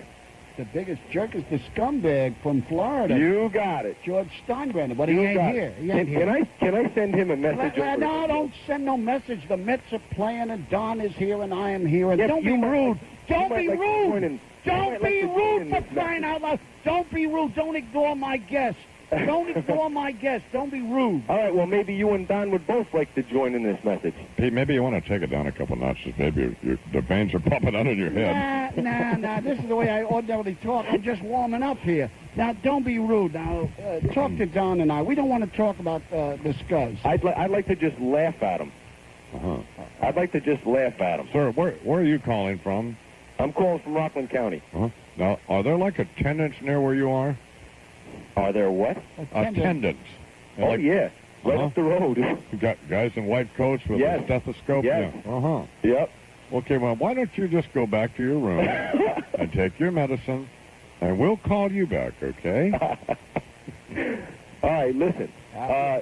The biggest jerk is the scumbag from Florida. You got it. George Steinbrenner, but he ain't here. He ain't here. Can I send him a message? No, don't send no message. The Mets are playing, and Don is here, and I am here. And Yes, don't be rude. Don't be rude. Don't be rude, for crying out loud. Don't be rude. Don't ignore my guest. Don't ignore my guest. Don't be rude. All right, well, maybe you and Don would both like to join in this message. Pete, maybe you want to take it down a couple notches. Maybe the veins are popping out of your head. Nah. This is the way I ordinarily talk. I'm just warming up here. Now, don't be rude. Now, talk to Don and I. We don't want to talk about the Scuzz. I'd like to just laugh at him. I'd like to just laugh at him. Sir, where are you calling from? I'm calling from Rockland County. Now, are there like attendants near where you are? Are there what? Attendants. Oh, yeah. Right up the road. You got guys in white coats with a stethoscope? Yes. Yeah. Yep. Okay, well, why don't you just go back to your room and take your medicine, and we'll call you back, okay? All right, listen.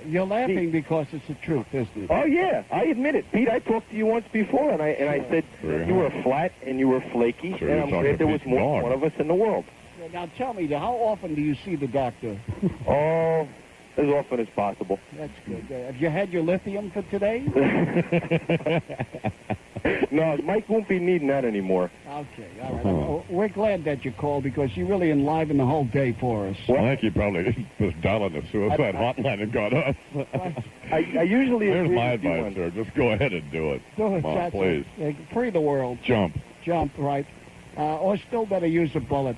You're laughing because it's the truth, isn't it? Oh, yeah. I admit it. Pete, I talked to you once before, and I said you were flat and you were flaky, and I'm glad there was more than one of us in the world. Now, tell me, how often do you see the doctor? Oh, as often as possible. That's good. Have you had your lithium for today? No, Mike won't be needing that anymore. Okay, all right. We're glad that you called because you really enlivened the whole day for us. Well, I think he probably was dialing the suicide hotline and got up. I usually There's agree my with you advice, on- sir. Just go ahead and do it. Do it, Come on, please. Free the world. Jump. Right. Or still better use a bullet.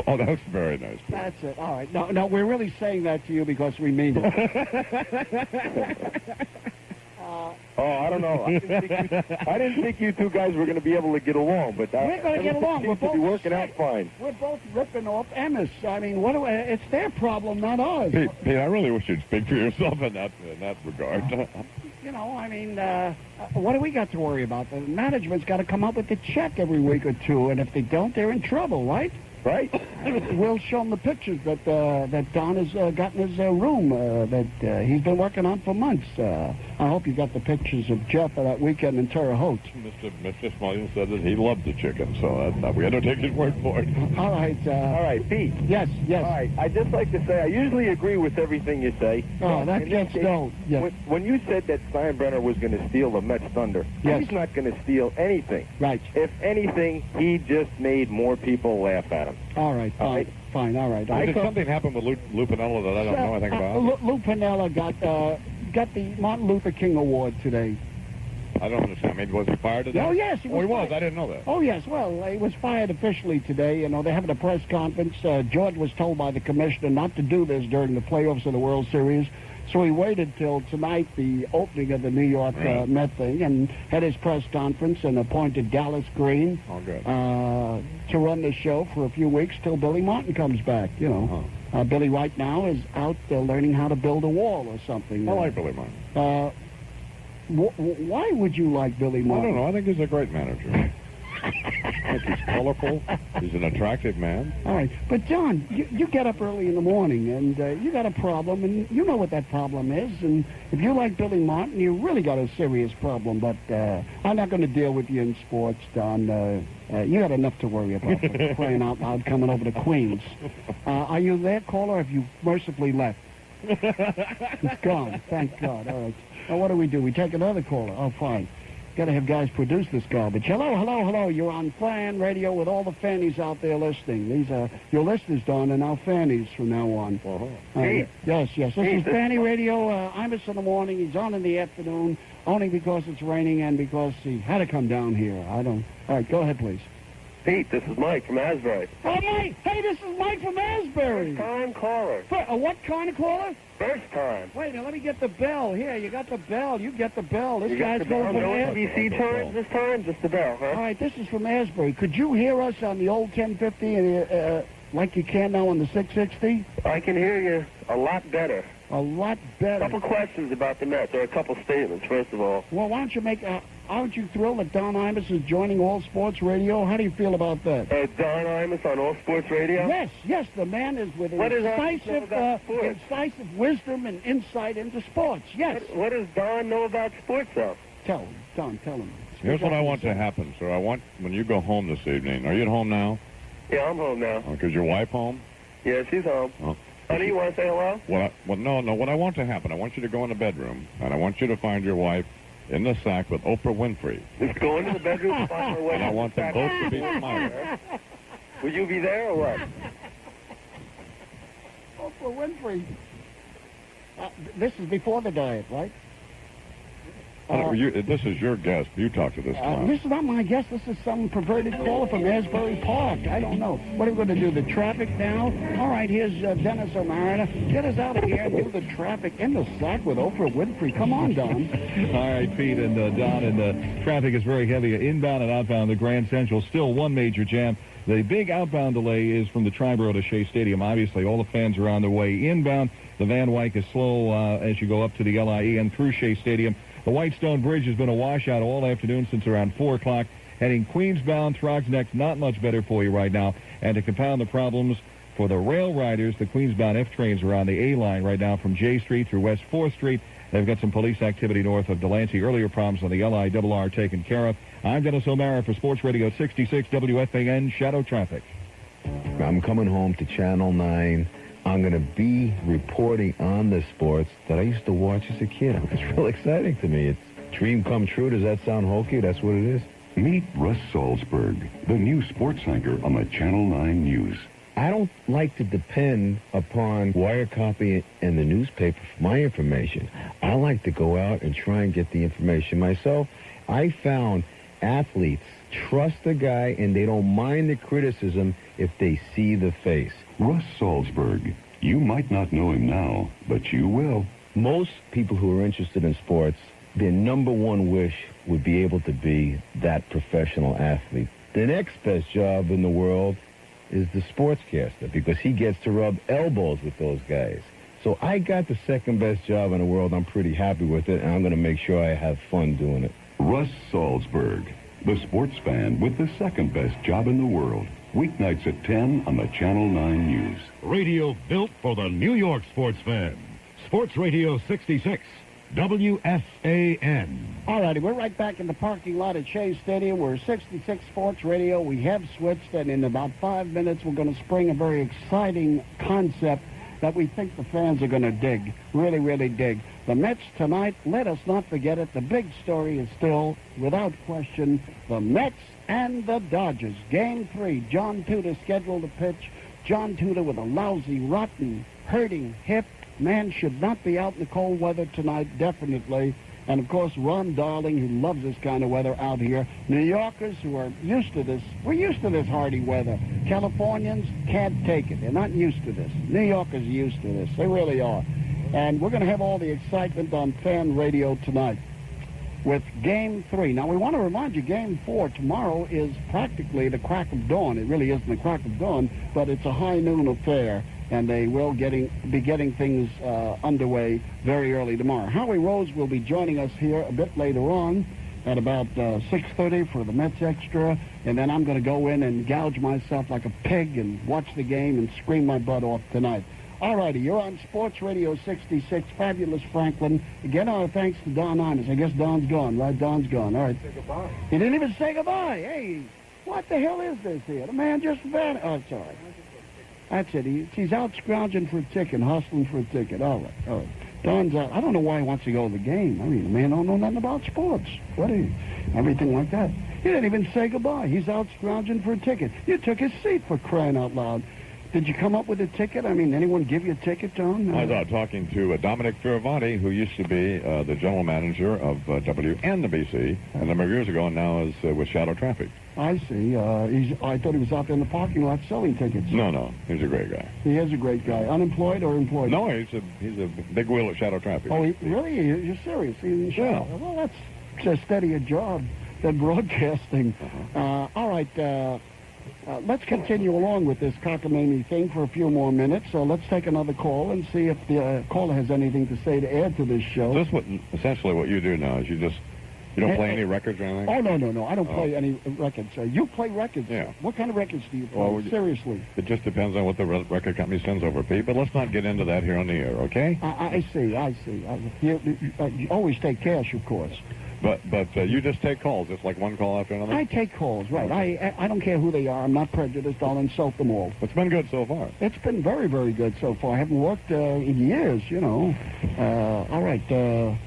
Oh, that's very nice. That's it. All right. No, we're really saying that to you because we mean it. I don't know. I didn't think you two guys were going to be able to get along, but we're going to get along. We're both working out fine. We're both ripping off Imus. I mean, it's their problem, not ours. Pete, I really wish you'd speak for yourself in that regard. You know, I mean, what do we got to worry about? The management's got to come up with a check every week or two, and if they don't, they're in trouble, right? Right. We'll show them the pictures that Don has got in his room that he's been working on for months. I hope you got the pictures of Jeff for that weekend in Terre Haute. Mr. Smiley said that he loved the chicken, so we had to take his word for it. All right. All right, Pete. Yes. All right. I'd just like to say I usually agree with everything you say. Oh, that gets no. Yes. When you said that Steinbrenner was going to steal the Mets thunder, yes. He's not going to steal anything. Right. If anything, he just made more people laugh at him. All right. Fine. All right. Did something happen with Lou Piniella that I don't know anything about? Lou Piniella got the Martin Luther King Award today. I don't understand. Maybe was he fired today? Oh, yes, he was. Oh, he was. Fired. I didn't know that. Oh, yes. Well, he was fired officially today. You know, they're having a press conference. George was told by the commissioner not to do this during the playoffs of the World Series. So he waited till tonight, the opening of the New York Met thing, and had his press conference and appointed Dallas Green to run the show for a few weeks till Billy Martin comes back, you know. Billy right now is out learning how to build a wall or something. I like Billy Martin. Why would you like Billy Martin? I don't know. I think he's a great manager. I think he's colorful. He's an attractive man. All right. But, John, you get up early in the morning, and you got a problem, and you know what that problem is. And if you like Billy Martin, you really got a serious problem. But I'm not going to deal with you in sports, Don. You got enough to worry about. Crying out loud coming over to Queens. Are you there, caller, or have you mercifully left? It's gone. Thank God. All right. Now, what do? We take another caller. Oh, fine. Got to have guys produce this garbage. Hello. You're on Fan Radio with all the fannies out there listening. These are your listeners, Don, and now fannies from now on. Yes. This is Fanny Radio. Imus in the morning. He's on in the afternoon, only because it's raining and because he had to come down here. All right, go ahead, please. Pete, this is Mike from Asbury. Oh, Mike! Hey, this is Mike from Asbury. First-time caller. What kind of caller? First time. Wait a minute, let me get the bell. Here, you got the bell. You get the bell. This you guy's going from NBC time this time? Just the bell, huh? All right, this is from Asbury. Could you hear us on the old 1050 like you can now on the 660? I can hear you a lot better. A lot better. A couple questions about the Mets, or a couple statements, first of all. Well, why don't you make... aren't you thrilled that Don Imus is joining All Sports Radio? How do you feel about that? Don Imus on All Sports Radio? Yes. The man is with incisive wisdom and insight into sports. Yes. What does Don know about sports, though? Tell him. Don, tell him. Here's what I want to happen, sir. I want, when you go home this evening, are you at home now? Yeah, I'm home now. Is your wife home? Yeah, she's home. Oh. Honey, you want to say hello? Well, no. What I want to happen, I want you to go in the bedroom, and I want you to find your wife in the sack with Oprah Winfrey. Just go into the bedroom and find her wife. And I want them both to be smiling. Will you be there or what? Oprah Winfrey. This is before the diet, right? This is your guest. You talk to this clown. This is not my guest. This is some perverted caller from Asbury Park. I don't know. What are we going to do, the traffic now? All right, here's Dennis O'Mariner. Get us out of here and do the traffic in the sack with Oprah Winfrey. Come on, Don. All right, Pete and Don, and the traffic is very heavy inbound and outbound the Grand Central. Still one major jam. The big outbound delay is from the Triborough to Shea Stadium. Obviously, all the fans are on their way inbound. The Van Wyck is slow as you go up to the LIE and through Shea Stadium. The Whitestone Bridge has been a washout all afternoon since around 4 o'clock. Heading Queensbound, Throgs Neck, not much better for you right now. And to compound the problems for the rail riders, the Queensbound F trains are on the A line right now from J Street through West 4th Street. They've got some police activity north of Delancey. Earlier problems on the LIRR taken care of. I'm Dennis O'Mara for Sports Radio 66 WFAN Shadow Traffic. I'm coming home to Channel 9. I'm going to be reporting on the sports that I used to watch as a kid. It's real exciting to me. It's dream come true. Does that sound hokey? That's what it is. Meet Russ Salzberg, the new sports anchor on the Channel 9 News. I don't like to depend upon wire copy and the newspaper for my information. I like to go out and try and get the information myself. I found athletes trust the guy and they don't mind the criticism if they see the face. Russ Salzberg. You might not know him now, but you will. Most people who are interested in sports their number one wish would be able to be that professional athlete. The next best job in the world is the sportscaster because he gets to rub elbows with those guys. So I got the second best job in the world. I'm pretty happy with it, and I'm going to make sure I have fun doing it. Russ Salzberg, the sports fan with the second best job in the world. Weeknights at 10 on the Channel 9 News. Radio built for the New York sports fan. Sports Radio 66, WFAN. All righty, we're right back in the parking lot at Shea Stadium. We're 66 Sports Radio. We have switched, and in about 5 minutes, we're going to spring a very exciting concept that we think the fans are going to dig, really, really dig. The Mets tonight, let us not forget it, the big story is still, without question, the Mets and the Dodgers. Game 3, John Tudor scheduled to pitch. John Tudor with a lousy, rotten, hurting hip. Man should not be out in the cold weather tonight, definitely. And, of course, Ron Darling, who loves this kind of weather out here. New Yorkers who are used to this. We're used to this hardy weather. Californians can't take it. They're not used to this. New Yorkers are used to this. They really are. And we're going to have all the excitement on fan radio tonight with Game 3. Now, we want to remind you, Game 4 tomorrow is practically the crack of dawn. It really isn't the crack of dawn, but it's a high noon affair. And they will be getting things underway very early tomorrow. Howie Rose will be joining us here a bit later on at about 6:30 for the Mets Extra, and then I'm going to go in and gouge myself like a pig and watch the game and scream my butt off tonight. All righty, you're on Sports Radio 66, Fabulous Franklin. Again, our thanks to Don Imus. I guess Don's gone, right? Don's gone. All right. Say goodbye. He didn't even say goodbye. Hey, what the hell is this here? The man just vanished. Oh, it's all right. That's it. He's out scrounging for a ticket, hustling for a ticket. All right. Don's out. I don't know why he wants to go to the game. I mean, the man don't know nothing about sports. What is everything like that? He didn't even say goodbye. He's out scrounging for a ticket. You took his seat, for crying out loud. Did you come up with a ticket? I mean, anyone give you a ticket, Don? I was out talking to Dominic Fioravanti, who used to be the general manager of WNBC a number of years ago, and now is with Shadow Traffic. I see. I thought he was out there in the parking lot selling tickets. No. He's a great guy. He is a great guy. Unemployed or employed? No, he's a big wheel at Shadow Traffic. Oh, really? You're serious? Yeah. Well, that's a steadier job than broadcasting. All right. Let's continue along with this cockamamie thing for a few more minutes. So let's take another call and see if the caller has anything to say to add to this show. Essentially what you do now is you don't play any records or anything? Oh, no. I don't play any records. You play records? Yeah. What kind of records do you play? Well, seriously. It just depends on what the record company sends over, Pete. But let's not get into that here on the air, okay? I see. You always take cash, of course. But you just take calls, just like one call after another? I take calls, right. I don't care who they are. I'm not prejudiced. I'll insult them all. It's been good so far. It's been very, very good so far. I haven't worked in years, you know. All right,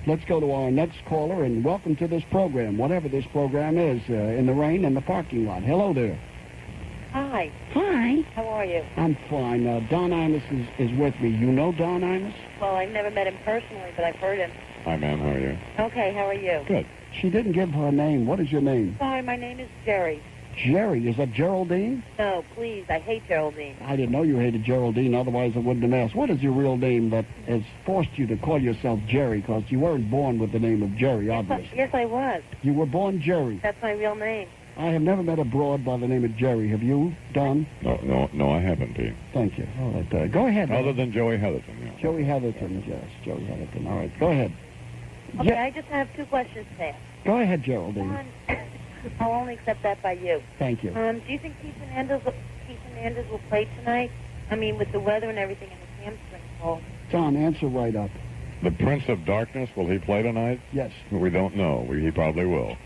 let's go to our next caller, and welcome to this program, whatever this program is, in the rain in the parking lot. Hello there. Hi. Hi. How are you? I'm fine. Don Imus is with me. You know Don Imus? Well, I've never met him personally, but I've heard him. Hi, ma'am. How are you? Okay, how are you? Good. She didn't give her name. What is your name? Sorry, my name is Jerry. Jerry. Is that Geraldine? No, please. I hate Geraldine. I didn't know you hated Geraldine. Otherwise, I wouldn't have asked. What is your real name that has forced you to call yourself Jerry? Because you weren't born with the name of Jerry, obviously. Yes, I was. You were born Jerry. That's my real name. I have never met a broad by the name of Jerry. Have you, Don? No, I haven't, Pete. Thank you. All right, go ahead. Other than Joey Heatherton, yeah. Joey Heatherton, yes. Joey Heatherton. All right, go ahead. Okay, I just have two questions to ask. Go ahead, Geraldine. I'll only accept that by you. Thank you. Do you think Keith Hernandez will play tonight? I mean, with the weather and everything and his hamstring pull. Don, answer right up. The Prince of Darkness, will he play tonight? Yes. We don't know. He probably will.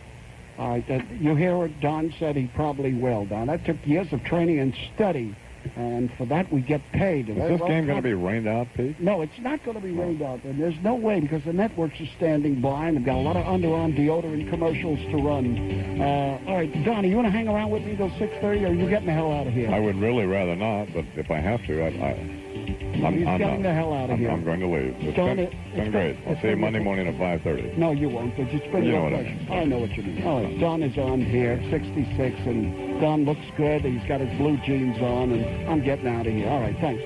All right, you hear what Don said? He probably will, Don. That took years of training and study, and for that we get paid. Is this game going to be rained out, Pete? No, it's not going to be rained out, and there's no way because the networks are standing by, and they've got a lot of underarm deodorant commercials to run. All right, Don, you want to hang around with me till 6:30, or are you getting the hell out of here? I would really rather not, but if I have to, I'm getting the hell out of here. I'm going to leave. It's been great. I'll see you Monday morning at 5:30. No, you won't, because it's been you know what I mean. I know what you mean. All right, Don is on here, 66, and Don looks good. He's got his blue jeans on, and I'm getting out of here. All right, thanks.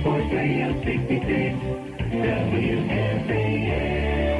Sports Radio 66, WFAN.